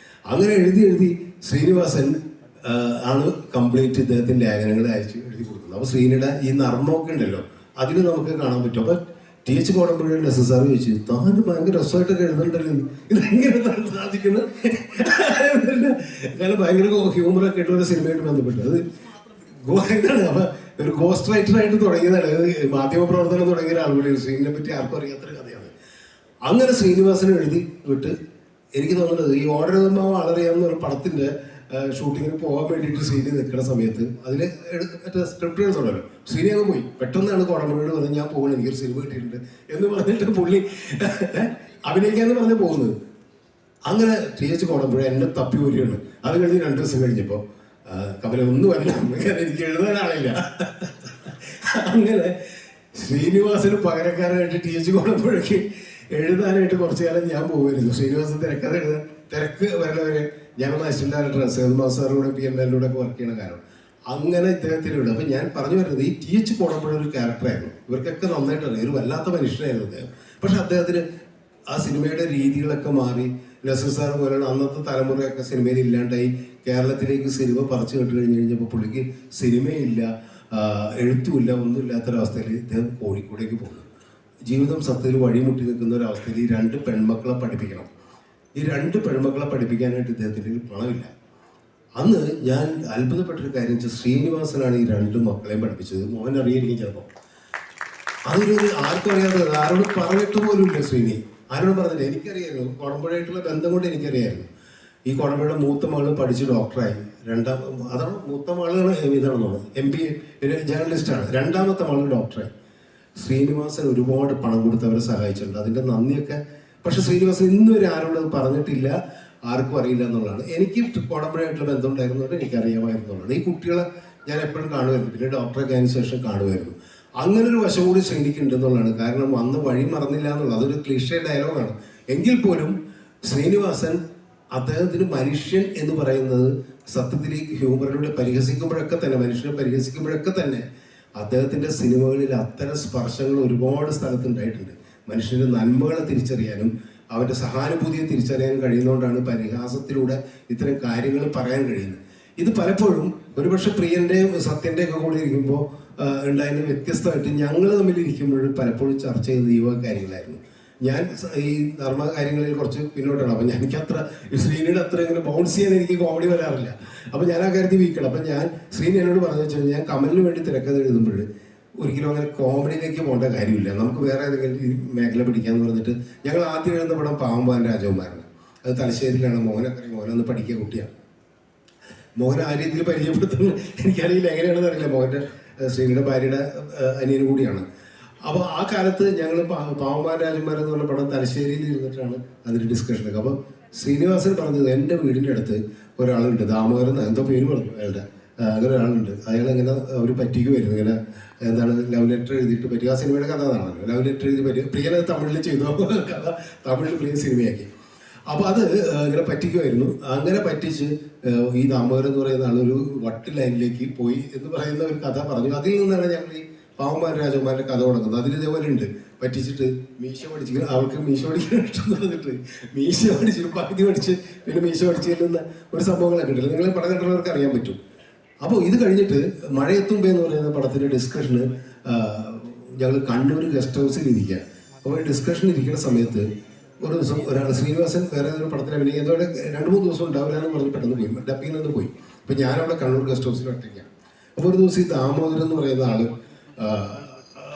അങ്ങനെ എഴുതി ശ്രീനിവാസൻ ആണ് കംപ്ലീറ്റ് ഇദ്ദേഹത്തിൻ്റെ ലേഖനങ്ങൾ അയച്ച് എഴുതി കൊടുക്കുന്നത്. അപ്പോൾ ശ്രീനിയുടെ ഈ നർമ്മമൊക്കെ ഉണ്ടല്ലോ, അതിൽ നമുക്ക് കാണാൻ പറ്റും. അപ്പോൾ TH കോടമ്പുഴ നെസസാർ ചോദിച്ചു, താൻ ഭയങ്കര രസമായിട്ടൊക്കെ എഴുതുന്നുണ്ടല്ലോ, ഇതെങ്ങനെ സാധിക്കുന്നത്? കാരണം ഭയങ്കര ഹ്യൂമറൊക്കെ ആയിട്ടുള്ള ഒരു സിനിമയായിട്ട് ബന്ധപ്പെട്ടു. അത് എന്താണ്, അപ്പൊ ഒരു ഗോസ്റ്റ് റൈറ്ററായിട്ട് തുടങ്ങിയതാണ്. മാധ്യമപ്രവർത്തനം തുടങ്ങിയ ഒരാളുകൂടി. ശ്രീനിനെ പറ്റി ആർക്കും അറിയാത്തൊരു കഥയാണ്. അങ്ങനെ ശ്രീനിവാസനെ എഴുതി വിട്ട് എനിക്ക് തോന്നുന്നത് ഈ ഓർഡർ വളരെയാവുന്ന ഒരു പടത്തിന്റെ ഷൂട്ടിങ്ങിന് പോകാൻ വേണ്ടിയിട്ട് ശ്രീനി നിൽക്കുന്ന സമയത്ത് അതിൽ മറ്റേ സ്ക്രിപ്റ്റേഴ്സ് ഉണ്ടല്ലോ, ശ്രീനി അങ്ങ് പോയി. പെട്ടെന്നാണ് കോടമ്പുഴയോട് പറഞ്ഞ് ഞാൻ പോകണം, എനിക്കൊരു സിനിമ കിട്ടിയിട്ടുണ്ട് എന്ന് പറഞ്ഞിട്ട് പുള്ളി അഭിനയിക്കാന്ന് പറഞ്ഞ് പോകുന്നത്. അങ്ങനെ TH കോടമ്പുഴ എന്നെ തപ്പി പോരുകയാണ്. അത് കഴിഞ്ഞ് 2 ദിവസം കഴിഞ്ഞപ്പോൾ കമല ഒന്നുമല്ല, എനിക്ക് എഴുതാനാളില്ല. അങ്ങനെ ശ്രീനിവാസന് പകരക്കാരനായിട്ട് TH കോടമ്പുഴയ്ക്ക് എഴുതാനായിട്ട് കുറച്ചു കാലം ഞാൻ പോകുമായിരുന്നു. ശ്രീനിവാസൻ തിരക്കഥ എഴുതാൻ തിരക്ക് വരണവരെ ഞാനൊന്ന് അസിസ്റ്റന്റ് ഡയറക്ടർ സേതുമാ സാറിലൂടെ PMLലൂടെ ഒക്കെ വർക്ക് ചെയ്യണ കാലം. അങ്ങനെ ഇദ്ദേഹത്തിനോട് അപ്പം ഞാൻ പറഞ്ഞു വരുന്നത് ഈ TH കോടമ്പുഴ ഒരു ക്യാരക്ടറായിരുന്നു. ഇവർക്കൊക്കെ നന്നായിട്ട് അറിയാം, ഒരു വല്ലാത്ത മനുഷ്യനായിരുന്നു അദ്ദേഹം. പക്ഷെ അദ്ദേഹത്തിന് ആ സിനിമയുടെ രീതികളൊക്കെ മാറി. നസീർ സാർ പോലെയുള്ള അന്നത്തെ തലമുറയൊക്കെ സിനിമയിൽ ഇല്ലാണ്ടായി. കേരളത്തിലേക്ക് സിനിമ പറിച്ചു കേട്ട് കഴിഞ്ഞപ്പോൾ പുള്ളിക്ക് സിനിമയില്ല, എഴുത്തുമില്ല, ഒന്നും ഇല്ലാത്തൊരവസ്ഥയിൽ ഇദ്ദേഹം കോഴിക്കോടേക്ക് പോകുന്നു. ജീവിതം സത്യത്തിൽ വഴിമുട്ടി നിൽക്കുന്ന ഒരവസ്ഥയിൽ ഈ 2 പെൺമക്കളെ പഠിപ്പിക്കണം. ഈ 2 പെൺമക്കളെ പഠിപ്പിക്കാനായിട്ട് ഇദ്ദേഹത്തിന് പണമില്ല. അന്ന് ഞാൻ അത്ഭുതപ്പെട്ടൊരു കാര്യം വെച്ചാൽ ശ്രീനിവാസനാണ് ഈ 2 മക്കളെയും പഠിപ്പിച്ചത്. മോഹൻ അറിയായിരിക്കും ചിലപ്പോൾ. അതൊരു ആർക്കും അറിയാത്തത്, ആരോട് പറഞ്ഞിട്ട് പോലും ഇല്ല ശ്രീനി. ആരോടും പറഞ്ഞില്ല. എനിക്കറിയായിരുന്നു, കോടമ്പുഴയായിട്ടുള്ള ബന്ധം കൊണ്ട് എനിക്കറിയായിരുന്നു. ഈ കോടമ്പുഴയുടെ മൂത്ത മകള് പഠിച്ച് ഡോക്ടറായി. അതാണ് മൂത്ത മകളാണ് ഇതാണെന്ന് തോന്നുന്നത്, MBA ജേർണലിസ്റ്റാണ്. 2ാമത്തെ മകള് ഡോക്ടറായി. ശ്രീനിവാസൻ ഒരുപാട് പണം കൊടുത്തവരെ സഹായിച്ചിട്ടുണ്ട്. അതിൻ്റെ നന്ദിയൊക്കെ. പക്ഷെ ശ്രീനിവാസൻ ഇന്നുവരെ ആരോടും പറഞ്ഞിട്ടില്ല, ആർക്കും അറിയില്ല എന്നുള്ളതാണ്. എനിക്ക് കോടമ്പുഴയായിട്ടുള്ള ബന്ധം ഉണ്ടായിരുന്നതുകൊണ്ട് എനിക്കറിയാമായിരുന്നുള്ളതാണ്. ഈ കുട്ടികളെ ഞാൻ എപ്പോഴും കാണുമായിരുന്നു, പിന്നെ ഡോക്ടറൊക്കെ അതിന് ശേഷം കാണുമായിരുന്നു. അങ്ങനെ ഒരു വശം കൂടി ശ്രീനിക്ക് ഉണ്ടെന്നുള്ളതാണ്. കാരണം അന്ന് വഴി മറന്നില്ല എന്നുള്ളത് അതൊരു ക്ലീഷേ ഡയലോഗാണ്. എങ്കിൽ പോലും ശ്രീനിവാസൻ അദ്ദേഹത്തിന് മനുഷ്യൻ എന്ന് പറയുന്നത് സത്യത്തിൽ ഈ ഹ്യൂമറിലൂടെ പരിഹസിക്കുമ്പോഴൊക്കെ തന്നെ, മനുഷ്യനെ പരിഹസിക്കുമ്പോഴൊക്കെ തന്നെ അദ്ദേഹത്തിൻ്റെ സിനിമകളിൽ അത്തരം സ്പർശങ്ങൾ ഒരുപാട് സ്ഥലത്തുണ്ടായിട്ടുണ്ട്. മനുഷ്യൻ്റെ നന്മകളെ തിരിച്ചറിയാനും അവൻ്റെ സഹാനുഭൂതിയെ തിരിച്ചറിയാനും കഴിയുന്നതുകൊണ്ടാണ് പരിഹാസത്തിലൂടെ ഇത്തരം കാര്യങ്ങൾ പറയാൻ കഴിയുന്നത്. ഇത് പലപ്പോഴും ഒരുപക്ഷെ പ്രിയൻ്റെയും സത്യൻ്റെയും ഒക്കെ കൂടെ ഇരിക്കുമ്പോൾ ഉണ്ടായിരുന്ന വ്യത്യസ്തമായിട്ട് ഞങ്ങൾ തമ്മിൽ ഇരിക്കുമ്പോൾ പലപ്പോഴും ചർച്ച ചെയ്ത് ഈ കാര്യങ്ങളായിരുന്നു. ഞാൻ ഈ ധർമ്മ കാര്യങ്ങളിൽ കുറച്ച് പിന്നോട്ടാണ്. അപ്പം എനിക്കത്ര ശ്രീനിയുടെ അത്ര ഇങ്ങനെ ബൗൺസ് ചെയ്യാൻ എനിക്ക് കോമഡി വരാറില്ല. അപ്പം ഞാൻ ആ കാര്യത്തിൽ വീക്കണം. അപ്പം ഞാൻ ശ്രീനി എന്നോട് പറഞ്ഞു വെച്ചാൽ, ഞാൻ കമലിന് വേണ്ടി തിരക്കഥ എഴുതുമ്പോൾ ഒരിക്കലും അങ്ങനെ കോമഡിയിലേക്ക് പോകേണ്ട കാര്യമില്ല, നമുക്ക് വേറെ ഏതെങ്കിലും ഈ മേഖല പിടിക്കാമെന്ന് പറഞ്ഞിട്ട് ഞങ്ങൾ ആദ്യം എഴുതുന്ന പടം പാവമ്പാൻ രാജകുമാരൻ. അത് തലശ്ശേരിയിലാണ്. മോഹനക്കറി, മോഹനൊന്ന് പഠിക്കുക കുട്ടിയാണ്. മോഹൻ ആ രീതിയിൽ പരിചയപ്പെടുത്തുന്നത് എനിക്കറിയില്ല, എങ്ങനെയാണെന്ന് അറിയില്ല. മോഹൻ്റെ ശ്രീനിയുടെ ഭാര്യയുടെ അനിയൻ കൂടിയാണ്. അപ്പോൾ ആ കാലത്ത് ഞങ്ങൾ പാവമ്പാൻ രാജകുമാരൻ എന്ന് പറഞ്ഞ പടം തലശ്ശേരിയിൽ ഇരുന്നിട്ടാണ് അതിൻ്റെ ഡിസ്കഷനൊക്കെ. അപ്പോൾ ശ്രീനിവാസൻ പറഞ്ഞത്, എൻ്റെ വീടിൻ്റെ അടുത്ത് ഒരാളുണ്ട്, ദാമോദരൻ എന്തോ പേര് പറഞ്ഞു അയാളുടെ, അങ്ങനെ ഒരാളുണ്ട്, അയാളെങ്ങനെ അവർ പറ്റിക്കുമായിരുന്നു. ഇങ്ങനെ എന്താണ് ലവ് ലെറ്റർ എഴുതിയിട്ട് പറ്റുക. ആ സിനിമയുടെ കഥ അതാണല്ലോ, ലവ് ലെറ്റർ എഴുതി പറ്റുക. പ്രിയനെ തമിഴിൽ ചെയ്തു, കഥ തമിഴിൽ പ്രിയ സിനിമയാക്കി. അപ്പോൾ അത് ഇങ്ങനെ പറ്റിക്കുമായിരുന്നു. അങ്ങനെ പറ്റിച്ച് ഈ ദാമോദരൻ എന്ന് പറയുന്ന ആളൊരു വട്ട് ലൈനിലേക്ക് പോയി എന്ന് പറയുന്ന ഒരു കഥ പറഞ്ഞു. അതിൽ നിന്നാണ് ഞങ്ങൾ ഈ പാവമ്പാൻ രാജകുമാരൻ്റെ കഥ തുടങ്ങുന്നത്. അതിൽ ഇതേപോലെ ഉണ്ട്, പറ്റിച്ചിട്ട് മീശ പഠിച്ച്, അവൾക്ക് മീശ പഠിക്കാൻ ഇഷ്ടം പറഞ്ഞിട്ട് മീശ പഠിച്ചിട്ട് പകുതി പഠിച്ച് പിന്നെ മീശ പഠിച്ച് ചെല്ലുന്ന ഒരു സംഭവങ്ങളൊക്കെ ഉണ്ടല്ലോ, നിങ്ങളെ പടം കണ്ടുള്ളവർക്ക് അറിയാൻ പറ്റും. അപ്പോൾ ഇത് കഴിഞ്ഞിട്ട് മഴയെത്തുമ്പേ എന്ന് പറയുന്ന പടത്തിൻ്റെ ഡിസ്കഷന് ഞങ്ങൾ കണ്ണൂർ ഗസ്റ്റ് ഹൗസിൽ ഇരിക്കുക. അപ്പോൾ ഡിസ്കഷൻ ഇരിക്കുന്ന സമയത്ത് ഒരു ദിവസം ഒരാൾ ശ്രീനിവാസൻ വേറെ ഒരു പടത്തിൽ അഭിനയിക്കുക, അതോടെ 2-3 ദിവസം ഉണ്ടാവില്ല എന്ന് പറഞ്ഞ് പെട്ടെന്ന് പോയി, ഡപ്പിങ്ങിൽ നിന്ന് പോയി. അപ്പോൾ ഞാനവിടെ കണ്ണൂർ ഗസ്റ്റ് ഹൗസിൽ ഒറ്റയ്ക്കാണ്. അപ്പോൾ ഒരു ദിവസം ഈ ദാമോദരൻ എന്ന് പറയുന്ന ആൾ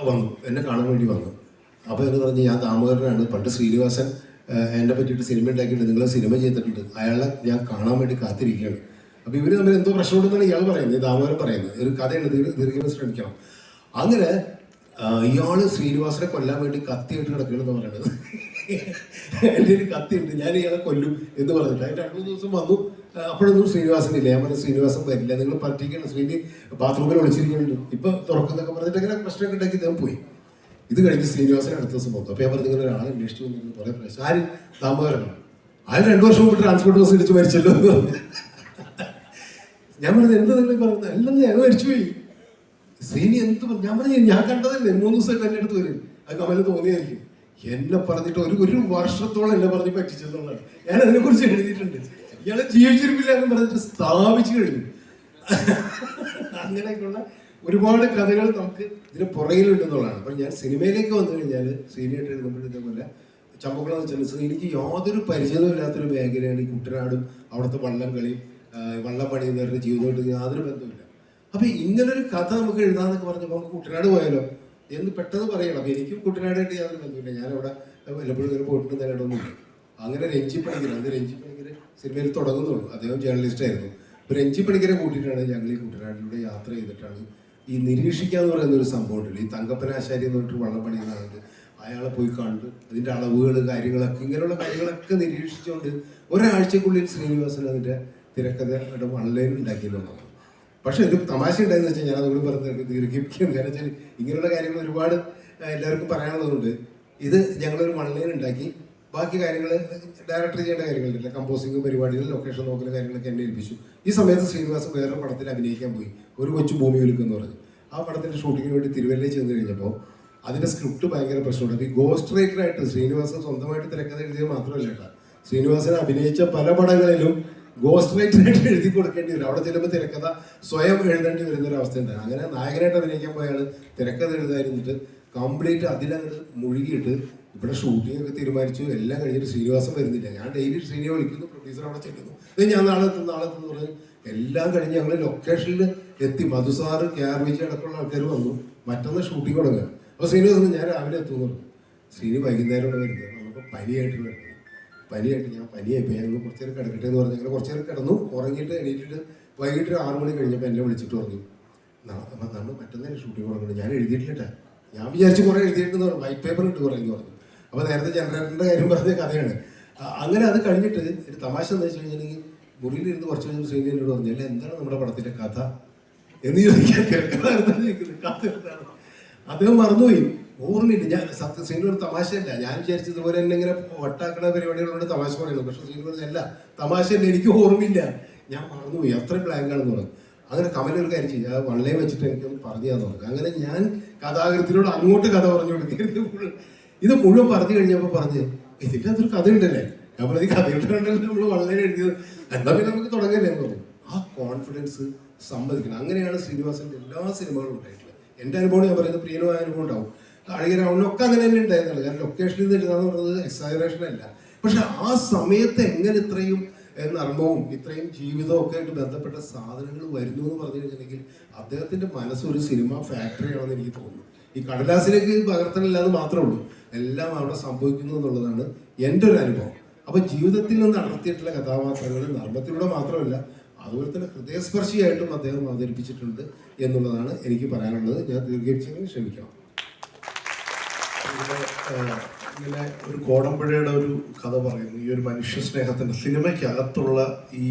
വന്നു, എന്നെ കാണാൻ വേണ്ടി വന്നു. അപ്പോൾ എന്ന് പറഞ്ഞ്, ഞാൻ ദാമോദരനാണ്, പണ്ട് ശ്രീനിവാസൻ എന്നെ പറ്റിയിട്ട് സിനിമ ഉണ്ടാക്കിയിട്ടുണ്ട്, നിങ്ങൾ സിനിമ ചെയ്തിട്ടുണ്ട്, അയാളെ ഞാൻ കാണാൻ വേണ്ടി കാത്തിരിക്കുകയാണ്. അപ്പോൾ ഇവർ തമ്മിൽ എന്തോ പ്രശ്നമുണ്ടെന്നാണ് ഇയാൾ പറയുന്നത്, ഈ ദാമോദരൻ പറയുന്നത്. ഒരു കഥയുണ്ട്, ദീർഘം ശ്രമിക്കണം. അങ്ങനെ ഇയാൾ ശ്രീനിവാസനെ കൊല്ലാൻ വേണ്ടി കത്തിയിട്ട് കിടക്കണമെന്ന് പറയുന്നത്. എൻ്റെ ഒരു കത്തിയുണ്ട്, ഞാൻ ഇയാളെ കൊല്ലും എന്ന് പറഞ്ഞിട്ട് അതിന് 2-3 ദിവസം വന്നു. അപ്പോഴൊന്നും ശ്രീനിവാസനില്ല. ഞാൻ പറഞ്ഞു, ശ്രീനിവാസൻ വരില്ല, നിങ്ങൾ പറ്റിക്കണം, ശ്രീനി ബാത്റൂമിൽ ഒളിച്ചിരിക്കുന്നുണ്ട്, ഇപ്പം തുറക്കുന്നൊക്കെ പറഞ്ഞിട്ട് അങ്ങനെ പ്രശ്നമൊക്കെ ഉണ്ടാക്കി ഞാൻ പോയി. ഇത് കഴിഞ്ഞ് ശ്രീനിവാസൻ അടുത്ത ദിവസം വന്നു. അപ്പോൾ ഞാൻ പറഞ്ഞു, ഇങ്ങനെ ഒരാളെ അന്വേഷിച്ചു വന്നിരുന്നു, കുറേ പ്രശ്നം. ആര്? ദാമോദരനാണ്. അയാൾ 2 വർഷം മുമ്പ് ട്രാൻസ്പോർട്ട് ബസ് ഇടിച്ച് മരിച്ചല്ലോ എന്ന് പറഞ്ഞു. ഞാൻ പറഞ്ഞത്, എന്താ നിങ്ങൾ പറയുന്നത്? അല്ലെന്ന് ഞങ്ങൾ മരിച്ചുപോയി. ശ്രീനി എന്ത് പറഞ്ഞു? ഞാൻ പറഞ്ഞു, ഞാൻ കണ്ടതല്ലേ, 3 ദിവസമായിട്ട് എൻ്റെ അടുത്ത് വരും, അത് കമലിന് തോന്നിയായിരിക്കും. എന്നെ പറഞ്ഞിട്ട് ഒരു വർഷത്തോളം എന്നെ പറഞ്ഞ് പറ്റിച്ചെന്നുള്ളതാണ്. ഞാൻ അതിനെക്കുറിച്ച് എഴുതിയിട്ടുണ്ട്. ഇയാളെ ജീവിച്ചിരിപ്പില്ല എന്ന് പറഞ്ഞിട്ട് സ്ഥാപിച്ചു കഴിഞ്ഞു. അങ്ങനെയൊക്കെയുള്ള ഒരുപാട് കഥകൾ നമുക്ക് ഇതിന് പുറകിലുണ്ടെന്നുള്ളതാണ്. അപ്പം ഞാൻ സിനിമയിലേക്ക് വന്നു കഴിഞ്ഞാൽ ശ്രീനിയായിട്ട് എഴുതുമ്പോൾ ഇതേപോലെ ചമ്പക്കുളം എന്ന് വെച്ചാൽ എനിക്ക് യാതൊരു പരിചയമില്ലാത്തൊരു മേഖലയാണ് ഈ കുട്ടനാടും അവിടുത്തെ വള്ളം കളി, വള്ളം പണിയുന്നവരുടെ ജീവിതമായിട്ട് യാതൊരു ബന്ധമില്ല. അപ്പം ഇങ്ങനൊരു കഥ നമുക്ക് എഴുതാന്നൊക്കെ പറഞ്ഞപ്പോൾ നമുക്ക് കുട്ടനാട് പോയാലോ എന്ന് പെട്ടെന്ന് പറയണം. അപ്പം എനിക്കും കുട്ടനാടായിട്ട് യാതൊരു ബന്ധമില്ല, ഞാനവിടെ വല്ലപ്പോഴും ഇങ്ങനെ പോയിട്ട് നേരിടൊന്നുമില്ല. അങ്ങനെ രഞ്ജി പണിക്കർ, അന്ന് രഞ്ജി പണിക്കർ സിനിമയിൽ തുടങ്ങുന്നുള്ളൂ, അദ്ദേഹം ജേർണലിസ്റ്റായിരുന്നു. അപ്പോൾ രഞ്ജി പണിക്കരെ കൂട്ടിയിട്ടാണ് ഞങ്ങൾ ഈ കുട്ടനാട്ടിലൂടെ യാത്ര ചെയ്തിട്ടാണ് ഈ നിരീക്ഷിക്കുക എന്ന് പറയുന്ന ഒരു സംഭവം ഉണ്ടല്ലോ, ഈ തങ്കപ്പനാശാരി എന്ന് പറഞ്ഞിട്ട് വള്ളം പണിയുന്ന ആളുണ്ട്, അയാളെ പോയി കണ്ട് അതിൻ്റെ അളവുകൾ കാര്യങ്ങളൊക്കെ ഇങ്ങനെയുള്ള കാര്യങ്ങളൊക്കെ നിരീക്ഷിച്ചുകൊണ്ട് ഒരാഴ്ചക്കുള്ളിൽ ശ്രീനിവാസൻ അതിൻ്റെ തിരക്കഥയുടെ ഓൺലൈൻ ഉണ്ടാക്കിയെന്നുള്ളതാണ്. പക്ഷേ ഒരു തമാശ ഉണ്ടായെന്ന് വെച്ചാൽ ഞാൻ അതുകൂടി പറഞ്ഞ് ദീർഘിപ്പിക്കും. കാരണം വെച്ചാൽ ഇങ്ങനെയുള്ള കാര്യങ്ങൾ ഒരുപാട് എല്ലാവർക്കും പറയാനുള്ളതുകൊണ്ട് ഇത് ഞങ്ങളൊരു ഓൺലൈൻ ഉണ്ടാക്കി, ബാക്കി കാര്യങ്ങൾ ഡയറക്ടർ ചെയ്യേണ്ട കാര്യങ്ങളുണ്ടല്ലോ, കമ്പോസിങ് പരിപാടികൾ, ലൊക്കേഷൻ നോക്കുന്ന കാര്യങ്ങളൊക്കെ എന്നെ ഏൽപ്പിച്ചു. ഈ സമയത്ത് ശ്രീനിവാസൻ വേറെ പടത്തിൽ അഭിനയിക്കാൻ പോയി, ഒരു കൊച്ചു ഭൂമി വിൽക്കെന്ന് പറഞ്ഞു. ആ പടത്തിൻ്റെ ഷൂട്ടിങ്ങിന് വേണ്ടി തിരുവല്ലയിൽ ചെന്ന് കഴിഞ്ഞപ്പോൾ അതിൻ്റെ സ്ക്രിപ്റ്റ് ഭയങ്കര പ്രശ്നമുണ്ട്. ഈ ഗോസ്റ്റ് റൈറ്ററായിട്ട് ശ്രീനിവാസൻ സ്വന്തമായിട്ട് തിരക്കഥ എഴുതിയത് മാത്രമല്ല കേട്ടോ, ശ്രീനിവാസൻ അഭിനയിച്ച പല പടങ്ങളിലും ഗോസ്റ്റ് റൈറ്ററായിട്ട് എഴുതി കൊടുക്കേണ്ടി വരും. അവിടെ ചിലപ്പോൾ തിരക്കഥ സ്വയം എഴുതേണ്ടി വരുന്നൊരവസ്ഥ ഉണ്ടാകും. അങ്ങനെ നായകനായിട്ട് അഭിനയിക്കാൻ പോയാൽ തിരക്കഥ എഴുതാതിരുന്നിട്ട് കംപ്ലീറ്റ് അതിലങ്ങോട്ട് മുഴുകിയിട്ട് ഇവിടെ ഷൂട്ടിംഗ് ഒക്കെ തീരുമാനിച്ചു, എല്ലാം കഴിഞ്ഞിട്ട് ശ്രീനിവാസൻ വരുന്നില്ല. ഞാൻ ഡെയിലി ശ്രീനിയെ വിളിക്കുന്നു, പ്രൊഡ്യൂസർ അവിടെ ചെല്ലുന്നു, ഞാൻ നാളെ എത്തുന്നു പറഞ്ഞു. എല്ലാം കഴിഞ്ഞ് ഞങ്ങൾ ലൊക്കേഷനിൽ എത്തി. മധുസാറ് ക്യാബേജ് അടക്കമുള്ള ആൾക്കാർ വന്നു. മറ്റൊന്ന് ഷൂട്ടിംഗ് തുടങ്ങുക. അപ്പോൾ ശ്രീനിവാസൻ ഞാൻ രാവിലെ എത്തുന്നു പറഞ്ഞു. ശ്രീനി വൈകുന്നേരമാണ് വരുന്നത്. നമുക്ക് പനിയായിട്ട് വരുന്നത്. ഞാൻ പനിയായിപ്പോൾ ഞങ്ങൾ കുറച്ച് നേരം കിടക്കട്ടെ എന്ന് പറഞ്ഞു. ഞങ്ങൾ കുറച്ച് നേരം കിടന്നു. ഉറങ്ങിയിട്ട് എണീറ്റിട്ട് വൈകിട്ട് 6 മണി കഴിഞ്ഞപ്പോൾ എന്നെ വിളിച്ചിട്ട് പറഞ്ഞു, നമ്മൾ മറ്റൊന്നേ ഷൂട്ടിംഗ് തുടങ്ങുന്നത്. ഞാൻ എഴുതിയിട്ടില്ല. ഞാൻ വിചാരിച്ച് കുറേ എഴുതിയിട്ടെന്ന് പറഞ്ഞു. വൈറ്റ് പേപ്പർ ഇട്ട് പറയുന്നു പറഞ്ഞു. അപ്പോൾ നേരത്തെ ജനറേറ്ററിൻ്റെ കാര്യം പറഞ്ഞ കഥയാണ്. അങ്ങനെ അത് കഴിഞ്ഞിട്ട് ഒരു തമാശ എന്ന് വെച്ച് കഴിഞ്ഞിട്ടുണ്ടെങ്കിൽ മുറിയിലിരുന്ന് കുറച്ച് കഴിഞ്ഞ് ശ്രീനിയോട് പറഞ്ഞു, അല്ല എന്താണ് നമ്മുടെ പടത്തിൻ്റെ കഥ എന്ന് ചോദിക്കാൻ കഥ എന്താണ് അദ്ദേഹം മറന്നുപോയി, ഓർമ്മയില്ല. ഞാൻ സത്യം ശ്രീനിയോട് തമാശയല്ല, ഞാൻ വിചാരിച്ചത് ഇതുപോലെ തന്നെ ഇങ്ങനെ വട്ടാക്കണ പരിപാടികളോട് തമാശ പറയുന്നു. പക്ഷെ ശ്രീനിയോട് അല്ല, തമാശയല്ല, എനിക്ക് ഓർമ്മയില്ല, ഞാൻ മറന്നുപോയി, അത്രയും ബ്ലാങ്കാണെന്ന് പറഞ്ഞു. അങ്ങനെ കമലൊരു കാര്യം ചെയ്യും, ആ വള്ളയെ വെച്ചിട്ട് എനിക്കൊന്ന് പറഞ്ഞു തന്നു പറഞ്ഞു. അങ്ങനെ ഞാൻ കഥാകൃത്തിനോട് അങ്ങോട്ട് കഥ പറഞ്ഞു കൊടുക്കുക. ഇത് മുഴുവൻ പറഞ്ഞു കഴിഞ്ഞപ്പോൾ പറഞ്ഞ് ഇതിൻ്റെ അതൊരു കഥ ഉണ്ടല്ലേ. ഞാൻ പറഞ്ഞ കഥയുണ്ടല്ലോ നമ്മൾ വളരെ എഴുതിയത്, എന്നാൽ പിന്നെ നമുക്ക് തുടങ്ങല്ലേ എന്ന് പറഞ്ഞു. ആ കോൺഫിഡൻസ് സമ്മതിക്കണം. അങ്ങനെയാണ് ശ്രീനിവാസൻ്റെ എല്ലാ സിനിമകളും ഉണ്ടായിട്ടുള്ളത്. എൻ്റെ അനുഭവം ഞാൻ പറയുന്നത് പ്രിയനുമായ അനുഭവം ഉണ്ടാവും. കാളികരാവണൊക്കെ അങ്ങനെ തന്നെ ഉണ്ടായിരുന്നുള്ളൂ. കാരണം ലൊക്കേഷനിൽ നിന്ന് എഴുതാന്ന് പറയുന്നത് എക്സാജറേഷൻ അല്ല. പക്ഷെ ആ സമയത്ത് എങ്ങനെ ഇത്രയും നർമ്മവും ഇത്രയും ജീവിതവും ഒക്കെ ആയിട്ട് ബന്ധപ്പെട്ട സാധനങ്ങൾ വരുന്നു എന്ന് പറഞ്ഞു കഴിഞ്ഞിട്ടുണ്ടെങ്കിൽ അദ്ദേഹത്തിൻ്റെ മനസ്സൊരു സിനിമ ഫാക്ടറിയാണെന്ന് എനിക്ക് തോന്നുന്നു. ഈ കടലാസിലേക്ക് പകർത്തലില്ലാതെ മാത്രമേ ഉള്ളൂ, എല്ലാം അവിടെ സംഭവിക്കുന്നു എന്നുള്ളതാണ് എൻ്റെ ഒരു അനുഭവം. അപ്പോൾ ജീവിതത്തിൽ നിന്ന് അടർത്തിയിട്ടുള്ള കഥാപാത്രങ്ങൾ നർമ്മത്തിലൂടെ മാത്രമല്ല, അതുപോലെ തന്നെ ഹൃദയസ്പർശിയായിട്ടും അദ്ദേഹം അവതരിപ്പിച്ചിട്ടുണ്ട് എന്നുള്ളതാണ് എനിക്ക് പറയാനുള്ളത്. ഞാൻ ദീർഘിപ്പിച്ചതിന് ക്ഷമിക്കണം. ഇങ്ങനെ ഒരു കോടമ്പുഴയുടെ ഒരു കഥ പറയുന്നു. ഈ ഒരു മനുഷ്യ സ്നേഹത്തിൻ്റെ സിനിമയ്ക്കകത്തുള്ള ഈ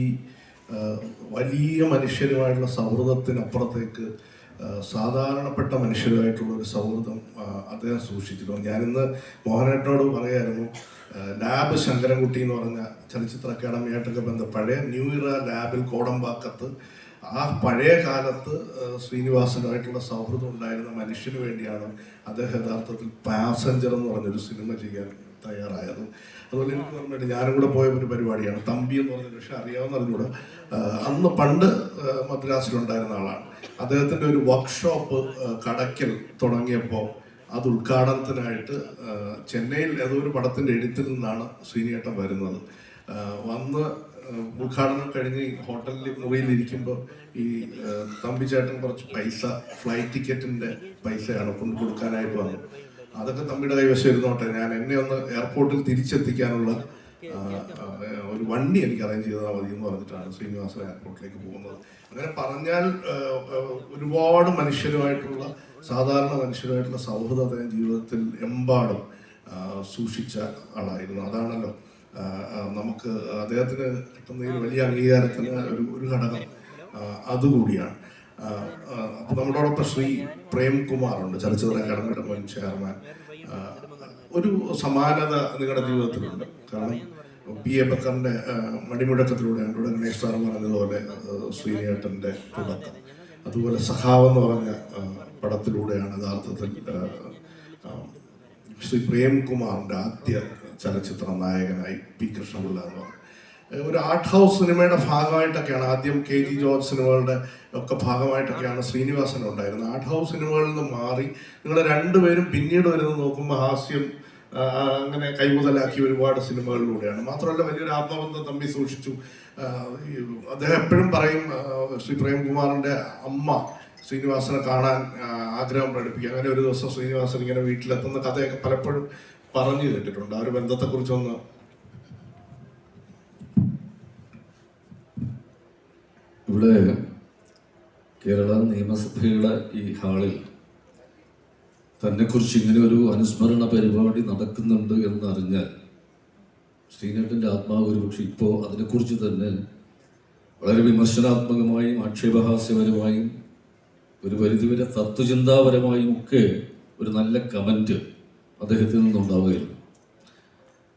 വലിയ മനുഷ്യരുമായിട്ടുള്ള സൗഹൃദത്തിനപ്പുറത്തേക്ക് സാധാരണപ്പെട്ട മനുഷ്യരുമായിട്ടുള്ള ഒരു സൗഹൃദം അദ്ദേഹം സൂക്ഷിച്ചിട്ടുണ്ട്. ഞാനിന്ന് മോഹനേട്ടനോട് പറയായിരുന്നു, ലാബ് ശങ്കരൻകുട്ടി എന്ന് പറഞ്ഞ ചലച്ചിത്ര അക്കാദമിയായിട്ടൊക്കെ പഴയ ന്യൂ ഇറ ലാബിൽ കോടമ്പാക്കത്ത് ആ പഴയ കാലത്ത് ശ്രീനിവാസനുമായിട്ടുള്ള സൗഹൃദം ഉണ്ടായിരുന്ന മനുഷ്യന് വേണ്ടിയാണ് അദ്ദേഹം യഥാർത്ഥത്തിൽ പാസഞ്ചർ എന്ന് പറഞ്ഞൊരു സിനിമ ചെയ്യാൻ തയ്യാറായത്. അതുപോലെ എനിക്ക് പറഞ്ഞിട്ട് ഞാനും കൂടെ പോയ ഒരു പരിപാടിയാണ് തമ്പി എന്ന് പറഞ്ഞ, പക്ഷെ അറിയാവുന്ന അറിഞ്ഞൂടെ, അന്ന് പണ്ട് മദ്രാസിലുണ്ടായിരുന്ന ആളാണ്. അദ്ദേഹത്തിൻ്റെ ഒരു വർക്ക്ഷോപ്പ് കടയ്ക്കൽ തുടങ്ങിയപ്പോൾ അത് ഉദ്ഘാടനത്തിനായിട്ട് ചെന്നൈയിൽ ഏതോ ഒരു പടത്തിൻ്റെ എഴുത്തിൽ നിന്നാണ് ശ്രീനിയേട്ടൻ വരുന്നത്. വന്ന് ഉദ്ഘാടനം കഴിഞ്ഞ് ഹോട്ടലിൽ മുറിയിലിരിക്കുമ്പോൾ ഈ തമ്പിച്ചേട്ടൻ കുറച്ച് പൈസ, ഫ്ലൈറ്റ് ടിക്കറ്റിൻ്റെ പൈസയാണ് കൊണ്ട് കൊടുക്കാനായിട്ട് വന്നു. അതൊക്കെ തമ്പിയുടെ കൈവശം ഇരുന്നോട്ടെ, ഞാൻ എന്നെ ഒന്ന് എയർപോർട്ടിൽ തിരിച്ചെത്തിക്കാനുള്ള ഒരു വണ്ടി എനിക്ക് അറേഞ്ച് ചെയ്താൽ മതി എന്ന് പറഞ്ഞിട്ടാണ് ശ്രീനിവാസൻ എയർപോർട്ടിലേക്ക് പോകുന്നത്. അങ്ങനെ പറഞ്ഞാൽ ഒരുപാട് മനുഷ്യരുമായിട്ടുള്ള, സാധാരണ മനുഷ്യരുമായിട്ടുള്ള സൗഹൃദം അദ്ദേഹം ജീവിതത്തിൽ എമ്പാടും സൂക്ഷിച്ച ആളായിരുന്നു. അതാണല്ലോ നമുക്ക് അദ്ദേഹത്തിന് കിട്ടുന്ന ഒരു വലിയ അംഗീകാരത്തിന് ഒരു ഘടകം അതുകൂടിയാണ്. അപ്പോൾ നമ്മളോടൊപ്പം ശ്രീ പ്രേംകുമാർ ഉണ്ട്, ചലച്ചിത്ര അക്കാദമിയുടെ മുൻ ചെയർമാൻ. ഒരു സമാനത നിങ്ങളുടെ ജീവിതത്തിലുണ്ട്. കാരണം PA ബക്കറിൻ്റെ മണിമുഴക്കത്തിലൂടെയാണ് ഇവിടെ ഗണേഷ് സാർ പറഞ്ഞതുപോലെ ശ്രീനിയേട്ടൻ്റെ തുടക്കം. അതുപോലെ സഖാവ് എന്ന് പറഞ്ഞ പടത്തിലൂടെയാണ് യഥാർത്ഥത്തിൽ ശ്രീ പ്രേംകുമാറിൻ്റെ ആദ്യ ചലച്ചിത്ര നായകനായി P. കൃഷ്ണപിള്ള എന്ന് പറഞ്ഞു. ഒരു ആർട്ട് ഹൗസ് സിനിമയുടെ ഭാഗമായിട്ടൊക്കെയാണ് ആദ്യം KG ജോർജ് സിനിമകളുടെ ഒക്കെ ഭാഗമായിട്ടൊക്കെയാണ് ശ്രീനിവാസൻ ഉണ്ടായിരുന്നത്. ആർട്ട് ഹൗസ് സിനിമകളിൽ നിന്ന് മാറി നിങ്ങൾ രണ്ടുപേരും പിന്നീട് വരുന്നത് നോക്കുമ്പോൾ ഹാസ്യം അങ്ങനെ കൈമുതലാക്കിയ ഒരുപാട് സിനിമകളിലൂടെയാണ്. മാത്രമല്ല വലിയൊരു ആത്മബന്ധം തമ്മിൽ സൂക്ഷിച്ചു. അദ്ദേഹം എപ്പോഴും പറയും, ശ്രീ പ്രേംകുമാറിൻ്റെ അമ്മ ശ്രീനിവാസനെ കാണാൻ ആഗ്രഹം പ്രകടിപ്പിക്കുക. അങ്ങനെ ഒരു ദിവസം ശ്രീനിവാസൻ ഇങ്ങനെ വീട്ടിലെത്തുന്ന കഥയൊക്കെ പലപ്പോഴും പറഞ്ഞു കേട്ടിട്ടുണ്ട്. ആ ഒരു ബന്ധത്തെക്കുറിച്ചൊന്ന്. ഇവിടെ കേരള നിയമസഭയുടെ ഈ ഹാളിൽ തന്നെക്കുറിച്ച് ഇങ്ങനെ ഒരു അനുസ്മരണ പരിപാടി നടക്കുന്നുണ്ട് എന്നറിഞ്ഞാൽ ശ്രീനേട്ടൻ്റെ ആത്മാവ് ഒരുപക്ഷെ ഇപ്പോൾ അതിനെക്കുറിച്ച് തന്നെ വളരെ വിമർശനാത്മകമായും ആക്ഷേപഹാസ്യപരമായും ഒരു പരിധിവരെ തത്വചിന്താപരമായും ഒക്കെ ഒരു നല്ല കമൻറ്റ് അദ്ദേഹത്തിൽ നിന്നുണ്ടാവുകയായിരുന്നു.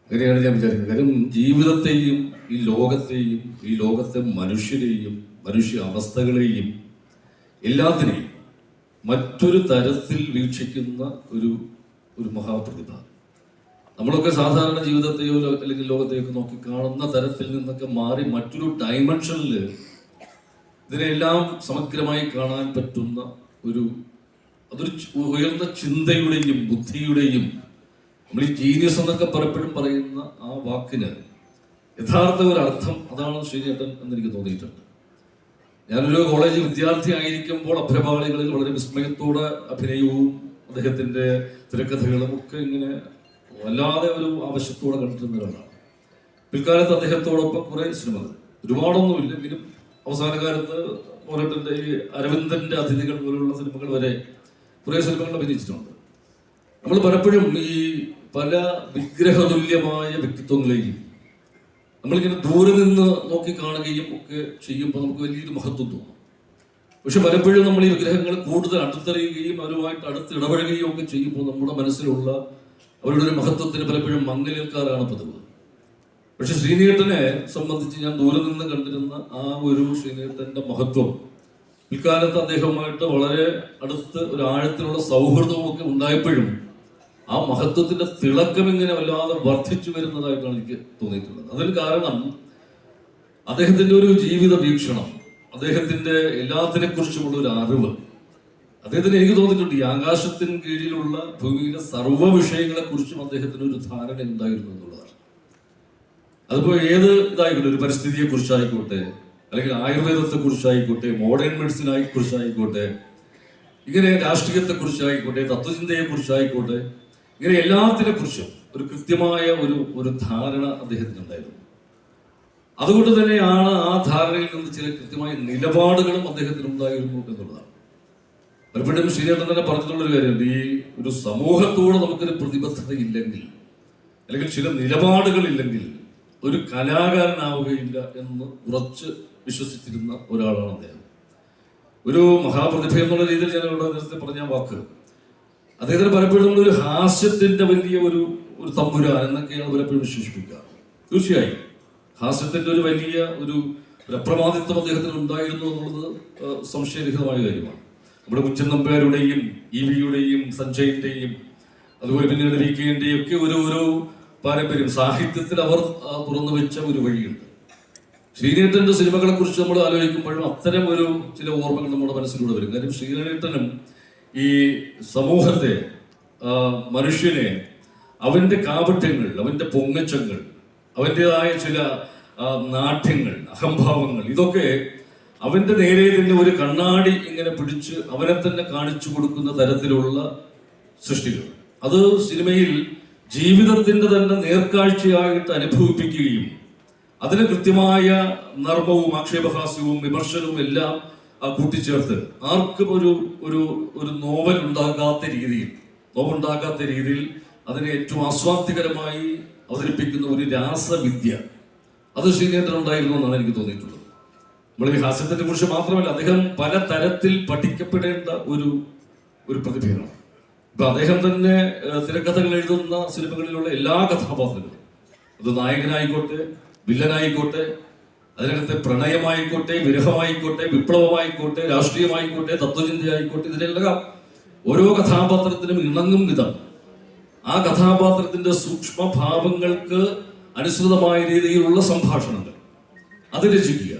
അങ്ങനെയാണ് ഞാൻ വിചാരിക്കുന്നത്. കാര്യം ജീവിതത്തെയും ഈ ലോകത്തെയും ഈ ലോകത്തെ മനുഷ്യരെയും മനുഷ്യ അവസ്ഥകളെയും എല്ലാത്തിനെയും മറ്റൊരു തരത്തിൽ വീക്ഷിക്കുന്ന ഒരു മഹാപ്രതിഭ. നമ്മളൊക്കെ സാധാരണ ജീവിതത്തെയോ അല്ലെങ്കിൽ ലോകത്തെയൊക്കെ നോക്കി കാണുന്ന തരത്തിൽ നിന്നൊക്കെ മാറി മറ്റൊരു ഡയമെൻഷനിൽ ഇതിനെല്ലാം സമഗ്രമായി കാണാൻ പറ്റുന്ന അതൊരു ഉയർന്ന ചിന്തയുടെയും ബുദ്ധിയുടെയും നമ്മൾ ഈ ജീനിയസ് എന്നൊക്കെ പലപ്പോഴും പറയുന്ന ആ വാക്കിന് യഥാർത്ഥ ഒരു അർത്ഥം അതാണ് ശ്രീനേട്ടൻ എന്നെനിക്ക് തോന്നിയിട്ടുണ്ട്. ഞാനൊരു കോളേജ് വിദ്യാർത്ഥി ആയിരിക്കുമ്പോൾ അഭ്രപാളികളിൽ വളരെ വിസ്മയത്തോടെ അഭിനയവും അദ്ദേഹത്തിന്റെ തിരക്കഥകളും ഒക്കെ ഇങ്ങനെ വല്ലാതെ ഒരു ആവശ്യത്തോടെ കണ്ടിരുന്ന ഒരാളാണ്. പിൽക്കാലത്ത് അദ്ദേഹത്തോടൊപ്പം കുറെ സിനിമകൾ, ഒരുപാടൊന്നുമില്ലെങ്കിലും അവസാന കാലത്ത് മോഹൻലാലിന്റെ ഈ അരവിന്ദന്റെ അതിഥികൾ പോലുള്ള സിനിമകൾ വരെ കുറെ സിനിമകൾ അഭിനയിച്ചിട്ടുണ്ട്. നമ്മൾ പലപ്പോഴും ഈ പല വിഗ്രഹതുല്യമായ വ്യക്തിത്വങ്ങളെയും നമ്മളിങ്ങനെ ദൂരെ നിന്ന് നോക്കി കാണുകയും ഒക്കെ ചെയ്യുമ്പോൾ നമുക്ക് വലിയൊരു മഹത്വം തോന്നും. പക്ഷെ പലപ്പോഴും നമ്മൾ ഈ വിഗ്രഹങ്ങൾ കൂടുതൽ അടുത്തറിയുകയും അവരുമായിട്ട് അടുത്ത് ഇടപഴകുകയും ഒക്കെ ചെയ്യുമ്പോൾ നമ്മുടെ മനസ്സിലുള്ള അവരുടെ ഒരു മഹത്വത്തിന് പലപ്പോഴും മങ്ങലേൽക്കാറാണ് പതിവ്. പക്ഷെ ശ്രീനേട്ടനെ സംബന്ധിച്ച് ഞാൻ ദൂരെ നിന്ന് കണ്ടിരുന്ന ആ ഒരു ശ്രീനേട്ടന്റെ മഹത്വം പിൽക്കാലത്ത് അദ്ദേഹവുമായിട്ട് വളരെ അടുത്ത് ഒരു ആഴത്തിലുള്ള സൗഹൃദവും ഒക്കെ ഉണ്ടായപ്പോഴും ആ മഹത്വത്തിന്റെ തിളക്കം ഇങ്ങനെ വല്ലാതെ വർദ്ധിച്ചു വരുന്നതായിട്ടാണ് എനിക്ക് തോന്നിയിട്ടുള്ളത്. അതിന് കാരണം അദ്ദേഹത്തിന്റെ ഒരു ജീവിത വീക്ഷണം, അദ്ദേഹത്തിന്റെ എല്ലാത്തിനെ കുറിച്ചുമുള്ള ഒരു അറിവ്. അദ്ദേഹത്തിന് എനിക്ക് തോന്നിയിട്ടുണ്ട് ഈ ആകാശത്തിന് കീഴിലുള്ള ഭൂമിയിലെ സർവ്വ വിഷയങ്ങളെ കുറിച്ചും അദ്ദേഹത്തിന് ഒരു ധാരണ ഉണ്ടായിരുന്നു എന്നുള്ളതാണ്. അതിപ്പോ ഏത് ഇതായിക്കോട്ടെ, ഒരു പരിസ്ഥിതിയെ കുറിച്ചായിക്കോട്ടെ, അല്ലെങ്കിൽ ആയുർവേദത്തെ കുറിച്ചായിക്കോട്ടെ, മോഡേൺ മെഡിസിനെ കുറിച്ചായിക്കോട്ടെ, ഇങ്ങനെ രാഷ്ട്രീയത്തെ കുറിച്ചായിക്കോട്ടെ, തത്വചിന്തയെ കുറിച്ചായിക്കോട്ടെ, ഇങ്ങനെ എല്ലാത്തിനെ കുറിച്ചും ഒരു കൃത്യമായ ഒരു ധാരണ അദ്ദേഹത്തിനുണ്ടായിരുന്നു. അതുകൊണ്ട് തന്നെയാണ് ആ ധാരണയിൽ നിന്ന് ചില കൃത്യമായ നിലപാടുകളും അദ്ദേഹത്തിന് ഉണ്ടായിരുന്നു എന്നുള്ളതാണ്. പലപ്പോഴും ശ്രീനേട്ടൻ തന്നെ പറഞ്ഞിട്ടുള്ള ഒരു കാര്യമുണ്ട്, ഈ ഒരു സമൂഹത്തോട് നമുക്കൊരു പ്രതിബദ്ധത ഇല്ലെങ്കിൽ, അല്ലെങ്കിൽ ചില നിലപാടുകൾ ഇല്ലെങ്കിൽ ഒരു കലാകാരനാവുകയില്ല എന്ന് ഉറച്ച് വിശ്വസിച്ചിരുന്ന ഒരാളാണ് അദ്ദേഹം. ഒരു മഹാപ്രതിഭ എന്നുള്ള രീതിയിൽ ഞാൻ ഇവിടെ നേരത്തെ പറഞ്ഞ വാക്ക്, അദ്ദേഹത്തിന് പലപ്പോഴും നമ്മളൊരു ഹാസ്യത്തിന്റെ വലിയ ഒരു തമ്പുരാൻ എന്നൊക്കെയാണ് പലപ്പോഴും വിശേഷിപ്പിക്കുക. തീർച്ചയായും ഹാസ്യത്തിന്റെ ഒരു വലിയ ഒരു അപ്രമാദിത്വം അദ്ദേഹത്തിന് ഉണ്ടായിരുന്നു എന്നുള്ളത് സംശയരഹിതമായ കാര്യമാണ്. നമ്മുടെ കുഞ്ചൻ നമ്പ്യാരുടെയും EVയുടെയും സഞ്ജയിന്റെയും അതുപോലെ പിന്നീട് VKന്റെയും ഒക്കെ ഓരോ പാരമ്പര്യം സാഹിത്യത്തിൽ അവർ തുറന്നു വെച്ച ഒരു വഴിയുണ്ട്. ശ്രീനേട്ടന്റെ സിനിമകളെ കുറിച്ച് നമ്മൾ ആലോചിക്കുമ്പോഴും അത്തരം ചില ഓർമ്മകൾ നമ്മുടെ മനസ്സിലൂടെ വരും. കാര്യം ശ്രീനേട്ടനും ഈ സമൂഹത്തെ, മനുഷ്യനെ, അവന്റെ കാപട്യങ്ങൾ, അവന്റെ പൊങ്ങച്ചങ്ങൾ, അവൻ്റെതായ ചില നാട്യങ്ങൾ, അഹംഭാവങ്ങൾ, ഇതൊക്കെ അവന്റെ നേരെ തന്നെ ഒരു കണ്ണാടി ഇങ്ങനെ പിടിച്ച് അവനെ തന്നെ കാണിച്ചു കൊടുക്കുന്ന തരത്തിലുള്ള സൃഷ്ടികൾ. അത് സിനിമയിൽ ജീവിതത്തിന്റെ തന്നെ നേർക്കാഴ്ചയായിട്ട് അനുഭവിപ്പിക്കുകയും അതിന് കൃത്യമായ നർമ്മവും ആക്ഷേപഹാസ്യവും വിമർശനവും എല്ലാം കൂട്ടിച്ചേർത്ത് ആർക്കും ഒരു നോവുണ്ടാകാത്ത രീതിയിൽ അതിനെ ഏറ്റവും ആസ്വാദ്യകരമായി അവതരിപ്പിക്കുന്ന ഒരു രാസവിദ്യ അത് ശ്രീനേട്ടൻ ഉണ്ടായിരുന്നു എന്നാണ് എനിക്ക് തോന്നിയിട്ടുള്ളത്. നമ്മൾ ഈ ഹാസ്യത്തിനെ കുറിച്ച് മാത്രമല്ല, അദ്ദേഹം പല തരത്തിൽ പഠിക്കപ്പെടേണ്ട ഒരു പ്രതിഭയാണ്. ഇപ്പൊ അദ്ദേഹം തന്നെ തിരക്കഥകൾ എഴുതുന്ന സിനിമകളിലുള്ള എല്ലാ കഥാപാത്രങ്ങളും, അത് നായകനായിക്കോട്ടെ, വില്ലനായിക്കോട്ടെ, അതിനകത്തെ പ്രണയമായിക്കോട്ടെ, വിരഹമായിക്കോട്ടെ, വിപ്ലവമായിക്കോട്ടെ, രാഷ്ട്രീയമായിക്കോട്ടെ, തത്വചിന്തയായിക്കോട്ടെ, ഇതിനെല്ലാം ഓരോ കഥാപാത്രത്തിനും ഇണങ്ങും വിധം ആ കഥാപാത്രത്തിന്റെ സൂക്ഷ്മഭാവങ്ങൾക്ക് അനുസൃതമായ രീതിയിലുള്ള സംഭാഷണങ്ങൾ അത് രചിക്കുക.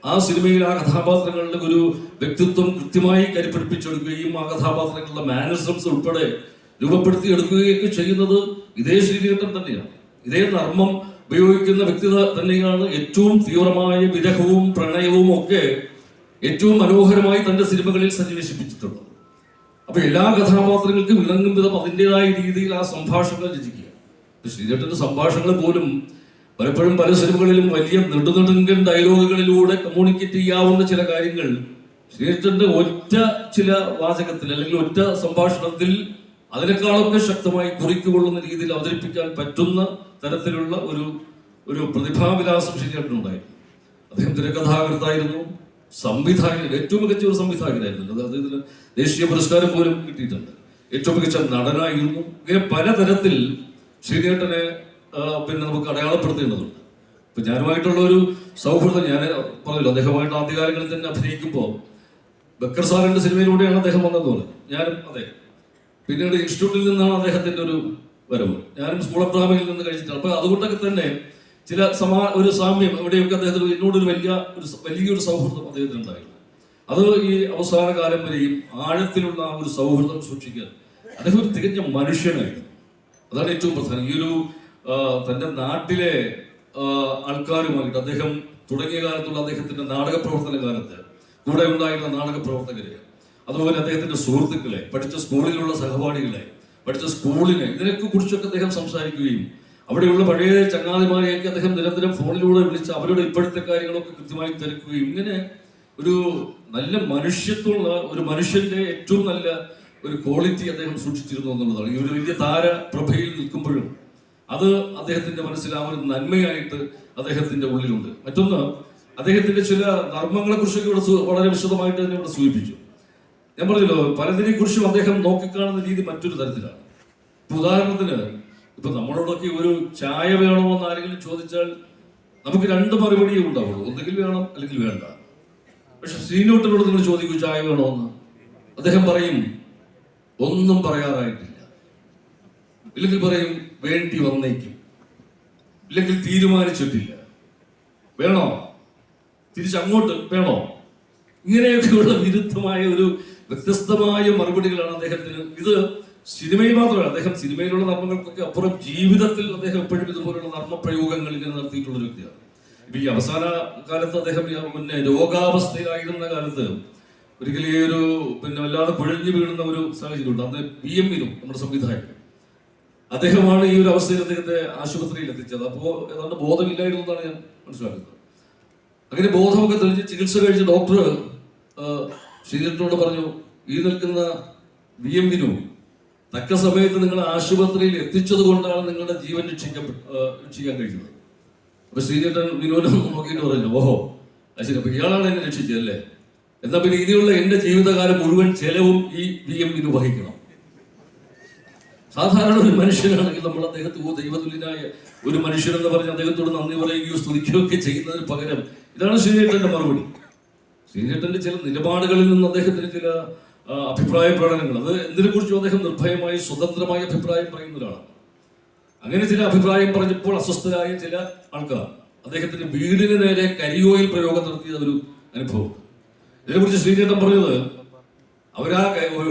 ആ സിനിമയിൽ ആ കഥാപാത്രങ്ങളുടെ ഒരു വ്യക്തിത്വം കൃത്യമായി കരിപ്പിടിപ്പിച്ചെടുക്കുകയും ആ കഥാപാത്രങ്ങളുടെ മാനറിസംസ് ഉൾപ്പെടെ രൂപപ്പെടുത്തിയെടുക്കുകയൊക്കെ ചെയ്യുന്നത് ഇതേ ശ്രീനേട്ടൻ തന്നെയാണ്. ഇതേ നർമ്മം ഉപയോഗിക്കുന്ന വ്യക്തി തന്നെയാണ് ഏറ്റവും തീവ്രമായ വിരഹവും പ്രണയവും ഒക്കെ ഏറ്റവും മനോഹരമായി തന്റെ സിനിമകളിൽ സന്നിവേശിപ്പിച്ചിട്ടുള്ളത്. അപ്പൊ എല്ലാ കഥാപാത്രങ്ങൾക്കും ഇണങ്ങും വിധം അതിൻ്റെതായ രീതിയിൽ ആ സംഭാഷണങ്ങൾ രചിക്കുക. ശ്രീനേട്ടന്റെ സംഭാഷണങ്ങൾ പോലും പലപ്പോഴും പല സിനിമകളിലും വലിയ നെടുനെടുങ്കൻ ഡയലോഗുകളിലൂടെ കമ്മ്യൂണിക്കേറ്റ് ചെയ്യാവുന്ന ചില കാര്യങ്ങൾ ശ്രീനേട്ടന്റെ ഒറ്റ ചില വാചകത്തിൽ അല്ലെങ്കിൽ ഒറ്റ സംഭാഷണത്തിൽ അതിനേക്കാളൊക്കെ ശക്തമായി കുറിക്കൊള്ളുന്ന രീതിയിൽ അവതരിപ്പിക്കാൻ പറ്റുന്ന തരത്തിലുള്ള ഒരു പ്രതിഭാവിലാസം ശ്രീനേട്ടനുണ്ടായിരുന്നു. അദ്ദേഹം തിരക്കഥാകൃത്തായിരുന്നു, സംവിധായകൻ, ഏറ്റവും മികച്ച ഒരു സംവിധായകനായിരുന്നു. അദ്ദേഹത്തിന് ദേശീയ പുരസ്കാരം പോലും കിട്ടിയിട്ടുണ്ട്. ഏറ്റവും മികച്ച നടനായിരുന്നു. ഇങ്ങനെ പലതരത്തിൽ ശ്രീനേട്ടനെ നമുക്ക് അടയാളപ്പെടുത്തേണ്ടതുണ്ട്. ഇപ്പൊ ഞാനുമായിട്ടുള്ള ഒരു സൗഹൃദം ഞാൻ പറഞ്ഞല്ലോ, അദ്ദേഹമായിട്ട് ആദ്യകാലങ്ങളിൽ തന്നെ അഭിനയിക്കുമ്പോൾ ബക്കർ സാറിന്റെ സിനിമയിലൂടെയാണ് അദ്ദേഹം വന്നതുപോലെ ഞാനും അതെ. പിന്നീട് ഇൻസ്റ്റിറ്റ്യൂട്ടിൽ നിന്നാണ് അദ്ദേഹത്തിന്റെ ഒരു വരവ്. ഞാനും സ്കൂൾ ഓഫ് ഡ്രാമയിൽ നിന്ന് കഴിച്ചിട്ടാണ്. അപ്പൊ അതുകൊണ്ടൊക്കെ തന്നെ ചില ഒരു സാമ്യം എവിടെയൊക്കെ അദ്ദേഹത്തിന് എന്നോടൊരു വലിയൊരു സൗഹൃദം അദ്ദേഹത്തിനുണ്ടായിരുന്നു. അത് ഈ അവസാന കാലം വരെയും ആഴത്തിലുള്ള ആ ഒരു സൗഹൃദം സൂക്ഷിക്കാൻ അദ്ദേഹം ഒരു തികഞ്ഞ മനുഷ്യനായിരുന്നു. അതാണ് ഏറ്റവും പ്രധാനം. ഈ ഒരു തൻ്റെ നാട്ടിലെ ആൾക്കാരുമായിട്ട് അദ്ദേഹം തുടങ്ങിയ കാലത്തുള്ള അദ്ദേഹത്തിന്റെ നാടക പ്രവർത്തന കാലത്ത് കൂടെ ഉണ്ടായിരുന്ന നാടക പ്രവർത്തകര്, അതുപോലെ അദ്ദേഹത്തിന്റെ സുഹൃത്തുക്കളെ, പഠിച്ച സ്കൂളിലുള്ള സഹപാഠികളെ, പഠിച്ച സ്കൂളിനെ, ഇതിനൊക്കെ കുറിച്ചൊക്കെ അദ്ദേഹം സംസാരിക്കുകയും അവിടെയുള്ള പഴയ ചങ്ങാതിമാരെയൊക്കെ അദ്ദേഹം നിരന്തരം ഫോണിലൂടെ വിളിച്ച് അവരുടെ ഇപ്പോഴത്തെ കാര്യങ്ങളൊക്കെ കൃത്യമായി തിരക്കുകയും, ഇങ്ങനെ ഒരു നല്ല മനുഷ്യത്വമുള്ള ഒരു മനുഷ്യന്റെ ഏറ്റവും നല്ല ഒരു ക്വാളിറ്റി അദ്ദേഹം സൂക്ഷിച്ചിരുന്നു എന്നുള്ളതാണ്. ഈ ഒരു വലിയ താരപ്രഭയിൽ നിൽക്കുമ്പോഴും അത് അദ്ദേഹത്തിന്റെ മനസ്സിൽ ആ ഒരു നന്മയായിട്ട് അദ്ദേഹത്തിന്റെ ഉള്ളിലുണ്ട്. മറ്റൊന്ന്, അദ്ദേഹത്തിന്റെ ചില നർമ്മങ്ങളെ കുറിച്ചൊക്കെ ഇവിടെ വളരെ വിശദമായിട്ട് തന്നെ ഇവിടെ സൂചിപ്പിച്ചു. ഞാൻ പറഞ്ഞല്ലോ, പലതിനെ കുറിച്ചും അദ്ദേഹം നോക്കിക്കാണുന്ന രീതി മറ്റൊരു തരത്തിലാണ്. ഉദാഹരണത്തിന്, ഇപ്പൊ നമ്മളോടൊക്കെ ഒരു ചായ വേണോ എന്ന് ആരെങ്കിലും ചോദിച്ചാൽ നമുക്ക് രണ്ട് മറുപടിയേ ഉണ്ടാവുള്ളൂ, ഒന്നുകിൽ വേണം അല്ലെങ്കിൽ വേണ്ട. പക്ഷെ ശ്രീനോട്ടിനോട് നിങ്ങൾ ചോദിക്കൂ ചായ വേണോ എന്ന്, അദ്ദേഹം പറയും ഒന്നും പറയാറായിട്ടില്ല, ഇല്ലെങ്കിൽ പറയും വേണ്ടി വന്നേക്കും, ഇല്ലെങ്കിൽ തീരുമാനിച്ചിട്ടില്ല, വേണോ, തിരിച്ചങ്ങോട്ട് വേണോ, ഇങ്ങനെയൊക്കെയുള്ള വിരുദ്ധമായ ഒരു വ്യത്യസ്തമായ മറുപടികളാണ് അദ്ദേഹത്തിന്. ഇത് സിനിമയിൽ മാത്രമല്ല, അദ്ദേഹം സിനിമയിലുള്ള നർമ്മങ്ങൾക്കൊക്കെ അപ്പുറം ജീവിതത്തിൽ അദ്ദേഹം എപ്പോഴും ഇതുപോലുള്ള നർമ്മപ്രയോഗങ്ങൾ ഇങ്ങനെ നടത്തിയിട്ടുള്ള ഒരു വ്യക്തിയാണ്. ഇപ്പൊ ഈ അവസാന കാലത്ത് അദ്ദേഹം പിന്നെ രോഗാവസ്ഥയിലായിരുന്ന കാലത്ത് ഒരിക്കലും ഈ ഒരു വല്ലാതെ കുഴഞ്ഞു വീഴുന്ന ഒരു സാഹചര്യമുണ്ട്. അന്ന് VM വിനും നമ്മുടെ സംവിധായകൻ, അദ്ദേഹമാണ് ഈ ഒരു അവസ്ഥയിൽ അദ്ദേഹത്തെ ആശുപത്രിയിൽ എത്തിച്ചത്. അപ്പോൾ ഏതാണ്ട് ബോധമില്ലായിരുന്നു എന്നാണ് ഞാൻ മനസ്സിലാക്കുന്നത്. അങ്ങനെ ബോധമൊക്കെ തെളിഞ്ഞ് ചികിത്സ കഴിച്ച് ഡോക്ടർ ശ്രീധരനോട് പറഞ്ഞു, ഈ നിൽക്കുന്ന VM വിനു തക്ക സമയത്ത് നിങ്ങൾ ആശുപത്രിയിൽ എത്തിച്ചത് കൊണ്ടാണ് നിങ്ങളുടെ ജീവൻ രക്ഷിക്കാൻ കഴിഞ്ഞത്. അപ്പൊ ശ്രീധരൻ വിനോദം നോക്കിയിട്ട് പറഞ്ഞു, ഓഹോ അത് ശരി, അപ്പൊ ഇയാളാണ് എന്നെ രക്ഷിച്ചതല്ലേ, എന്നാ പിന്നെ ഇനിയുള്ള എന്റെ ജീവിതകാലം മുഴുവൻ ചെലവും ഈ VM വിനു വഹിക്കണം. സാധാരണ ഒരു മനുഷ്യനാണെങ്കിൽ നമ്മൾ അദ്ദേഹത്തെ ദൈവതുല്യനായ ഒരു മനുഷ്യനെന്ന് പറഞ്ഞ് അദ്ദേഹത്തോട് നന്ദി പറയുകയോ സ്തുതിക്കുകയോ ഒക്കെ ചെയ്യുന്നതിന് പകരം ഇതാണ് ശ്രീനേട്ടന്റെ മറുപടി. ശ്രീനേട്ടന്റെ ചില നിലപാടുകളിൽ നിന്ന് അദ്ദേഹത്തിന് ചില അഭിപ്രായ പ്രകടനങ്ങൾ, അത് എന്തിനെ കുറിച്ചും അദ്ദേഹം നിർഭയമായി സ്വതന്ത്രമായ അഭിപ്രായം പറയുന്ന ഒരാളാണ്. അങ്ങനെ ചില അഭിപ്രായം പറഞ്ഞപ്പോൾ അസ്വസ്ഥരായ ചില ആൾക്കാർ അദ്ദേഹത്തിന്റെ വീടിന് നേരെ കരിയോയിൽ പ്രയോഗം നടത്തിയ ഒരു അനുഭവം. ഇതിനെക്കുറിച്ച് ശ്രീനേട്ടൻ പറഞ്ഞത്, അവരാ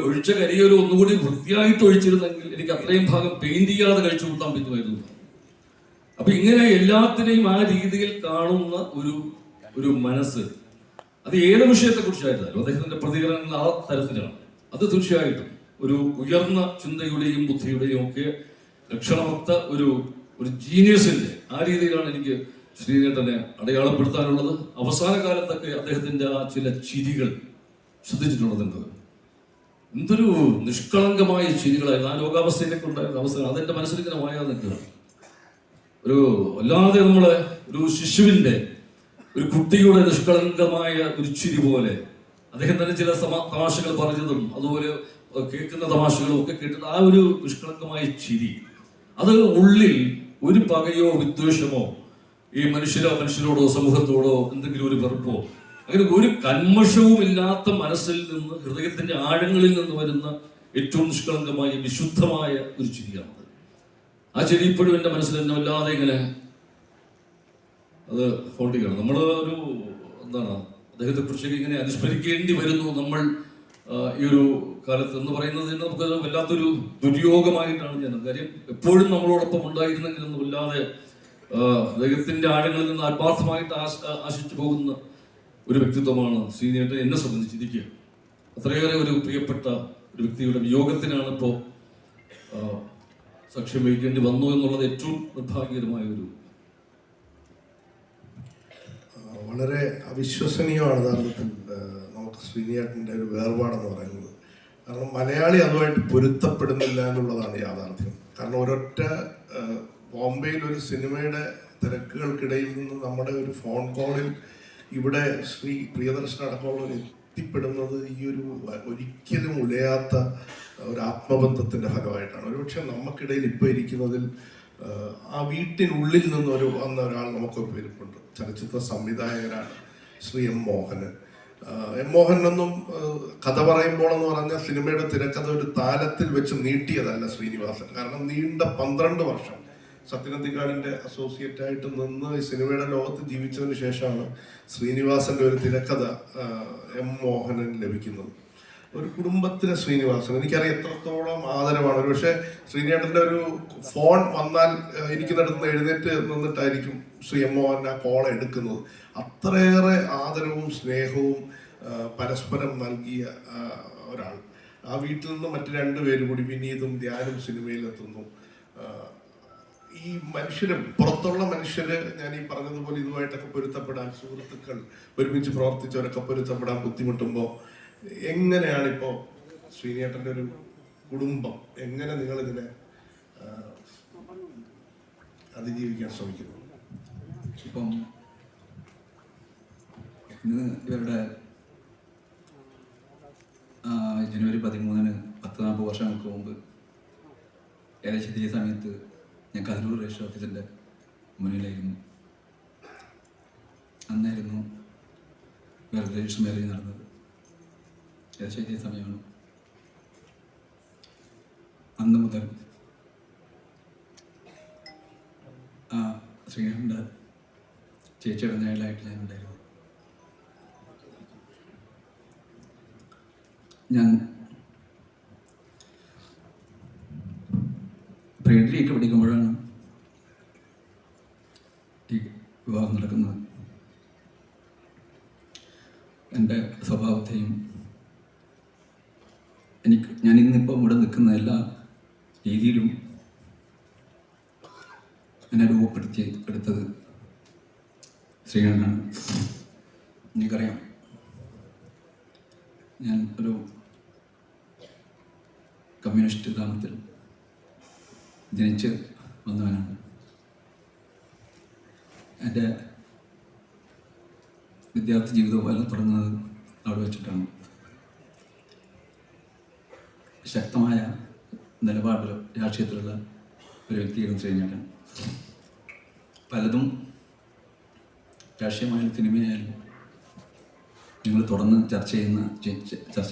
ഒഴിച്ച കരിയോയിൽ ഒന്നുകൂടി വൃത്തിയായിട്ട് ഒഴിച്ചിരുന്നെങ്കിൽ എനിക്ക് അത്രയും ഭാഗം പെയിന്റ് ചെയ്യാതെ കഴിച്ചു കൂട്ടാൻ പറ്റുമായിരുന്നു. അപ്പൊ ഇങ്ങനെ എല്ലാത്തിനെയും ആ രീതിയിൽ കാണുന്ന ഒരു മനസ്സ്, അത് ഏത് വിഷയത്തെ കുറിച്ചായിരുന്നാലും അദ്ദേഹത്തിന്റെ പ്രതികരണങ്ങൾ ആ തരത്തിലാണ്. അത് തീർച്ചയായിട്ടും ഒരു ഉയർന്ന ചിന്തയുടെയും ബുദ്ധിയുടെയും ഒക്കെ ലക്ഷണമൊത്ത ഒരു ജീനിയസിന്റെ ആ രീതിയിലാണ് എനിക്ക് ശ്രീനേട്ടനെ അടയാളപ്പെടുത്താനുള്ളത്. അവസാന കാലത്തൊക്കെ അദ്ദേഹത്തിന്റെ ആ ചില ചിരികൾ ശ്രദ്ധിച്ചിട്ടുള്ളത്, എന്തൊരു നിഷ്കളങ്കമായ ചിരികളായിരുന്നു. ആ രോഗാവസ്ഥയിലേക്ക് ഉണ്ടായിരുന്ന അവസ്ഥ അതെന്റെ മനസ്സിലിങ്ങനെ വായാതെ നിൽക്കുകയാണ്. ഒരു അല്ലാതെ നമ്മളെ ഒരു ശിശുവിന്റെ, ഒരു കുട്ടിയുടെ നിഷ്കളങ്കമായ ഒരു ചിരി പോലെ അദ്ദേഹം തന്നെ ചില തമാശകൾ പറഞ്ഞതും അതുപോലെ കേൾക്കുന്ന തമാശകളും ഒക്കെ കേട്ടിട്ട് ആ ഒരു നിഷ്കളങ്കമായ ചിരി, അത് ഉള്ളിൽ ഒരു പകയോ വിദ്വേഷമോ ഈ മനുഷ്യരോടോ സമൂഹത്തോടോ എന്തെങ്കിലും ഒരു വെറുപ്പോ അങ്ങനെ ഒരു കന്മഷവും ഇല്ലാത്ത മനസ്സിൽ നിന്ന്, ഹൃദയത്തിന്റെ ആഴങ്ങളിൽ നിന്ന് വരുന്ന ഏറ്റവും നിഷ്കളങ്കമായ വിശുദ്ധമായ ഒരു ചിരിയാണത്. ആ ചിരി ഇപ്പോഴും എന്റെ മനസ്സിൽ തന്നെ വല്ലാതെ ഇങ്ങനെ അത് ഹോൾഡിയാണ്. നമ്മൾ ഒരു എന്താണ് അദ്ദേഹത്തെ കുറിച്ചൊക്കെ ഇങ്ങനെ അനുസ്മരിക്കേണ്ടി വരുന്നു നമ്മൾ ഈ ഒരു കാലത്ത് എന്ന് പറയുന്നത് നമുക്ക് വല്ലാത്തൊരു ദുര്യോഗമായിട്ടാണ് ഞാൻ. കാര്യം എപ്പോഴും നമ്മളോടൊപ്പം ഉണ്ടായിരുന്നെങ്കിലൊന്നും വല്ലാതെ അദ്ദേഹത്തിന്റെ ആഴങ്ങളിൽ നിന്ന് ആത്മാർത്ഥമായിട്ട് ആശിച്ചു പോകുന്ന ഒരു വ്യക്തിത്വമാണ് ശ്രീനേട്ടൻ എന്നെ സംബന്ധിച്ചിരിക്കുക. അത്രയേറെ ഒരു പ്രിയപ്പെട്ട ഒരു വ്യക്തിയുടെ വിയോഗത്തിനാണ് ഇപ്പോൾ സാക്ഷ്യം വഹിക്കേണ്ടി വന്നു എന്നുള്ളത് ഏറ്റവും നിർഭാഗ്യകരമായ ഒരു, വളരെ അവിശ്വസനീയമാണ് യഥാർത്ഥത്തിൽ നമുക്ക് ശ്രീനേട്ടൻ്റെ ഒരു വേർപാടെന്ന് പറയുന്നത്. കാരണം മലയാളി അതുമായിട്ട് പൊരുത്തപ്പെടുന്നില്ല എന്നുള്ളതാണ് യാഥാർത്ഥ്യം. കാരണം ഒരൊറ്റ ബോംബെയിൽ ഒരു സിനിമയുടെ തിരക്കുകൾക്കിടയിൽ നിന്ന് നമ്മുടെ ഒരു ഫോൺ കോളിൽ ഇവിടെ ശ്രീ പ്രിയദർശൻ അടക്കമുള്ളവർ എത്തിപ്പെടുന്നത് ഈ ഒരു ഒരിക്കലും ഉലയാത്ത ഒരു ആത്മബന്ധത്തിൻ്റെ ഫലമായിട്ടാണ്. ഒരുപക്ഷെ നമുക്കിടയിൽ ഇപ്പോൾ ഇരിക്കുന്നതിൽ ആ വീട്ടിനുള്ളിൽ നിന്നൊരു വന്ന ഒരാൾ നമുക്കൊക്കെ വരുന്നുണ്ട്. ചലച്ചിത്ര സംവിധായകനാണ് ശ്രീ M. മോഹനൻ. M. മോഹനൊന്നും കഥ പറയുമ്പോൾ എന്ന് പറഞ്ഞാൽ സിനിമയുടെ തിരക്കഥ ഒരു താലത്തിൽ വെച്ച് നീട്ടിയതല്ല ശ്രീനിവാസൻ. കാരണം നീണ്ട 12 വർഷം സത്യനന്ദിക്കാടിൻ്റെ അസോസിയേറ്റ് ആയിട്ട് നിന്ന് ഈ സിനിമയുടെ ലോകത്ത് ജീവിച്ചതിന് ശേഷമാണ് ശ്രീനിവാസന്റെ ഒരു തിരക്കഥ M. മോഹനൻ ലഭിക്കുന്നത്. ഒരു കുടുംബത്തിലെ ശ്രീനിവാസൻ എനിക്കറിയാം എത്രത്തോളം ആദരവാണ്. ഒരു പക്ഷേ ശ്രീനേട്ടൻ്റെ ഒരു ഫോൺ വന്നാൽ ഇരിക്കുന്നിടത്ത് എഴുന്നേറ്റ് നിന്നിട്ടായിരിക്കും ശ്രീ എം മോഹൻ ആ കോൾ എടുക്കുന്നത്. അത്രയേറെ ആദരവും സ്നേഹവും പരസ്പരം നൽകിയ ഒരാൾ. ആ വീട്ടിൽ നിന്ന് മറ്റു രണ്ടുപേരും കൂടി വിനീതും ധ്യാനും സിനിമയിലെത്തുന്നു. ഈ മനുഷ്യര്, പുറത്തുള്ള മനുഷ്യര്, ഞാൻ ഈ പറഞ്ഞതുപോലെ ഇതുമായിട്ടൊക്കെ പൊരുത്തപ്പെടാൻ, സുഹൃത്തുക്കൾ ഒരുമിച്ച് പ്രവർത്തിച്ചവരൊക്കെ പൊരുത്തപ്പെടാൻ ബുദ്ധിമുട്ടുമ്പോൾ എങ്ങനെയാണ് ഇപ്പോൾ ശ്രീനേട്ടൻ്റെ ഒരു കുടുംബം, എങ്ങനെ നിങ്ങളിതിനെ അതിജീവിക്കാൻ ശ്രമിക്കുന്നു? ഇപ്പം ഇന്ന് ഇവരുടെ ജനുവരി 13 10-40 വർഷങ്ങൾക്ക് മുമ്പ് ഏകദേശം ഇതേ സമയത്ത് ഞാൻ കതിരൂർ രജിസ്റ്റർ ഓഫീസിൻ്റെ മുന്നിലായിരുന്നു. അന്നായിരുന്നു ഇവരുടെ രജിസ്റ്റർ മാരേജ് നടന്നത്. ഏകദേശം ഇതേ സമയമാണ്. അന്ന് മുതൽ ശ്രീകണ്ഠൻ്റെ ചേച്ചിയുടെ നിഴലായിട്ട് ഞാനുണ്ടായിരുന്നു. ഞാൻ പ്രീഡിഗ്രിക്ക് പഠിക്കുമ്പോഴാണ് ഈ വിവാഹം നടക്കുന്നത്. എൻ്റെ സ്വഭാവത്തെയും ഞാനിന്നിപ്പം ഇവിടെ നിൽക്കുന്ന എല്ലാ രീതിയിലും എന്നെ രൂപപ്പെടുത്തി എടുത്തത് ശ്രീകണ്ഠനാണ്. എനിക്കറിയാം, ഞാൻ ഒരു കമ്മ്യൂണിസ്റ്റ് ഗ്രാമത്തിൽ ജനിച്ച് വന്നവനാണ്. എൻ്റെ വിദ്യാർത്ഥി ജീവിതവും തുടങ്ങുന്നത് അവിടെ വെച്ചിട്ടാണ്. ശക്തമായ നിലപാടുകൾ രാഷ്ട്രീയത്തിലുള്ള ഒരു വ്യക്തിയായിരുന്നു ശ്രീനേട്ടൻ. പലതും രാഷ്ട്രീയമായാലും സിനിമയായാലും നിങ്ങൾ തുറന്ന് ചർച്ച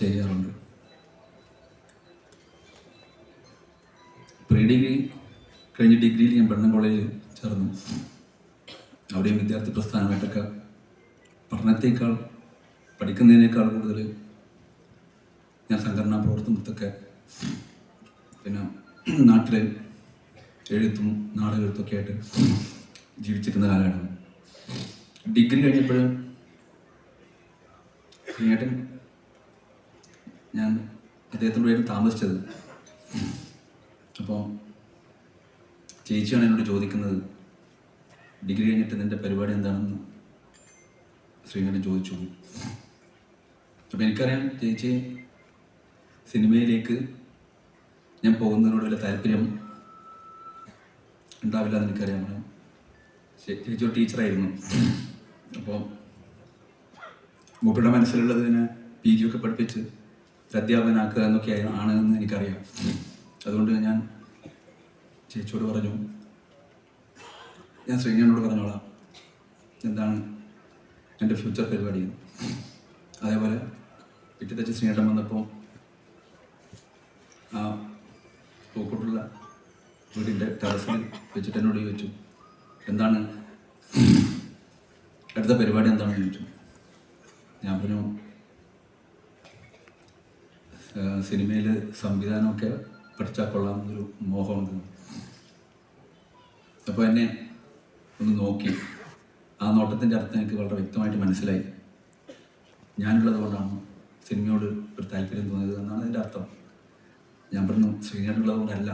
ചെയ്യാറുണ്ട്. പ്രീ ഡിഗ്രി കഴിഞ്ഞ് ഡിഗ്രിയിൽ ഞാൻ ബ്രണ്ണൻ കോളേജിൽ ചേർന്നു. അവിടെയും വിദ്യാർത്ഥി പ്രസ്ഥാനമായിട്ടൊക്കെ പഠനത്തേക്കാൾ പഠിക്കുന്നതിനേക്കാൾ കൂടുതൽ ഞാൻ സംഘടനാ പ്രവർത്തനത്തൊക്കെ പിന്നെ നാട്ടിലെ എഴുത്തും നാടകെഴുത്തൊക്കെ ആയിട്ട് ജീവിച്ചിരുന്ന കാലമാണ്. ഡിഗ്രി കഴിഞ്ഞപ്പോഴും ശ്രീനേട്ടൻ, ഞാൻ അദ്ദേഹത്തിൻ്റെ പേരിൽ താമസിച്ചത്. അപ്പോൾ ചേച്ചിയാണ് എന്നോട് ചോദിക്കുന്നത്, ഡിഗ്രി കഴിഞ്ഞിട്ട് നിൻ്റെ പരിപാടി എന്താണെന്ന് ശ്രീനേട്ടൻ ചോദിച്ചു. അപ്പോൾ എനിക്കറിയാം ചേച്ചി സിനിമയിലേക്ക് ഞാൻ പോകുന്നതിനോട് വല്ല താല്പര്യം ഉണ്ടാവില്ല എന്ന് എനിക്കറിയാം. ചേച്ചി ഒരു ടീച്ചറായിരുന്നു. അപ്പോൾ മൂപ്പരുടെ മനസ്സിലുള്ളതിന് PG ഒക്കെ പഠിപ്പിച്ച് അധ്യാപകനാക്കുക എന്നൊക്കെ ആണെന്ന് എനിക്കറിയാം. അതുകൊണ്ട് ഞാൻ ചേച്ചിയോട് പറഞ്ഞു, ഞാൻ ശ്രീനോട് പറഞ്ഞോളാം എന്താണ് എൻ്റെ ഫ്യൂച്ചർ പരിപാടി. അതേപോലെ പിറ്റേത്തച്ച് ശ്രീനേട്ടൻ വന്നപ്പോൾ ആ പൂക്കോട്ടുള്ള വീടിൻ്റെ ടെറസിൽ വെച്ചിട്ട് എന്നോട് ചോദിച്ചു, എന്താണ് അടുത്ത പരിപാടി എന്താണെന്ന് ചോദിച്ചു. ഞാൻ പറഞ്ഞു, സിനിമയിൽ സംവിധാനമൊക്കെ പഠിച്ചാൽ കൊള്ളാമെന്നൊരു മോഹമുണ്ട്. അപ്പോൾ എന്നെ ഒന്ന് നോക്കി. ആ നോട്ടത്തിൻ്റെ അർത്ഥം എനിക്ക് വളരെ വ്യക്തമായിട്ട് മനസ്സിലായി. ഞാനുള്ളത് കൊണ്ടാണ് സിനിമയോട് ഒരു താല്പര്യം തോന്നിയത് എന്നാണ് അതിൻ്റെ അർത്ഥം. ഞാൻ പറഞ്ഞു, ശ്രീനേട്ടനുള്ളത് കൊണ്ടല്ല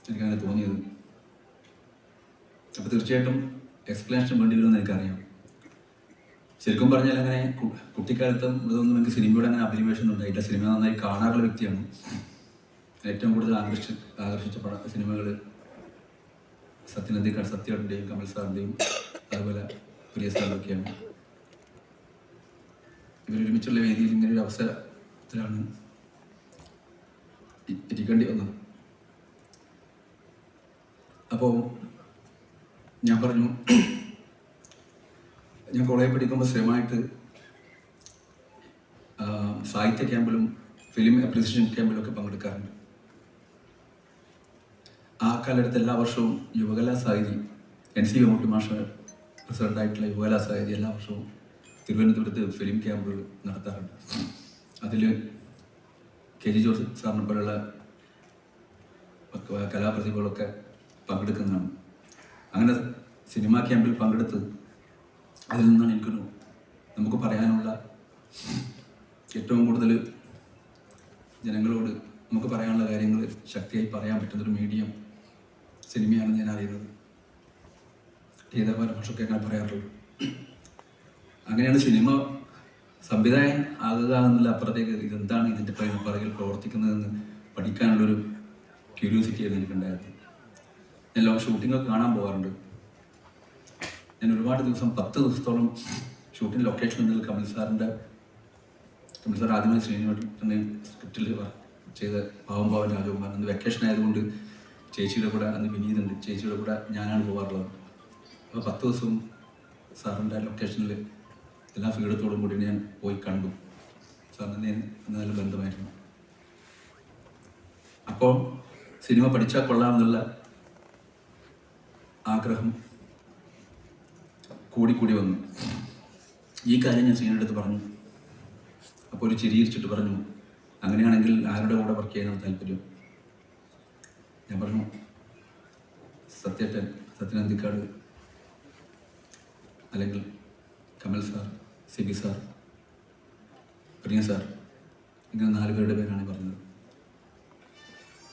എനിക്കങ്ങനെ തോന്നിയത്. അപ്പോൾ തീർച്ചയായിട്ടും എക്സ്പ്ലനേഷൻ വേണ്ടി വരുമെന്ന് എനിക്കറിയാം. ശരിക്കും പറഞ്ഞാൽ അങ്ങനെ കുട്ടിക്കാലത്തും ഇതൊന്നും എനിക്ക് സിനിമയോട് അങ്ങനെ അഭിനിവേശം ഉണ്ടായില്ല. സിനിമ നന്നായി കാണാറുള്ള വ്യക്തിയാണ്. ഏറ്റവും കൂടുതൽ ആകർഷിച്ച സിനിമകൾ സത്യേട്ടൻ്റെയും കമൽ സാറിൻ്റെയും അതുപോലെ പ്രിയ സാറിൻ്റെയൊക്കെയാണ്. ഇവരൊരുമിച്ചുള്ള വേദിയിൽ ഇങ്ങനെ ഒരു അവസരത്തിലാണ് ഇരിക്കേണ്ടി വന്നത്. അപ്പോൾ ഞാൻ പറഞ്ഞു, ഞാൻ കോളേജിൽ പഠിക്കുമ്പോൾ സ്ഥിരമായിട്ട് സാഹിത്യ ക്യാമ്പിലും ഫിലിം അപ്രീസിയേഷൻ ക്യാമ്പിലൊക്കെ പങ്കെടുക്കാറുണ്ട്. ആ കാലഘട്ടത്തിൽ എല്ലാ വർഷവും യുവകലാ സാഹിതി NC മമ്മൂട്ടി മാഷ് പ്രസിഡൻ്റായിട്ടുള്ള യുവകലാ സാഹിതി എല്ലാ വർഷവും തിരുവനന്തപുരത്ത് ഫിലിം ക്യാമ്പുകൾ നടത്താറുണ്ട്. അതിൽ KG ജോർജ് സാറിനെ പോലുള്ള കലാപ്രതിഭകളൊക്കെ പങ്കെടുക്കുന്നതാണ്. അങ്ങനെ സിനിമാ ക്യാമ്പിൽ പങ്കെടുത്ത് അതിൽ നിന്നാണ് നമുക്ക് പറയാനുള്ള ഏറ്റവും കൂടുതൽ ജനങ്ങളോട് നമുക്ക് പറയാനുള്ള കാര്യങ്ങൾ ശക്തിയായി പറയാൻ പറ്റുന്നൊരു മീഡിയം സിനിമയാണെന്ന് ഞാൻ അറിയുന്നത്. ഭാഷയൊക്കെ ഞാൻ പറയാറുള്ളൂ. അങ്ങനെയാണ് സിനിമ സംവിധായകൻ ആകുക എന്നുള്ള അപ്പുറത്തേക്ക് ഇതെന്താണ് ഇതിൻ്റെ പുറകിൽ പ്രവർത്തിക്കുന്നതെന്ന് പഠിക്കാനുള്ളൊരു ക്യൂരിയോസിറ്റിയായിരുന്നു എനിക്കുണ്ടായിരുന്നു. ഞാൻ ഷൂട്ടിങ്ങൊക്കെ കാണാൻ പോകാറുണ്ട്. ഞാൻ ഒരുപാട് ദിവസം 10 ദിവസത്തോളം ഷൂട്ടിംഗ് ലൊക്കേഷൻ ഉണ്ടെങ്കിൽ കമൽ സാർ ആദ്യമായി ശ്രീനിവാസൻ്റെ സ്ക്രിപ്റ്റിൽ ചെയ്ത പാവം പാവൻ രാജകുമാർ. അന്ന് വെക്കേഷൻ ആയതുകൊണ്ട് ചേച്ചിയുടെ കൂടെ, അന്ന് വിനീതുണ്ട്, ചേച്ചിയുടെ കൂടെ ഞാനാണ് പോകാറുള്ളത്. അപ്പോൾ 10 ദിവസവും സാറിൻ്റെ ലൊക്കേഷനിൽ എല്ലാ ഫീഡത്തോടും കൂടി ഞാൻ പോയി കണ്ടു. സാറിന് നല്ല ബന്ധമായിരുന്നു. അപ്പോൾ സിനിമ പഠിച്ചാൽ കൊള്ളാമെന്നുള്ള ആഗ്രഹം കൂടിക്കൂടി വന്നു. ഈ കാര്യം ഞാൻ ശ്രീനിയുടെ അടുത്ത് പറഞ്ഞു. അപ്പോൾ ഒരു ചിരിയിരിച്ചിട്ട് പറഞ്ഞു, അങ്ങനെയാണെങ്കിൽ ആരുടെ കൂടെ വർക്ക് ചെയ്യാനാണ് താല്പര്യം? ഞാൻ പറഞ്ഞു, സത്യൻ അന്തിക്കാട്, അല്ലെങ്കിൽ കമൽ സാർ, സിബി സാർ, പ്രിയ സാർ, ഇങ്ങനെ 4 പേരുടെ പേരാണ് പറഞ്ഞത്.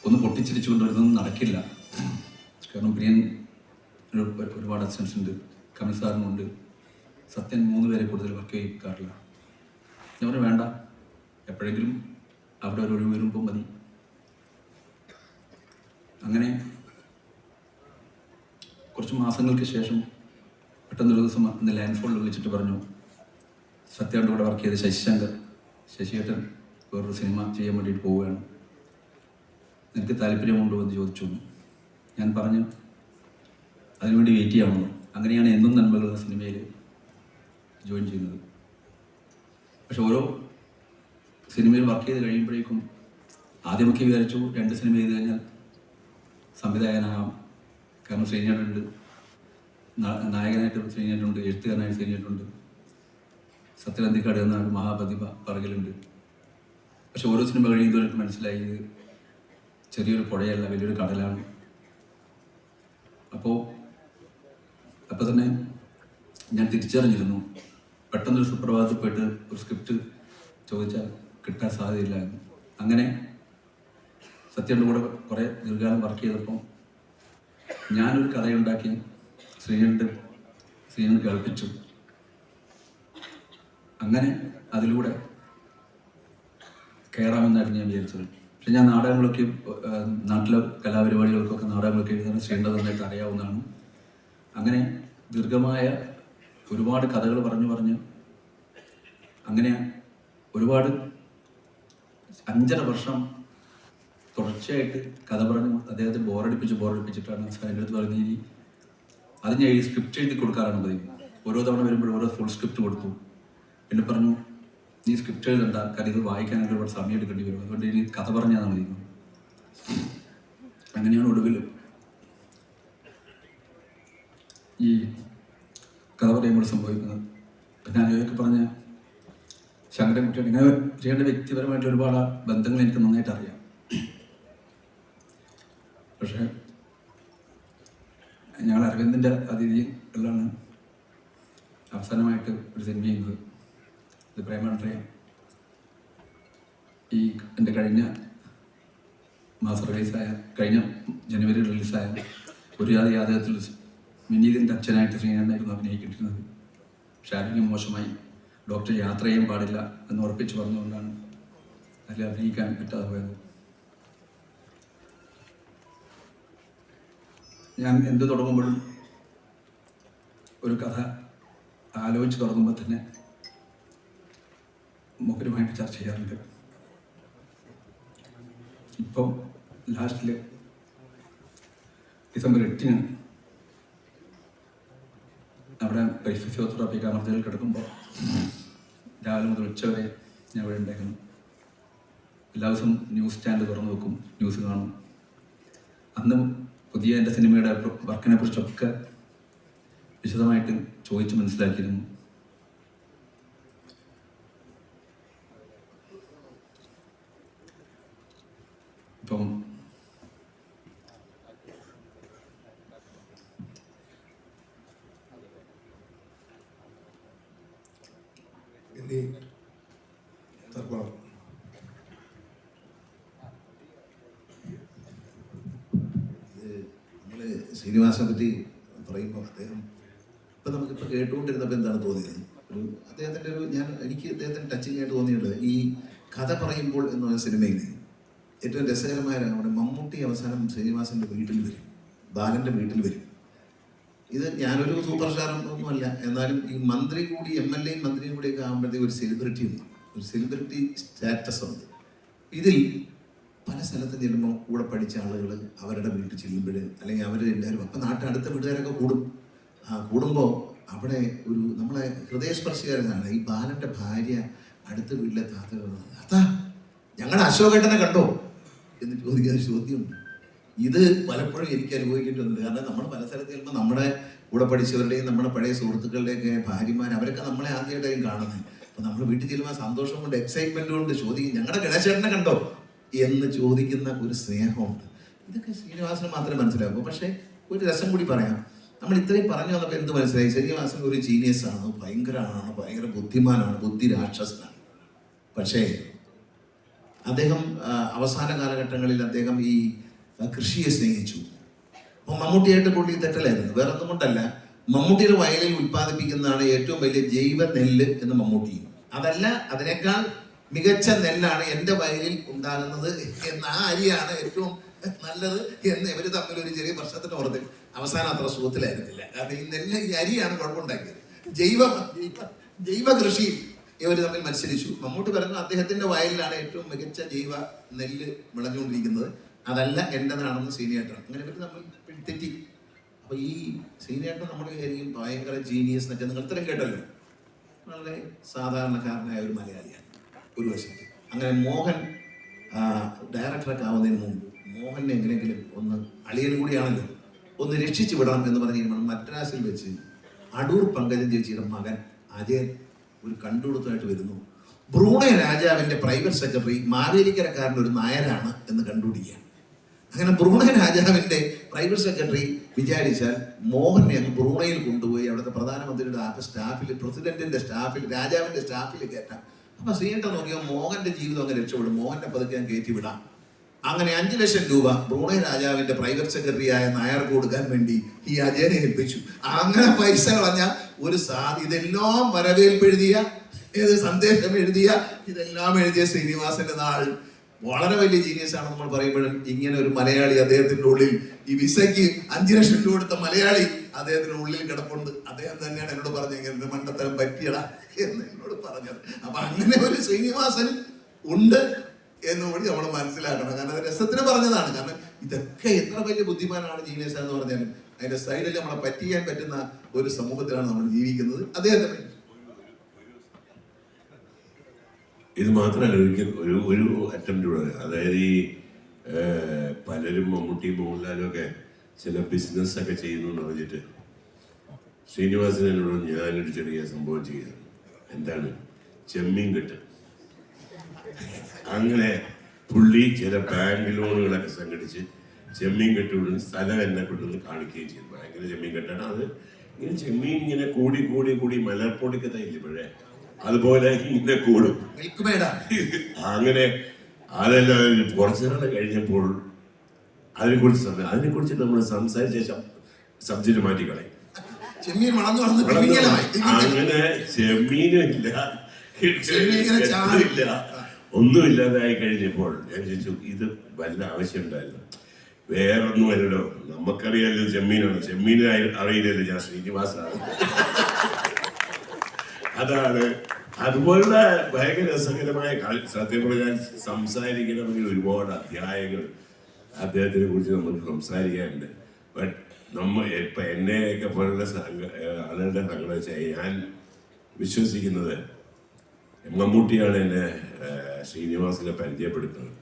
ഒന്ന് പൊട്ടിച്ചിരിച്ചുകൊണ്ട് ഇതൊന്നും നടക്കില്ല. കാരണം പ്രിയൻ ഒരുപാട് അസിസ്റ്റൻസ് ഉണ്ട്, കമൽ സാറിനുണ്ട്, സത്യൻ 3 പേരെ കൂടുതൽ വർക്ക് ചെയ്യിക്കാറില്ല. ഞാൻ പറഞ്ഞു, വേണ്ട, എപ്പോഴെങ്കിലും അവിടെ ഒരു ഒഴിവ് വരുമ്പോൾ മതി. അങ്ങനെ കുറച്ച് മാസങ്ങൾക്ക് ശേഷം പെട്ടെന്നൊരു ദിവസം ഇന്ന് ലാൻഡ് ഫോണിൽ വിളിച്ചിട്ട് പറഞ്ഞു, സത്യൻ്റെ കൂടെ വർക്ക് ചെയ്ത ശശിയേട്ടൻ വേറൊരു സിനിമ ചെയ്യാൻ വേണ്ടിയിട്ട് പോവുകയാണ്, നിനക്ക് താല്പര്യമുണ്ടോ എന്ന് ചോദിച്ചു. ഞാൻ പറഞ്ഞു, അതിനുവേണ്ടി വെയിറ്റ് ചെയ്യാമോ. അങ്ങനെയാണ് എന്നും നന്മകൾ എന്ന സിനിമയിൽ ജോയിൻ ചെയ്യുന്നത്. പക്ഷെ ഓരോ സിനിമയിൽ വർക്ക് ചെയ്ത് കഴിയുമ്പോഴേക്കും ആദ്യമൊക്കെ വിചാരിച്ചു 2 സിനിമ ചെയ്ത് കഴിഞ്ഞാൽ സംവിധായകനാകാം. കാരണം ശ്രീനിയേട്ടനുണ്ട്, നായകനായിട്ട് ശ്രീനിയേട്ടനുണ്ട്, എഴുത്തുകാരനായിട്ട് ശ്രീനിയേട്ടനുണ്ട്, സത്യൻ അന്തിക്കാട് എന്ന ഒരു മഹാപ്രതിഭ പറകിലുണ്ട്. പക്ഷെ ഓരോ സിനിമ കഴിയുമ്പോൾ എനിക്ക് മനസ്സിലായി ഇത് ചെറിയൊരു പുഴയല്ല, വലിയൊരു കടലാണ്. അപ്പോൾ തന്നെ ഞാൻ തിരിച്ചറിഞ്ഞിരുന്നു, പെട്ടെന്നൊരു സുപ്രഭാതത്തിൽ പോയിട്ട് ഒരു സ്ക്രിപ്റ്റ് ചോദിച്ചാൽ കിട്ടാൻ സാധ്യതയില്ലായിരുന്നു. അങ്ങനെ സത്യൻ്റെ കൂടെ കുറേ ദീർഘകാലം വർക്ക് ചെയ്തപ്പോൾ ഞാനൊരു കഥയുണ്ടാക്കി ശ്രീനിന് കേൾപ്പിച്ചു. അങ്ങനെ അതിലൂടെ കയറാമെന്നായിരുന്നു ഞാൻ വിചാരിച്ചത്. പക്ഷെ ഞാൻ നാടകങ്ങളൊക്കെ, നാട്ടിലെ കലാപരിപാടികൾക്കൊക്കെ നാടകങ്ങളൊക്കെ എഴുതാൻ ശ്രീനിയുടെ നന്നായിട്ട് അറിയാവുന്നതാണ്. അങ്ങനെ ദീർഘമായ ഒരുപാട് കഥകൾ പറഞ്ഞ് അങ്ങനെ ഒരുപാട് 5.5 വർഷം തുടർച്ചയായിട്ട് കഥ പറഞ്ഞ് അദ്ദേഹത്തെ ബോറടിപ്പിച്ചിട്ടാണ് എൻ്റെ അടുത്ത് പറഞ്ഞ് ഇനി അത് ഞാൻ ഈ സ്ക്രിപ്റ്റ് എഴുതി കൊടുക്കാറാണ് പതിവ്. ഓരോ തവണ വരുമ്പോൾ ഓരോ ഫുൾ സ്ക്രിപ്റ്റ് കൊടുത്തു. പിന്നെ പറഞ്ഞു, നീ സ്ക്രിപ്റ്റ് എഴുതണ്ട, കാര്യം ഇത് വായിക്കാനൊക്കെ ഒരുപാട് സമയം എടുക്കേണ്ടി വരും, അതുകൊണ്ട് ഇനി കഥ പറഞ്ഞാൽ മതി. അങ്ങനെയാണ് ഒടുവിൽ ഈ കഥ പറയുമ്പോൾ സംഭവിക്കുന്നത്. പിന്നെ അതിലൊക്കെ പറഞ്ഞ ശങ്കരൻകുട്ടിയാണ്. ഇങ്ങനെ ചെയ്യേണ്ട വ്യക്തിപരമായിട്ട് ഒരുപാട് ബന്ധങ്ങൾ എനിക്ക് നന്നായിട്ട് അറിയാം. പക്ഷേ ഞങ്ങൾ അരവിന്ദിൻ്റെ അതിഥികളാണ് അവസാനമായിട്ട് ഒരു സിനിമ ചെയ്യുന്നത്. ഇത് പ്രേമാണ്ട്രയം. ഈ എൻ്റെ കഴിഞ്ഞ മാസം കഴിഞ്ഞ ജനുവരി റിലീസായ ഒരു യാതകത്തിൽ വിനീതിൻ്റെ അച്ഛനായിട്ട് ശ്രീനായിരുന്നു അഭിനയിക്കേണ്ടിരുന്നത്. പക്ഷെ ആരോഗ്യം മോശമായി, ഡോക്ടർ യാത്ര ചെയ്യാൻ പാടില്ല എന്ന് ഉറപ്പിച്ച് പറഞ്ഞുകൊണ്ടാണ് അതിൽ അഭിനയിക്കാൻ പറ്റാതെ പോയത്. ഞാൻ എന്ത് തുടങ്ങുമ്പോഴും ഒരു കഥ ആലോചിച്ച് തുടങ്ങുമ്പോൾ തന്നെ മുഖരുമായിട്ട് ചർച്ച ചെയ്യാറുണ്ട്. ഇപ്പം ലാസ്റ്റിൽ ഡിസംബർ 8 അവിടെ ഫിസിയോതെറാപ്പി അമർജയിൽ കിടക്കുമ്പോൾ രാവിലെ മുതൽ ഉച്ചവരെ ഞാൻ ഇവിടെ ഉണ്ടായിരുന്നു. എല്ലാ ദിവസവും ന്യൂസ് ചാനൽ തുറന്നു വെക്കും, ന്യൂസ് കാണും. അന്ന് പുതിയ എൻ്റെ സിനിമയുടെ വർക്കിനെ കുറിച്ചൊക്കെ വിശദമായിട്ട് ചോദിച്ച് മനസ്സിലാക്കിയിരുന്നു. ഇനി തർക്കണം. നമ്മൾ ശ്രീനിവാസനെ പറ്റി പറയുമ്പോൾ ഇപ്പം നമുക്കിപ്പോൾ കേട്ടുകൊണ്ടിരുന്നപ്പോൾ എന്താണ് തോന്നിയത്, അദ്ദേഹത്തിൻ്റെ എനിക്ക് അദ്ദേഹത്തിന് ടച്ചിങ് ആയിട്ട് തോന്നിയുള്ളത് ഈ കഥ പറയുമ്പോൾ എന്ന് പറഞ്ഞ സിനിമയിൽ ഏറ്റവും രസകരമായ നമ്മുടെ മമ്മൂട്ടി അവസാനം ശ്രീനിവാസൻ്റെ വീട്ടിൽ വരും, ബാലൻ്റെ വീട്ടിൽ വരും. ഇത് ഞാനൊരു സൂപ്പർ സ്റ്റാർ ഒന്നുമല്ല, എന്നാലും ഈ മന്ത്രി കൂടി MLA മന്ത്രിയും കൂടിയൊക്കെ ആകുമ്പോഴത്തേക്ക് ഒരു സെലിബ്രിറ്റി ഉണ്ട്, ഒരു സെലിബ്രിറ്റി സ്റ്റാറ്റസ് ഉണ്ട്. ഇതിൽ പല സ്ഥലത്ത് ചെല്ലുമ്പോൾ കൂടെ പഠിച്ച ആളുകൾ അവരുടെ വീട്ടിൽ ചെല്ലുമ്പോൾ അല്ലെങ്കിൽ അവർ എല്ലാവരും അപ്പം അടുത്ത വീട്ടുകാരൊക്കെ കൂടുമ്പോൾ അവിടെ ഒരു നമ്മളെ ഹൃദയസ്പർശികരനാണ് ഈ ബാലൻ്റെ ഭാര്യ അടുത്ത വീട്ടിലെ താത്ത ഞങ്ങളുടെ അശോകേട്ടനെ കണ്ടോ എന്ന് ചോദിക്കുന്ന ചോദ്യമുണ്ട്. ഇത് പലപ്പോഴും എനിക്ക് അനുഭവിക്കേണ്ടി വന്നിട്ടുണ്ട്. കാരണം നമ്മൾ പല സ്ഥലത്ത് ചെല്ലുമ്പോൾ നമ്മുടെ കൂടെ പഠിച്ചവരുടെയും നമ്മുടെ പഴയ സുഹൃത്തുക്കളുടെയൊക്കെ ഭാര്യമാർ അവരൊക്കെ നമ്മളെ ആദ്യമായിട്ടായും കാണുന്നത്. അപ്പം നമ്മൾ വീട്ടിൽ ചെല്ലുമ്പോൾ സന്തോഷം കൊണ്ട് എക്സൈറ്റ്മെന്റ് കൊണ്ട് ചോദിക്കും ഞങ്ങളുടെ ഗണേശേട്ടനെ കണ്ടോ എന്ന് ചോദിക്കുന്ന ഒരു സ്നേഹമുണ്ട്. ഇതൊക്കെ ശ്രീനിവാസന് മാത്രമേ മനസ്സിലാക്കൂ. പക്ഷേ ഒരു രസം കൂടി പറയാം, നമ്മൾ ഇത്രയും പറഞ്ഞു വന്നപ്പോൾ എന്ത് മനസ്സിലായി, ശ്രീനിവാസൻ ഒരു ജീനിയസ് ആണ്, ഭയങ്കര ബുദ്ധിമാനാണ്, ബുദ്ധി രാക്ഷസനാണ്. പക്ഷേ അദ്ദേഹം അവസാന കാലഘട്ടങ്ങളിൽ അദ്ദേഹം ഈ കൃഷിയെ സ്നേഹിച്ചു. അപ്പം മമ്മൂട്ടിയായിട്ട് പുള്ളി തെറ്റലായിരുന്നു, വേറെ ഒന്നും കൊണ്ടല്ല. മമ്മൂട്ടിയുടെ വയലിൽ ഉൽപ്പാദിപ്പിക്കുന്നതാണ് ഏറ്റവും വലിയ ജൈവ നെല്ല് എന്ന് മമ്മൂട്ടി. അതല്ല, അതിനേക്കാൾ മികച്ച നെല്ലാണ് എൻ്റെ വയലിൽ ഉണ്ടാകുന്നത് എന്ന ആ അരിയാണ് ഏറ്റവും നല്ലത് എന്ന് ഇവർ തമ്മിൽ ഒരു ചെറിയ പ്രശ്നത്തിന് ഓർത്ത് അവസാനം അത്ര സുഖത്തിലായിരുന്നില്ല. കാരണം ഈ അരിയാണ് കുഴപ്പമുണ്ടാക്കിയത്. ജൈവ കൃഷി ഇവർ തമ്മിൽ മത്സരിച്ചു. മമ്മൂട്ടി പറഞ്ഞു അദ്ദേഹത്തിന്റെ വയലിലാണ് ഏറ്റവും മികച്ച ജൈവ നെല്ല് വിളഞ്ഞുകൊണ്ടിരിക്കുന്നത്, അതല്ല എൻ്റെതാണെന്ന് സീനിയേട്ടൻ. അങ്ങനെ ഇവർ തമ്മിൽ തെറ്റി. അപ്പൊ ഈ സീനിയേട്ടൻ നമ്മുടെ കാര്യം ഭയങ്കര ജീനിയസ് എന്നൊക്കെ നിങ്ങൾ ഇത്രയും കേട്ടല്ലോ. വളരെ സാധാരണക്കാരനായ ഒരു മലയാളിയാണ് ഒരു വശത്ത്. അങ്ങനെ മോഹൻ ഡയറക്ടറൊക്കെ ആവുന്നതിന് മുമ്പ് മോഹനെ എങ്ങനെയെങ്കിലും ഒന്ന്, അളിയനും കൂടിയാണല്ലോ, ഒന്ന് രക്ഷിച്ചു വിടണം എന്ന് പറഞ്ഞ് മദ്രാസിൽ വെച്ച് അടൂർ പങ്കജൻ ചേച്ചിയുടെ മകൻ അജയൻ ഒരു കണ്ടുപിടുത്തമായിട്ട് വരുന്നു. ബ്രൂണൈ രാജാവിന്റെ പ്രൈവറ്റ് സെക്രട്ടറി മാവേലിക്കരക്കാരൻ്റെ ഒരു നായരാണ് എന്ന് കണ്ടുപിടിക്കുകയാണ്. അങ്ങനെ ബ്രൂണൈ രാജാവിന്റെ പ്രൈവറ്റ് സെക്രട്ടറി വിചാരിച്ചാൽ മോഹനെ അങ്ങ് ബ്രൂണയിൽ കൊണ്ടുപോയി അവിടുത്തെ പ്രധാനമന്ത്രിയുടെ സ്റ്റാഫിൽ, പ്രസിഡന്റിന്റെ സ്റ്റാഫിൽ, രാജാവിന്റെ സ്റ്റാഫിൽ കയറ്റാം. അപ്പൊ ശ്രീയേട്ടൻ നോക്കിയാൽ മോഹന്റെ ജീവിതം അങ്ങ് രക്ഷപ്പെടും, മോഹന്റെ പതുക്കെ ഞാൻ കയറ്റി വിടാം. അങ്ങനെ 5 ലക്ഷം രൂപ ബ്രൂണൈ രാജാവിന്റെ പ്രൈവറ്റ് സെക്രട്ടറിയായ നായർക്ക് കൊടുക്കാൻ വേണ്ടി ഈ അജയനെ ഏൽപ്പിച്ചു. അങ്ങനെ പൈസ കളഞ്ഞ ഒരു ഇതെല്ലാം വരവേൽപ്പ് എഴുതിയ, സന്ദേശം എഴുതിയ, ഇതെല്ലാം എഴുതിയ ശ്രീനിവാസന്റെ നാൾ വളരെ വലിയ ജീനിയസ് ആണ്. നമ്മൾ പറയുമ്പോഴും ഇങ്ങനെ ഒരു മലയാളി അദ്ദേഹത്തിന്റെ ഉള്ളിൽ, ഈ വിസയ്ക്ക് 5 ലക്ഷം രൂപ കൊടുത്ത മലയാളി അദ്ദേഹത്തിന്റെ ഉള്ളിൽ കിടപ്പുണ്ട്. അദ്ദേഹം തന്നെയാണ് എന്നോട് പറഞ്ഞത് ഇങ്ങനെ മണ്ടത്തരം പറ്റിയടാ എന്ന് എന്നോട് പറഞ്ഞത്. അപ്പൊ അങ്ങനെ ഒരു ശ്രീനിവാസൻ ഉണ്ട് എന്നുകൂടി നമ്മൾ മനസ്സിലാക്കണം. കാരണം അത് രസത്തിന് പറഞ്ഞതാണ്. കാരണം ഇതൊക്കെ എത്ര വലിയ ബുദ്ധിമാനാണ് ജീനിയസ് എന്ന് പറഞ്ഞാലും അതിന്റെ സൈഡിൽ നമ്മളെ പറ്റിക്കാൻ പറ്റുന്ന ഒരു സമൂഹത്തിലാണ് നമ്മൾ ജീവിക്കുന്നത്. അദ്ദേഹത്തിന് ഇത് മാത്രമല്ല, ഒരു അറ്റംപ്റ്റ് കൂടെ, അതായത് ഈ പലരും മമ്മൂട്ടി മോഹൻലാലും ഒക്കെ ചില ബിസിനസ്സൊക്കെ ചെയ്യുന്നു എന്ന് പറഞ്ഞിട്ട് ശ്രീനിവാസനോട് ഞാനൊരു ചെറിയ സംഭവം ചെയ്തത്. എന്താണ്? ചെമ്മീൻ കെട്ട്. അങ്ങനെ പുള്ളി ചില ബാങ്ക് ലോണുകളൊക്കെ സംഘടിച്ച് ചെമ്മീൻ കെട്ടുകൊണ്ട് സ്ഥലം എന്നെ കൊണ്ടൊന്ന് കാണിക്കുകയും ചെയ്തു. ഭയങ്കര ചെമ്മീൻ കെട്ടാണ് അത്. ഇങ്ങനെ ചെമ്മീൻ ഇങ്ങനെ കൂടി മലർപ്പൊടിക്ക് തയ്യില്ലേ, അതുപോലെ ഇങ്ങനെ കൂടും. അങ്ങനെ അതെല്ലാം കുറച്ചു നാൾ കഴിഞ്ഞപ്പോൾ അതിനെക്കുറിച്ച് നമ്മൾ സംസാരിച്ച സബ്ജക്റ്റ് മാറ്റിക്കളയും. അങ്ങനെ ചെമ്മീനും ഇല്ല, ഒന്നുമില്ലാതായി കഴിഞ്ഞപ്പോൾ ഞാൻ ചോദിച്ചു, ഇത് വല്ല ആവശ്യമുണ്ടായിരുന്നു? വേറൊന്നുമല്ലോ, നമുക്കറിയാലോ ചെമ്മീനാണ്, ചെമ്മീനെ അറിയില്ലല്ലോ ഞാൻ ശ്രീനിവാസനാണ്. അതാണ്. അതുപോലുള്ള ഭയങ്കര രസകരമായ സത്യം പറഞ്ഞാൽ സംസാരിക്കണമെങ്കിൽ ഒരുപാട് അധ്യായങ്ങൾ അദ്ദേഹത്തിനെ കുറിച്ച് നമുക്ക് സംസാരിക്കാനുണ്ട്. ബട്ട് ഇപ്പം എന്നെയൊക്കെ പോലുള്ള ആളുകളുടെ സങ്കടം വെച്ചാൽ ഞാൻ വിശ്വസിക്കുന്നത് മമ്മൂട്ടിയാണ് എന്നെ ശ്രീനിവാസനെ പരിചയപ്പെടുത്തുന്നത്.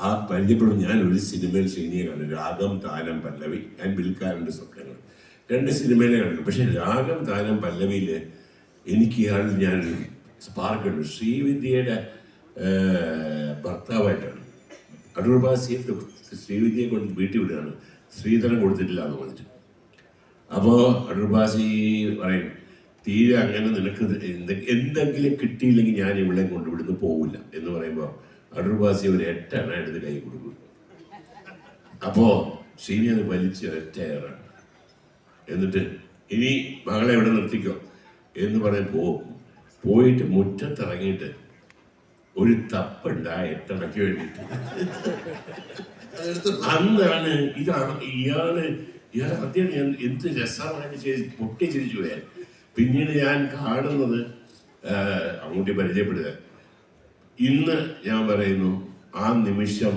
ആ പരിചയപ്പെടും ഞാൻ ഒരു സിനിമയിൽ ശ്രീനിയെ കണ്ടു, രാഗം താനം പല്ലവി, ഞാൻ വിൽക്കാറുണ്ട് സ്വപ്നങ്ങൾ. 2 സിനിമയിലെ കണ്ടു. പക്ഷെ രാഗം താനം പല്ലവിയിൽ എനിക്ക് ഞാനൊരു സ്പാർക്കുണ്ട്. ശ്രീവിദ്യയുടെ ഭർത്താവായിട്ടാണ്. അടൂർ ബാസിയെ ശ്രീവിദ്യയെ കൊണ്ട് വീട്ടിൽ വിടുകയാണ്, ശ്രീധരൻ കൊടുത്തിട്ടില്ല എന്ന് പറഞ്ഞിട്ട്. അപ്പോൾ അടൂർ ബാസി പറയും, തീരെ അങ്ങനെ നിനക്ക് എന്തെങ്കിലും കിട്ടിയില്ലെങ്കിൽ ഞാൻ ഇവിടെ കൊണ്ട് ഇവിടുന്ന് പോവില്ല എന്ന് പറയുമ്പോൾ അടൂർവാസി ഒരു 8 അണ എടുത്ത് കൈ കൊടുക്കും. അപ്പോ ശ്രീനി അത് വലിച്ച് ഒറ്റയേറാണ്. എന്നിട്ട് ഇനി മകളെ എവിടെ നിർത്തിക്കോ എന്ന് പറഞ്ഞ് പോയിട്ട് മുറ്റത്തിറങ്ങിയിട്ട് ഒരു തപ്പുണ്ട് ആ 8 അണയ്ക്ക് വേണ്ടിയിട്ട്. അന്നാണ് ഇയാള് ആദ്യം ഞാൻ എന്ത് രസമായിട്ട് പൊട്ടി ചിരിച്ചു പോയാൽ. പിന്നീട് ഞാൻ കാണുന്നത് അങ്ങോട്ട് പരിചയപ്പെടുക. ഇന്ന് ഞാൻ പറയുന്നു, ആ നിമിഷം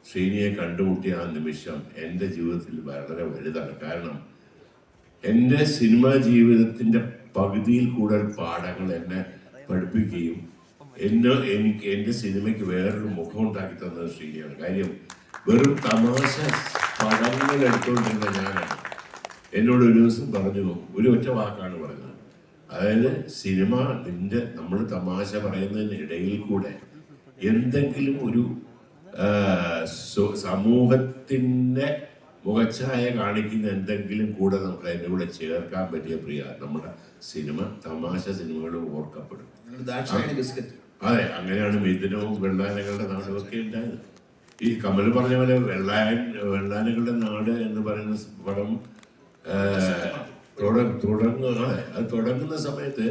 ശ്രീനിയെ കണ്ടുമുട്ടിയ ആ നിമിഷം എൻ്റെ ജീവിതത്തിൽ വളരെ വലുതാണ്. കാരണം എൻ്റെ സിനിമാ ജീവിതത്തിൻ്റെ പകുതിയിൽ കൂടുതൽ പാഠങ്ങൾ എന്നെ പഠിപ്പിക്കുകയും എനിക്ക് എൻ്റെ സിനിമയ്ക്ക് വേറൊരു മുഖം ഉണ്ടാക്കി തന്നത് ശ്രീനിയാണ്. കാര്യം വെറും തമാശ പടങ്ങൾ എടുത്തുകൊണ്ടിരുന്ന ഞാനാണ്. എന്നോട് ഒരു ദിവസം പറഞ്ഞു, ഒരു ഒറ്റ വാക്കാണ് പറഞ്ഞത്, അതായത് സിനിമ നമ്മൾ തമാശ പറയുന്നതിന് ഇടയിൽ കൂടെ എന്തെങ്കിലും ഒരു സമൂഹത്തിൻ്റെ മുഖച്ഛായ കാണിക്കുന്ന എന്തെങ്കിലും കൂടെ നമുക്ക് അതിൻ്റെ കൂടെ ചേർക്കാൻ പറ്റിയ പ്രിയ നമ്മുടെ സിനിമ തമാശ സിനിമകളും ഓർക്കപ്പെടും. അതെ, അങ്ങനെയാണ് മിഥുനവും വെള്ളാനകളുടെ നാടുമൊക്കെ ഉണ്ടായത്. ഈ കമൽ പറഞ്ഞ പോലെ വെള്ളാനകളുടെ നാട് എന്ന് പറയുന്ന പടം തുടങ്ങുന്ന സമയത്ത്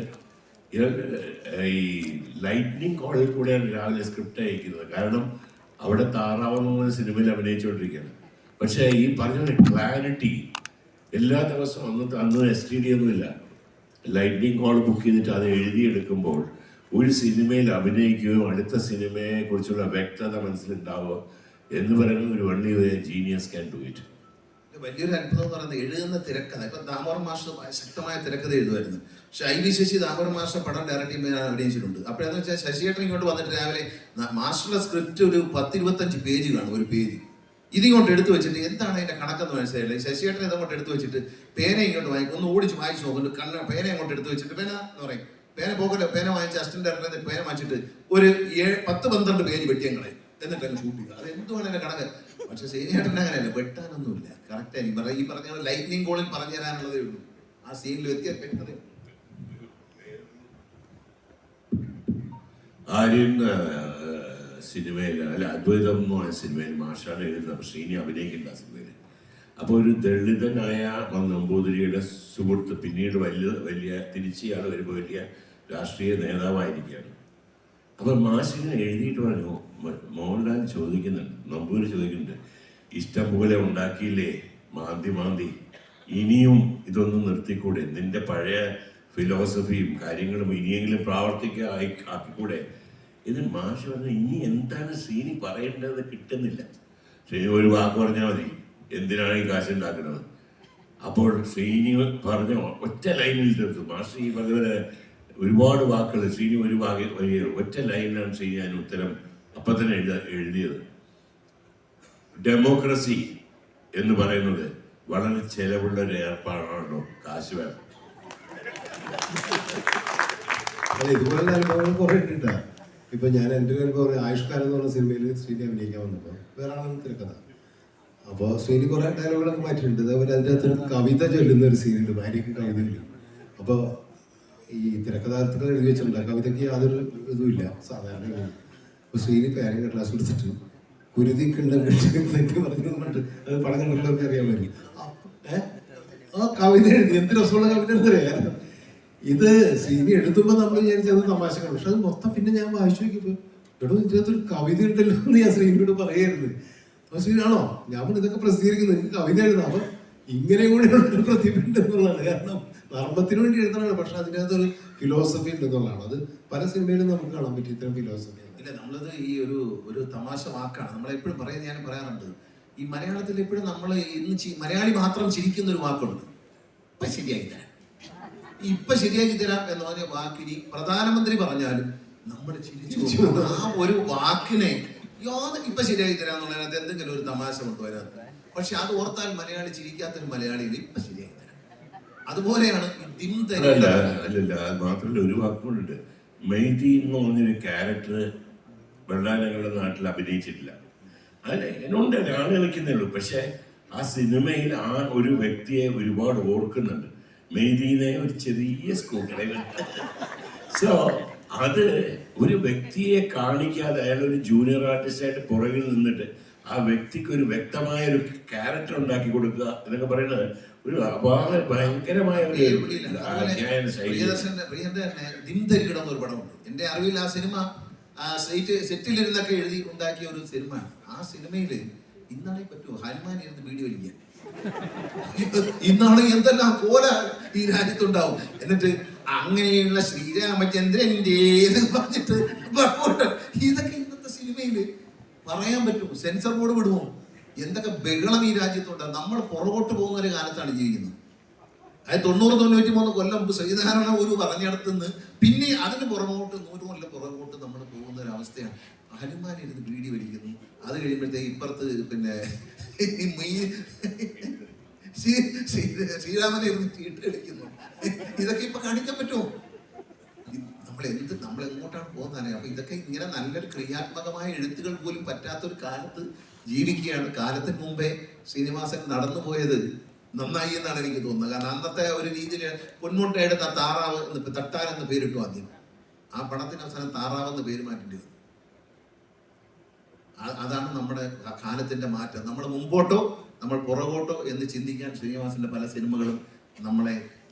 ഈ ലൈറ്റ്നിങ് കോളിൽ കൂടെയാണ് രാവിലെ സ്ക്രിപ്റ്റ് അയക്കുന്നത്. കാരണം അവിടെ താറാവെന്ന സിനിമയിൽ അഭിനയിച്ചുകൊണ്ടിരിക്കുകയാണ്. പക്ഷേ ഈ പറഞ്ഞ ക്ലാരിറ്റി എല്ലാ ദിവസവും അന്ന് STD ഒന്നുമില്ല. ലൈറ്റ്നിങ് കോൾ ബുക്ക് ചെയ്തിട്ട് അത് എഴുതിയെടുക്കുമ്പോൾ ഒരു സിനിമയിൽ അഭിനയിക്കുകയോ അടുത്ത സിനിമയെ കുറിച്ചുള്ള വ്യക്തത മനസ്സിലുണ്ടാവുക എന്ന് പറയുന്നത് ഒരു വള്ളി ജീനിയസ് ക്യാൻ ഡു ഇറ്റ്. വലിയൊരു അത്ഭുതം എന്ന് പറയുന്നത് എഴുതുന്ന തിരക്കഥ. ഇപ്പൊ ദാമോദരൻ മാഷ് ശക്തമായ തിരക്കഥ എഴുതുമായിരുന്നു. ഷൈനി ശശി ദാമോദരൻ മാഷ പടം ഡയറക്റ്റ് ചെയ്യുമ്പോൾ അഭിനയിച്ചിട്ടുണ്ട്. അപ്പോഴെന്ന് വെച്ചാൽ ശശിയേട്ടൻ ഇങ്ങോട്ട് വന്നിട്ട് രാവിലെ മാസ്റ്ററുടെ സ്ക്രിപ്റ്റ് ഒരു 10-25 പേജ് കാണും. ഒരു പേജ് ഇതിങ്ങോട്ട് എടുത്തു വെച്ചിട്ട് എന്താണ് അതിന്റെ കണക്കെന്ന് മനസ്സിലായില്ല. ശശിയേട്ടൻ ഇതങ്ങോട്ട് എടുത്തു വെച്ചിട്ട് പേന ഇങ്ങോട്ട് വായിക്കും, ഒന്ന് ഓടിച്ച് വായിച്ചു നോക്കുന്നുണ്ട്. പേന അങ്ങോട്ട് എടുത്തു വെച്ചിട്ട് പേന എന്ന് പറയും, പേന പോകല്ലോ, പേന വാങ്ങിച്ച് അസിസ്റ്റന്റ് ഡയറക്ടർ പേന വാങ്ങിച്ചിട്ട് ഒരു 10-12 പേജ് വെട്ടിയങ്ങളെ എന്നിട്ട് അങ്ങ് ഷൂട്ട് ചെയ്യുക. അത് എന്തുമാണ് എന്റെ കണക്ക്. പക്ഷെ ശരിയായിട്ടുണ്ട് അങ്ങനെയല്ല, വെട്ടാനൊന്നുമില്ല. കറക്റ്റ് ഈ പറഞ്ഞ ലൈറ്റ്നിങ് കോളിൽ പറഞ്ഞു തരാനുള്ളതേ ഉള്ളൂ. ആ സീനിൽ വ്യത്യാസം ആര്യൻ സിനിമയിൽ അല്ല അദ്വൈതം എന്ന് പറഞ്ഞ സിനിമയിൽ മാഷാണ് എഴുതുന്നത്. ശ്രീനി അഭിനയിക്കേണ്ട സിനിമയിൽ. അപ്പോൾ ഒരു ദളിതനായ നമ്പൂതിരിയുടെ സുഹൃത്ത് പിന്നീട് വലിയ തിരിച്ചയാൾ വരുമ്പോൾ വലിയ രാഷ്ട്രീയ നേതാവായിരിക്കുകയാണ്. അപ്പോൾ മാഷിനെ എഴുതിയിട്ട് പറഞ്ഞു, മോഹൻലാൽ ചോദിക്കുന്നുണ്ട്, നമ്പൂതിരി ചോദിക്കുന്നുണ്ട്, ഇഷ്ടം പോലെ ഉണ്ടാക്കിയില്ലേ മാന്തി ഇനിയും ഇതൊന്നും നിർത്തിക്കൂടെ, നിന്റെ പഴയ ഫിലോസഫിയും കാര്യങ്ങളും ഇനിയെങ്കിലും ആക്കിക്കൂടെ. ഇത് മാഷ് പറഞ്ഞു, ഇനി എന്താണ് ശ്രീനി പറയേണ്ടത് കിട്ടുന്നില്ല. ശ്രീനി ഒരു വാക്ക് പറഞ്ഞാൽ മതി, എന്തിനാണ് ഈ കാശുണ്ടാക്കുന്നത്. അപ്പോൾ ശ്രീനി പറഞ്ഞ ഒറ്റ ലൈനിൽ തീർത്തു. മാഷ് ഈ പറഞ്ഞ ഒരുപാട് വാക്കുകൾ ശ്രീനി ഒറ്റ ലൈനിലാണ് ശ്രീനി അതിന് ഉത്തരം അപ്പം തന്നെ എഴുതിയത്. ഡെമോക്രസി എന്ന് പറയുന്നത് വളരെ ചെലവുള്ള ഒരു ഏർപ്പാടാണല്ലോ, കാശ് വേണം. ഇതുപോലെ അനുഭവങ്ങൾ കുറെ ഉണ്ട്. ഇപ്പൊ ഞാൻ എൻ്റെ ഒരു അനുഭവം, ആയുഷ്കാലം എന്ന് പറഞ്ഞ സിനിമയിൽ ശ്രീനി അഭിനയിക്കാൻ വന്നപ്പോൾ വേറെ ആളാണ് തിരക്കഥ. അപ്പോൾ ശ്രീനി കുറെ ഡയലോഗുകളൊക്കെ മാറ്റിയിട്ടുണ്ട്. അതേപോലെ അതിൻ്റെ അകത്തൊരു കവിത ചൊല്ലുന്ന ഒരു സീനുണ്ട്, ഭാര്യയ്ക്ക് കവിത ചൊല്ലും. അപ്പോൾ ഈ തിരക്കഥാർത്ഥങ്ങൾ എഴുതി വെച്ചിട്ടുണ്ട്, കവിതയ്ക്ക് യാതൊരു ഇതുമില്ല സാധാരണ. അപ്പോൾ ശ്രീനി പേരൻ ക്ലാസ് എടുത്തിട്ട് കുരുതിക്കുണ്ടെങ്കിൽ പറഞ്ഞുകൊണ്ട് അത് പടം കണ്ടുള്ളവർക്ക് അറിയാൻ പറ്റും. ആ കവിത എഴുതി, എന്ത് രസമുള്ള കവിത എടുത്തറിയാം. ഇത് ശ്രീനി എടുത്തുമ്പോൾ നമ്മൾ വിചാരിച്ചത് തമാശകൾ, പക്ഷെ അത് മൊത്തം പിന്നെ ഞാൻ വായിച്ചു നോക്കിയപ്പോൾ എടോ ഇതിനകത്തൊരു കവിത ഉണ്ടല്ലോ എന്ന് ഞാൻ ശ്രീനിയോട് പറയായിരുന്നു. അപ്പോൾ ശ്രീനാണോ ഞാൻ ഇതൊക്കെ പ്രസിദ്ധീകരിക്കുന്നത്, എനിക്ക് കവിത എഴുതാം. അപ്പം ഇങ്ങനെ കൂടെയുള്ള പ്രതിഭ ഉണ്ട് എന്നുള്ളതാണ്. കാരണം നർമ്മത്തിന് വേണ്ടി എഴുതണതാണ്, പക്ഷെ അതിനകത്തൊരു ഫിലോസഫി ഉണ്ടെന്നുള്ളതാണ്. അത് പല സിനിമയിലും നമുക്ക് കാണാൻ പറ്റും ഇത്തരം ഫിലോസഫി. ഇല്ല, നമ്മളത് ഈ ഒരു തമാശ വാക്കാണ് നമ്മളെപ്പോഴും പറയുന്നത്. ഞാൻ പറയാറുണ്ട്, ഈ മലയാളത്തിൽ എപ്പോഴും നമ്മൾ ഇന്ന് മലയാളി മാത്രം ചിരിക്കുന്ന ഒരു വാക്കുണ്ട്, ഇപ്പൊ ശരിയാക്കി തരാം. ഇപ്പൊ ശരിയാക്കി തരാം എന്ന് പറഞ്ഞ വാക്കിനി പ്രധാനമന്ത്രി പറഞ്ഞാലും നമ്മൾ ചിരിച്ചു. ആ ഒരു വാക്കിനെ ഇപ്പൊ ശരിയാക്കി തരാം എന്നുള്ളതിനകത്ത് എന്തെങ്കിലും ഒരു തമാശ കൊണ്ടുവരാത്ത, പക്ഷെ അത് ഓർത്താൽ മലയാളി ചിരിക്കാത്തൊരു മലയാളിയിൽ ഇപ്പൊ ശരിയാക്കി തരാം. അതുപോലെയാണ് അല്ലല്ല, അത് മാത്രമല്ല ഒരു വാക്കുകളുണ്ട്. മെയ്തി എന്ന് പറഞ്ഞൊരു ക്യാരക്ടർ വെള്ളാനകളുടെ നാട്ടിൽ അഭിനയിച്ചിട്ടില്ല. അതിന് എന്നോണ്ട് ഒരാൾ കളിക്കുന്നേ ഉള്ളൂ. പക്ഷെ ആ സിനിമയിൽ ആ ഒരു വ്യക്തിയെ ഒരുപാട് ഓർക്കുന്നുണ്ട്. മെയ്തീനെ ഒരു ചെറിയ സ്കൂട്ടറെ സോ അത് ഒരു വ്യക്തിയെ കാണിക്കാതെ അയാൾ ഒരു ജൂനിയർ ആർട്ടിസ്റ്റായിട്ട് പുറകിൽ നിന്നിട്ട് ആ വ്യക്തിക്ക് ഒരു വ്യക്തമായ ഒരു ക്യാരക്ടർ ഉണ്ടാക്കി കൊടുക്കുക എന്നൊക്കെ പറയുന്നത് ഒരു ഭയങ്കരമായ ഒരു ആഖ്യാന ശൈലി. പ്രിയന്റെ തന്നെ ദിൻധരിക്കണം എന്നൊരു പടമുണ്ട്. എൻ്റെ അറിവിൽ ആ സിനിമ സെറ്റിലിരുന്നൊക്കെ എഴുതി ഉണ്ടാക്കിയ ഒരു സിനിമ. ആ സിനിമയിൽ ഇന്നാളെ പറ്റുമോ ഹനുമാൻ ഇരുന്ന് വീഡിയോ വലിക്കാൻ, ഇന്നാണ് എന്തെല്ലാം കോല ഈ രാജ്യത്തുണ്ടാവും. എന്നിട്ട് അങ്ങനെയുള്ള ശ്രീരാമചന്ദ്രൻ്റെ പറഞ്ഞിട്ട് ഇതൊക്കെ ഇന്നത്തെ സിനിമയില് പറയാൻ പറ്റുമോ? സെൻസർ ബോർഡ് വിടുമോ? എന്തൊക്കെ ബഹളം ഈ രാജ്യത്തുണ്ടാകും. നമ്മൾ പുറകോട്ട് പോകുന്ന ഒരു കാലത്താണ് ജീവിക്കുന്നത്. അതായത് 90-93 കൊല്ലം മുമ്പ് ശ്രീനാരായണ ഗുരു പറഞ്ഞിടത്തുനിന്ന് പിന്നെ അതിന് പുറകോട്ട് 100 കൊല്ലം പുറകോട്ട് നമ്മൾ പോകുന്ന ഒരു അവസ്ഥയാണ്. ഹനുമാൻ ഇരുന്ന് ബീഡി വലിക്കുന്നു, അത് കഴിയുമ്പോഴത്തേക്ക് ഇപ്പുറത്ത് പിന്നെ ശ്രീരാമനെ ഇരുന്ന് ചീട്ട് കളിക്കുന്നു. ഇതൊക്കെ ഇപ്പൊ കാണിക്കാൻ പറ്റുമോ? നമ്മൾ എങ്ങോട്ടാണ് പോകുന്നത്? അപ്പൊ ഇതൊക്കെ ഇങ്ങനെ നല്ലൊരു ക്രിയാത്മകമായ എഴുത്തുകൾ പോലും പറ്റാത്തൊരു കാലത്ത് ജീവിക്കുകയാണ്. കാലത്തിന് മുമ്പേ ശ്രീനിവാസൻ നടന്നു പോയത് നന്നായി എന്നാണ് എനിക്ക് തോന്നുന്നത്. കാരണം അന്നത്തെ ഒരു രീതിയിൽ പൊന്മുട്ടയുടെ താറാവ് എന്ന് തട്ടാൻ എന്ന് പേരിട്ടു ആദ്യം. ആ പടത്തിന് അവസാനം താറാവ് എന്ന് പേര് മാറ്റേണ്ടത്. അതാണ് നമ്മുടെ കാലത്തിന്റെ മാറ്റം. നമ്മൾ മുമ്പോട്ടോ നമ്മൾ പുറകോട്ടോ എന്ന് ചിന്തിക്കാൻ ശ്രീനിവാസന്റെ പല സിനിമകളും നമ്മളെ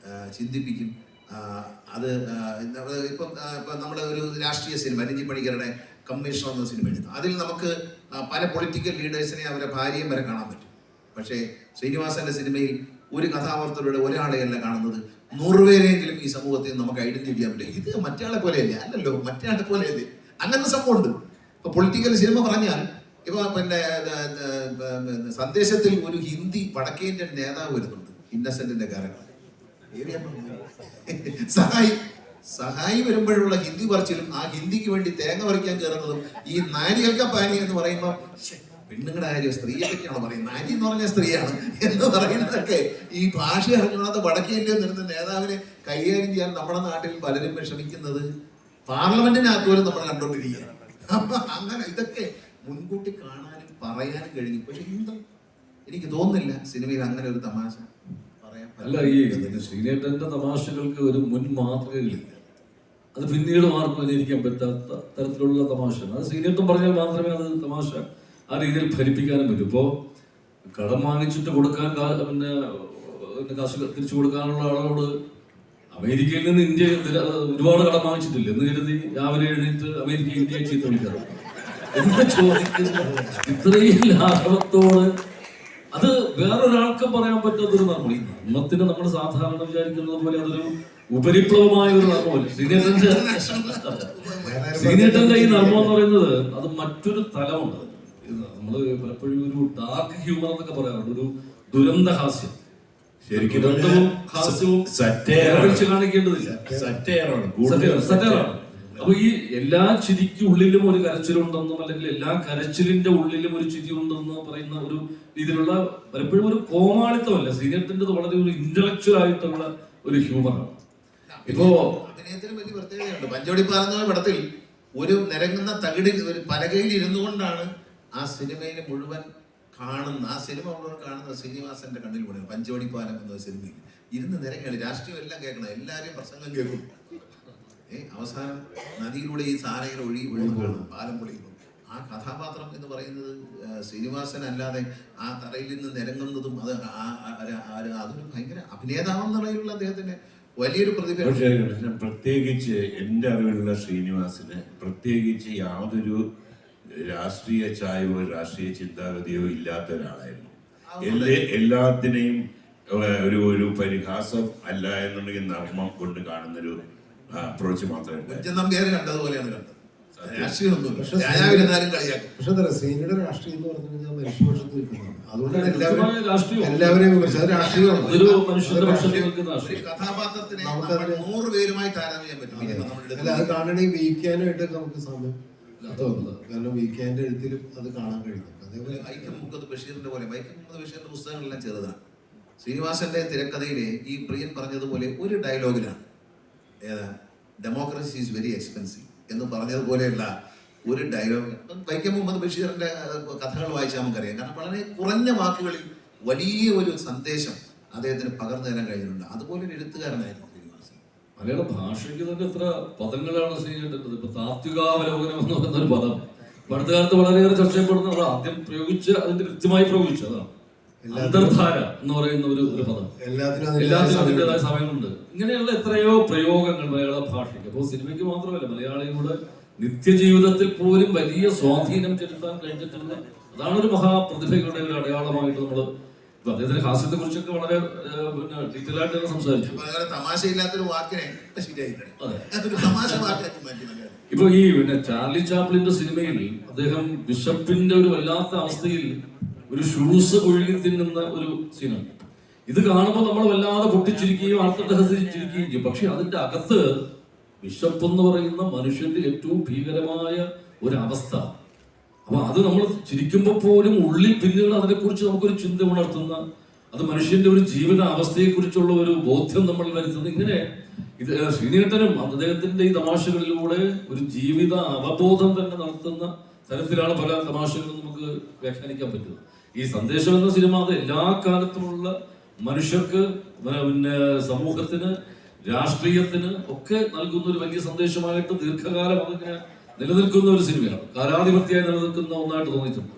ചിന്തിപ്പിക്കും. അത് ഇപ്പം നമ്മൾ ഒരു രാഷ്ട്രീയ സിനിമ രഞ്ജി പണിക്കരുടെ കമ്മീഷണർ എന്ന സിനിമ എടുത്തു. അതിൽ നമുക്ക് പല പൊളിറ്റിക്കൽ ലീഡേഴ്സിനെ അവരെ ഭാര്യയും വരെ കാണാൻ പറ്റും. പക്ഷേ ശ്രീനിവാസന്റെ സിനിമയിൽ ഒരു കഥാപാത്രത്തിലൂടെ ഒരാളെയല്ല കാണുന്നത്, 100 പേരെങ്കിലും ഈ സമൂഹത്തിൽ നമുക്ക് ഐഡന്റിഫൈ ചെയ്യാൻ പറ്റും. ഇത് മറ്റേ പോലെയല്ലേ? അല്ലല്ലോ, മറ്റേ പോലെയല്ലേ? അങ്ങനത്തെ സംഭവമുണ്ട്. ഇപ്പൊ പൊളിറ്റിക്കൽ സിനിമ പറഞ്ഞാൽ ഇപ്പൊ പിന്നെ സന്ദേശത്തിൽ ഒരു ഹിന്ദി വടക്കേന്ത്യൻ നേതാവ് വരുന്നുണ്ട്, ഇന്നസെന്റിന്റെ കാരണം സഹായി വരുമ്പോഴുള്ള ഹിന്ദി പറച്ചിലും ആ ഹിന്ദിക്ക് വേണ്ടി തേങ്ങ പറിക്കാൻ കയറുന്നതും ഈ നാരികൾക്ക പാനി എന്ന് പറയുമ്പോൾ പെണ്ണുങ്ങളുടെ കാര്യം സ്ത്രീയെ പറ്റിയാണോ പറയുന്നത്? നാരി എന്ന് പറഞ്ഞ സ്ത്രീയാണ് എന്ന് പറയുന്നതൊക്കെ ഈ ഭാഷ അറിഞ്ഞാത്ത വടക്കേന്ത്യയിൽ നിന്ന നേതാവിനെ കൈകാര്യം ചെയ്യാൻ നമ്മുടെ നാട്ടിൽ പലരും വിഷമിക്കുന്നത് പാർലമെന്റിനകത്ത് പോലും നമ്മൾ കണ്ടുകൊണ്ടിരിക്കുകയാണ്. അപ്പൊ അങ്ങനെ ഇതൊക്കെ മുൻകൂട്ടി കാണാനും പറയാനും കഴിഞ്ഞു. പക്ഷെ ഇന്നും എനിക്ക് തോന്നുന്നില്ല സിനിമയിൽ അങ്ങനെ ഒരു തമാശ പറയാൻ. അല്ല, ഈ ശ്രീനേട്ടന്റെ തമാശകൾക്ക് ഒരു മുൻ മാതൃകകളില്ല. അത് പിന്നീട് ആർക്കും അനുകരിക്കാൻ പറ്റാത്ത തരത്തിലുള്ള തമാശയാണ്. അത് ശ്രീനേട്ടൻ പറഞ്ഞാൽ മാത്രമേ അത് തമാശ ആ രീതിയിൽ ഫലിപ്പിക്കാനും പറ്റും. ഇപ്പോൾ കടം വാങ്ങിച്ചിട്ട് കൊടുക്കാൻ പിന്നെ കാശ് തിരിച്ചു കൊടുക്കാനുള്ള ആളോട് അമേരിക്കയിൽ നിന്ന് ഇന്ത്യ ഒരുപാട് കടം വാങ്ങിച്ചിട്ടില്ല എന്ന് കരുതി രാവിലെ എഴുന്നേറ്റ് അമേരിക്ക ഇന്ത്യയെ ചീത്ത വിളിക്കാറ് എന്ന് ചോദിക്കുന്ന ഇത്രയും ലാഘവത്തോട് അത് വേറൊരാൾക്കും പറയാൻ പറ്റാത്തൊരു നർമ്മം. ഈ നർമ്മത്തിന് നമ്മൾ സാധാരണ വിചാരിക്കുന്നത് പോലെ അതൊരു ഉപരിപ്ലവമായ ഒരു നർമ്മമല്ല. ശ്രീനേട്ടന്റെ ഈ നർമ്മം എന്ന് പറയുന്നത് അത് മറ്റൊരു തലമുണ്ട്. നമ്മള് പലപ്പോഴും ഒരു ഡാർക്ക് ഹ്യൂമർ എന്നൊക്കെ പറയാറുണ്ട്, ഒരു ദുരന്ത ഹാസ്യം. ശരിക്കും ഹാസ്യവും കാണിക്കേണ്ടതില്ല, സറ്റയറാണ്. അപ്പൊ ഈ എല്ലാ ചിരിക്കും ഉള്ളിലും ഒരു കരച്ചിലുണ്ടെന്നും അല്ലെങ്കിൽ എല്ലാ കരച്ചിലിന്റെ ഉള്ളിലും ഒരു ചിരി ഉണ്ടെന്ന് പറയുന്ന ഒരു രീതിയിലുള്ള പലപ്പോഴും ഒരു കോമാളിത്തമല്ല, ശ്രീനേട്ടന്റെ വളരെ ഒരു ഇന്റലക്ച്വൽ ആയിട്ടുള്ള ഒരു ഹ്യൂമറാണ്. ഇപ്പോ അഭിനയത്തിന് വലിയ പ്രത്യേകതയുണ്ട്. പഞ്ചവടിപ്പാലെന്ന പടത്തിൽ ഒരു നിരങ്ങുന്ന തകിടിൽ ഒരു പലകയിൽ ഇരുന്നു കൊണ്ടാണ് ആ സിനിമയിൽ മുഴുവൻ കാണുന്ന ശ്രീനിവാസന്റെ കണ്ണിലൂടെ. പഞ്ചവടിപ്പാലം എന്ന സിനിമയിൽ ഇരുന്ന് നിരങ്ങാണ്, രാഷ്ട്രീയം എല്ലാം കേൾക്കണം, എല്ലാവരെയും പ്രസംഗം കേൾക്കും. അവസാനം നദിയിലൂടെ ഈ സാരയിൽ ഒഴുകുകയാണ്, പാലം പൊളിയുമ്പോൾ ആ കഥാപാത്രം എന്ന് പറയുന്നത് ശ്രീനിവാസൻ അല്ലാതെ ആ തറയിൽ നിന്ന് നിരങ്ങുന്നതും അതൊരു ഭയങ്കര അഭിനേതാവെന്നുള്ളതിലുള്ള അദ്ദേഹത്തിന്റെ വലിയൊരു പ്രതിഭ. പ്രത്യേകിച്ച് എൻ്റെ അറിവിലുള്ള ശ്രീനിവാസന് പ്രത്യേകിച്ച് യാതൊരു രാഷ്ട്രീയ ചായവോ രാഷ്ട്രീയ ചിന്താഗതിയോ ഇല്ലാത്ത ഒരാളായിരുന്നു. എല്ലാത്തിനെയും ഒരു പരിഹാസം അല്ല എന്നുണ്ടെങ്കിൽ നർമ്മം കൊണ്ട് കാണുന്നൊരു അപ്രോച്ച് മാത്രമേ കണ്ടതുപോലെയാണ് കണ്ടത്. പക്ഷേ ശ്രീനിയുടെ രാഷ്ട്രീയം എന്ന് പറഞ്ഞു കഴിഞ്ഞാൽ മനുഷ്യപക്ഷത്ത് നിൽക്കുന്നതാണ്. അതുകൊണ്ടാണ് എല്ലാവരെയും കഥാപാത്രത്തിനെ 100 പേരുമായി താരതമ്യം പറ്റും. അല്ല, അത് കാണണമെങ്കിൽ വീക്കാനായിട്ട് നമുക്ക് സമയം തോന്നുന്നത്. കാരണം വീക്കാൻ്റെ എഴുത്തിലും അത് കാണാൻ കഴിയുന്നു. അതേപോലെ വൈക്കം മുഹമ്മദ് ബഷീറിന്റെ പോലെ വൈക്കം മുഹമ്മദ് ബഷീറിന്റെ പുസ്തകങ്ങളെല്ലാം ചെറുതാണ്. ശ്രീനിവാസന്റെ തിരക്കഥയിലെ ഈ പ്രിയൻ പറഞ്ഞതുപോലെ ഒരു ഡയലോഗിലാണ് ഡെമോക്രസി ഈസ് വെരി എക്സ്പെൻസീവ് എന്ന് പറഞ്ഞതുപോലെയുള്ള ഒരു ഡയലോഗ് വൈക്കം മുഹമ്മദ് ബഷീറിന്റെ കഥകൾ വായിച്ചാൽ നമുക്കറിയാം. കാരണം വളരെ കുറഞ്ഞ വാക്കുകളിൽ വലിയ ഒരു സന്ദേശം അദ്ദേഹത്തിന് പകർന്നു തരാൻ കഴിഞ്ഞിട്ടുണ്ട്. അതുപോലെ ഒരു എഴുത്തുകാരനായിരുന്നു ശ്രീനിവാസൻ. മലയാള ഭാഷയ്ക്ക് തന്നെ എത്ര പദങ്ങളാണ് ശ്രീകണ്ഠത്. ഇപ്പൊ താത്വികാവലോകനം എന്ന് പറയുന്നൊരു പദം അടുത്ത കാലത്ത് വളരെയേറെ ചർച്ചയപ്പെടുന്ന നമ്മൾ ആദ്യം പ്രയോഗിച്ച് അതിന്റെ കൃത്യമായി പ്രയോഗിച്ചു. അതാണ് അന്തർധാര എന്ന് പറയുന്ന ഒരു പദം. എല്ലാത്തിനും അതിൻ്റെതായ സമയമുണ്ട്. ഇങ്ങനെയുള്ള എത്രയോ പ്രയോഗങ്ങൾ മലയാള ഭാഷയ്ക്ക്. അപ്പോൾ സിനിമയ്ക്ക് മാത്രമല്ല, മലയാളികളുടെ നിത്യജീവിതത്തിൽ പോലും വലിയ സ്വാധീനം ചെലുത്താൻ കഴിഞ്ഞിട്ടുണ്ട്. അതാണ് ഒരു മഹാപ്രതിഭയുടെ ഒരു അടയാളമായിട്ട് നമ്മൾ അദ്ദേഹത്തിന്റെ ഹാസ്യത്തെ കുറിച്ചൊക്കെ വളരെ ഡീറ്റെയിൽ ആയിട്ട് സംസാരിച്ചു. തമാശയില്ലാത്തൊരു വാക്കിനെ തമാശ വാക്കാക്കി മാറ്റി. ഇപ്പൊ ഈ ചാർലി ചാപ്ലിന്റെ സിനിമയിൽ അദ്ദേഹം ബിഷപ്പിന്റെ ഒരു വല്ലാത്ത അവസ്ഥയിൽ ഒരു ഷൂസ് ഒഴുകി തിന്നുന്ന ഒരു സീനുണ്ട്. ഇത് കാണുമ്പോൾ നമ്മൾ വല്ലാതെ പൊട്ടിച്ചിരിക്കുകയും ആർത്തട്ടഹസിച്ചിരിക്കുകയും ചെയ്യും. പക്ഷെ അതിന്റെ അകത്ത് ബിഷപ്പ് എന്ന് പറയുന്ന മനുഷ്യന്റെ ഏറ്റവും ഭീകരമായ ഒരു അവസ്ഥ. അപ്പൊ അത് നമ്മൾ ചിരിക്കുമ്പോൾ പോലും ഉള്ളിൽ പിന്നീട് അതിനെക്കുറിച്ച് നമുക്കൊരു ചിന്ത ഉണർത്തുന്ന, അത് മനുഷ്യന്റെ ഒരു ജീവിത അവസ്ഥയെ കുറിച്ചുള്ള ഒരു ബോധ്യം നമ്മൾ വരുത്തുന്നത്. ഇങ്ങനെ ഇത് ശ്രീനേട്ടനും അദ്ദേഹത്തിന്റെ ഈ തമാശകളിലൂടെ ഒരു ജീവിത അവബോധം തന്നെ നടത്തുന്ന തരത്തിലാണ് പല തമാശകളും നമുക്ക് വ്യാഖ്യാനിക്കാൻ പറ്റുന്നത്. ഈ സന്ദേശം എന്ന സിനിമ അത് എല്ലാ കാലത്തുമുള്ള മനുഷ്യർക്ക്, പിന്നെ സമൂഹത്തിന്, രാഷ്ട്രീയത്തിന് ഒക്കെ നൽകുന്ന ഒരു വലിയ സന്ദേശമായിട്ട് ദീർഘകാലം അതിങ്ങനെ നിലനിൽക്കുന്ന ഒരു സിനിമയാണ്. കാലാധിപത്യമായി നിലനിൽക്കുന്ന ഒന്നായിട്ട് തോന്നിയിട്ടുണ്ട്.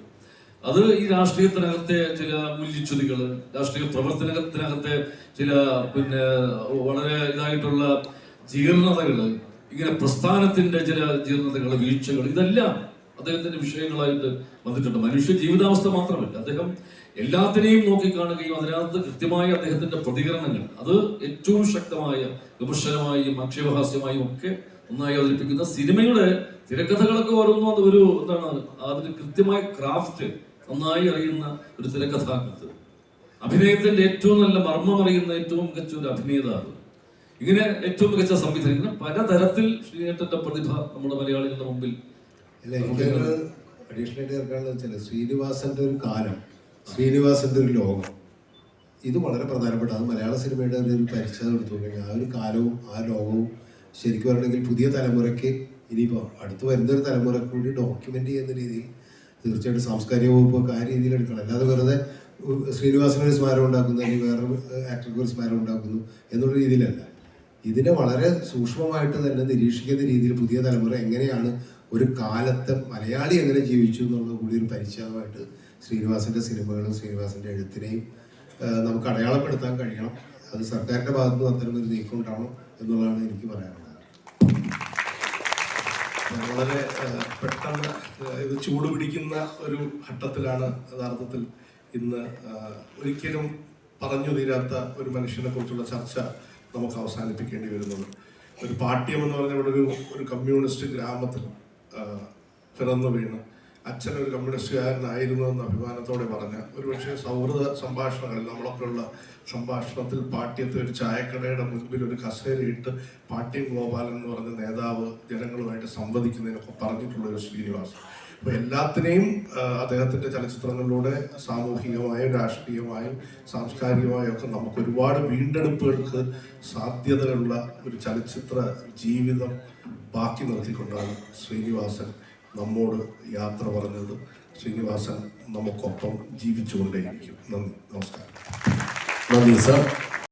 അത് ഈ രാഷ്ട്രീയത്തിനകത്തെ ചില മൂല്യച്യുതികള്, രാഷ്ട്രീയ പ്രവർത്തനത്തിനകത്തെ ചില പിന്നെ വളരെ ഇതായിട്ടുള്ള ജീർണതകള്, ഇങ്ങനെ പ്രസ്ഥാനത്തിന്റെ ചില ജീർണതകൾ, വീഴ്ചകൾ, ഇതെല്ലാം അദ്ദേഹത്തിന്റെ വിഷയങ്ങളായിട്ട് വന്നിട്ടുണ്ട്. മനുഷ്യ ജീവിതാവസ്ഥ മാത്രമല്ല, അദ്ദേഹം എല്ലാത്തിനെയും നോക്കിക്കാണുകയും അതിനകത്ത് കൃത്യമായ അദ്ദേഹത്തിന്റെ പ്രതികരണങ്ങൾ അത് ഏറ്റവും ശക്തമായ വിമർശനമായും ആക്ഷേപഹാസ്യമായും ഒക്കെ ഒന്നായി അവതരിപ്പിക്കുന്ന സിനിമയുടെ തിരക്കഥകളൊക്കെ ഓരോന്നും അത് ഒരു എന്താണ് അതിന് കൃത്യമായ ക്രാഫ്റ്റ് നന്നായി അറിയുന്ന ഒരു തിരക്കഥാകൃത്ത്, അഭിനയത്തിന്റെ ഏറ്റവും നല്ല മർമ്മം അറിയുന്ന ഏറ്റവും മികച്ച ഒരു അഭിനേതാവ്, ഇങ്ങനെ ഏറ്റവും മികച്ച സംവിധാനം, ഇങ്ങനെ പലതരത്തിൽ ശ്രീനേട്ടന്റെ പ്രതിഭ നമ്മുടെ മലയാളികളുടെ മുമ്പിൽ. അല്ല, എനിക്കൊരു അഡീഷണൽ ആയിട്ട് ചേർക്കാനുള്ളത് വെച്ചാൽ ശ്രീനിവാസന്റെ ഒരു കാലം, ശ്രീനിവാസന്റെ ഒരു ലോകം, ഇത് വളരെ പ്രധാനപ്പെട്ട. അത് മലയാള സിനിമയുടെ ഒരു പരിച്ഛേദം എടുത്തുകൊണ്ടെങ്കിൽ ആ ഒരു കാലവും ആ ലോകവും ശരിക്കും പറയണമെങ്കിൽ പുതിയ തലമുറയ്ക്ക്, ഇനിയിപ്പോൾ അടുത്ത് വരുന്നൊരു തലമുറയ്ക്ക് കൂടി ഡോക്യുമെന്റ് ചെയ്യുന്ന രീതിയിൽ തീർച്ചയായിട്ടും സാംസ്കാരിക വകുപ്പൊക്കെ ആ രീതിയിൽ എടുക്കണം. അല്ലാതെ വെറുതെ ശ്രീനിവാസനൊരു സ്മാരകം ഉണ്ടാക്കുന്നു അല്ലെങ്കിൽ വേറൊരു ആക്ടർക്ക് ഒരു സ്മാരകം ഉണ്ടാക്കുന്നു എന്നുള്ള രീതിയിലല്ല. ഇതിനെ വളരെ സൂക്ഷ്മമായിട്ട് തന്നെ നിരീക്ഷിക്കുന്ന രീതിയിൽ പുതിയ തലമുറ എങ്ങനെയാണ് ഒരു കാലത്തെ മലയാളി എങ്ങനെ ജീവിച്ചു എന്നുള്ളത് കൂടി ഒരു പരിചയമായിട്ട് ശ്രീനിവാസന്റെ സിനിമകളും ശ്രീനിവാസന്റെ എഴുത്തിനെയും നമുക്ക് അടയാളപ്പെടുത്താൻ കഴിയണം. അത് സർക്കാരിന്റെ ഭാഗത്തു നിന്ന് അത്തരം ഒരു നീക്കം ഉണ്ടാവണം എന്നുള്ളതാണ് എനിക്ക് പറയാനുള്ളത്. വളരെ പെട്ടെന്ന് ഇത് ചൂട് പിടിക്കുന്ന ഒരു ഘട്ടത്തിലാണ് യഥാർത്ഥത്തിൽ ഇന്ന് ഒരിക്കലും പറഞ്ഞു തീരാത്ത ഒരു മനുഷ്യനെ കുറിച്ചുള്ള ചർച്ച നമുക്ക് അവസാനിപ്പിക്കേണ്ടി വരുന്നത്. ഒരു പാട്യം എന്ന് പറഞ്ഞ ഇവിടെ ഒരു കമ്മ്യൂണിസ്റ്റ് ഗ്രാമത്തിൽ പിറന്നു വീണ് അച്ഛൻ ഒരു കമ്മ്യൂണിസ്റ്റുകാരനായിരുന്നു എന്ന് അഭിമാനത്തോടെ പറഞ്ഞ ഒരുപക്ഷെ സൗഹൃദ സംഭാഷണങ്ങളിൽ നമ്മളൊക്കെ ഉള്ള സംഭാഷണത്തിൽ പാട്യത്തെ ഒരു ചായക്കടയുടെ മുൻപിൽ ഒരു കസേരയിട്ട് പാട്യം ഗോപാലൻ എന്ന് പറഞ്ഞ നേതാവ് ജനങ്ങളുമായിട്ട് സംവദിക്കുന്നതിനൊക്കെ പറഞ്ഞിട്ടുള്ള ഒരു ശ്രീനിവാസൻ. അപ്പോൾ എല്ലാത്തിനെയും അദ്ദേഹത്തിൻ്റെ ചലച്ചിത്രങ്ങളിലൂടെ സാമൂഹികമായും രാഷ്ട്രീയമായും സാംസ്കാരികമായും ഒക്കെ നമുക്ക് ഒരുപാട് വീണ്ടെടുപ്പുകൾക്ക് സാധ്യതകളുള്ള ഒരു ചലച്ചിത്ര ജീവിതം ബാക്കി നിർത്തിക്കൊണ്ടാണ് ശ്രീനിവാസൻ നമ്മോട് യാത്ര പറഞ്ഞത്. ശ്രീനിവാസൻ നമുക്കൊപ്പം ജീവിച്ചുകൊണ്ടേയിരിക്കും. നന്ദി, നമസ്കാരം. നന്ദി സാർ.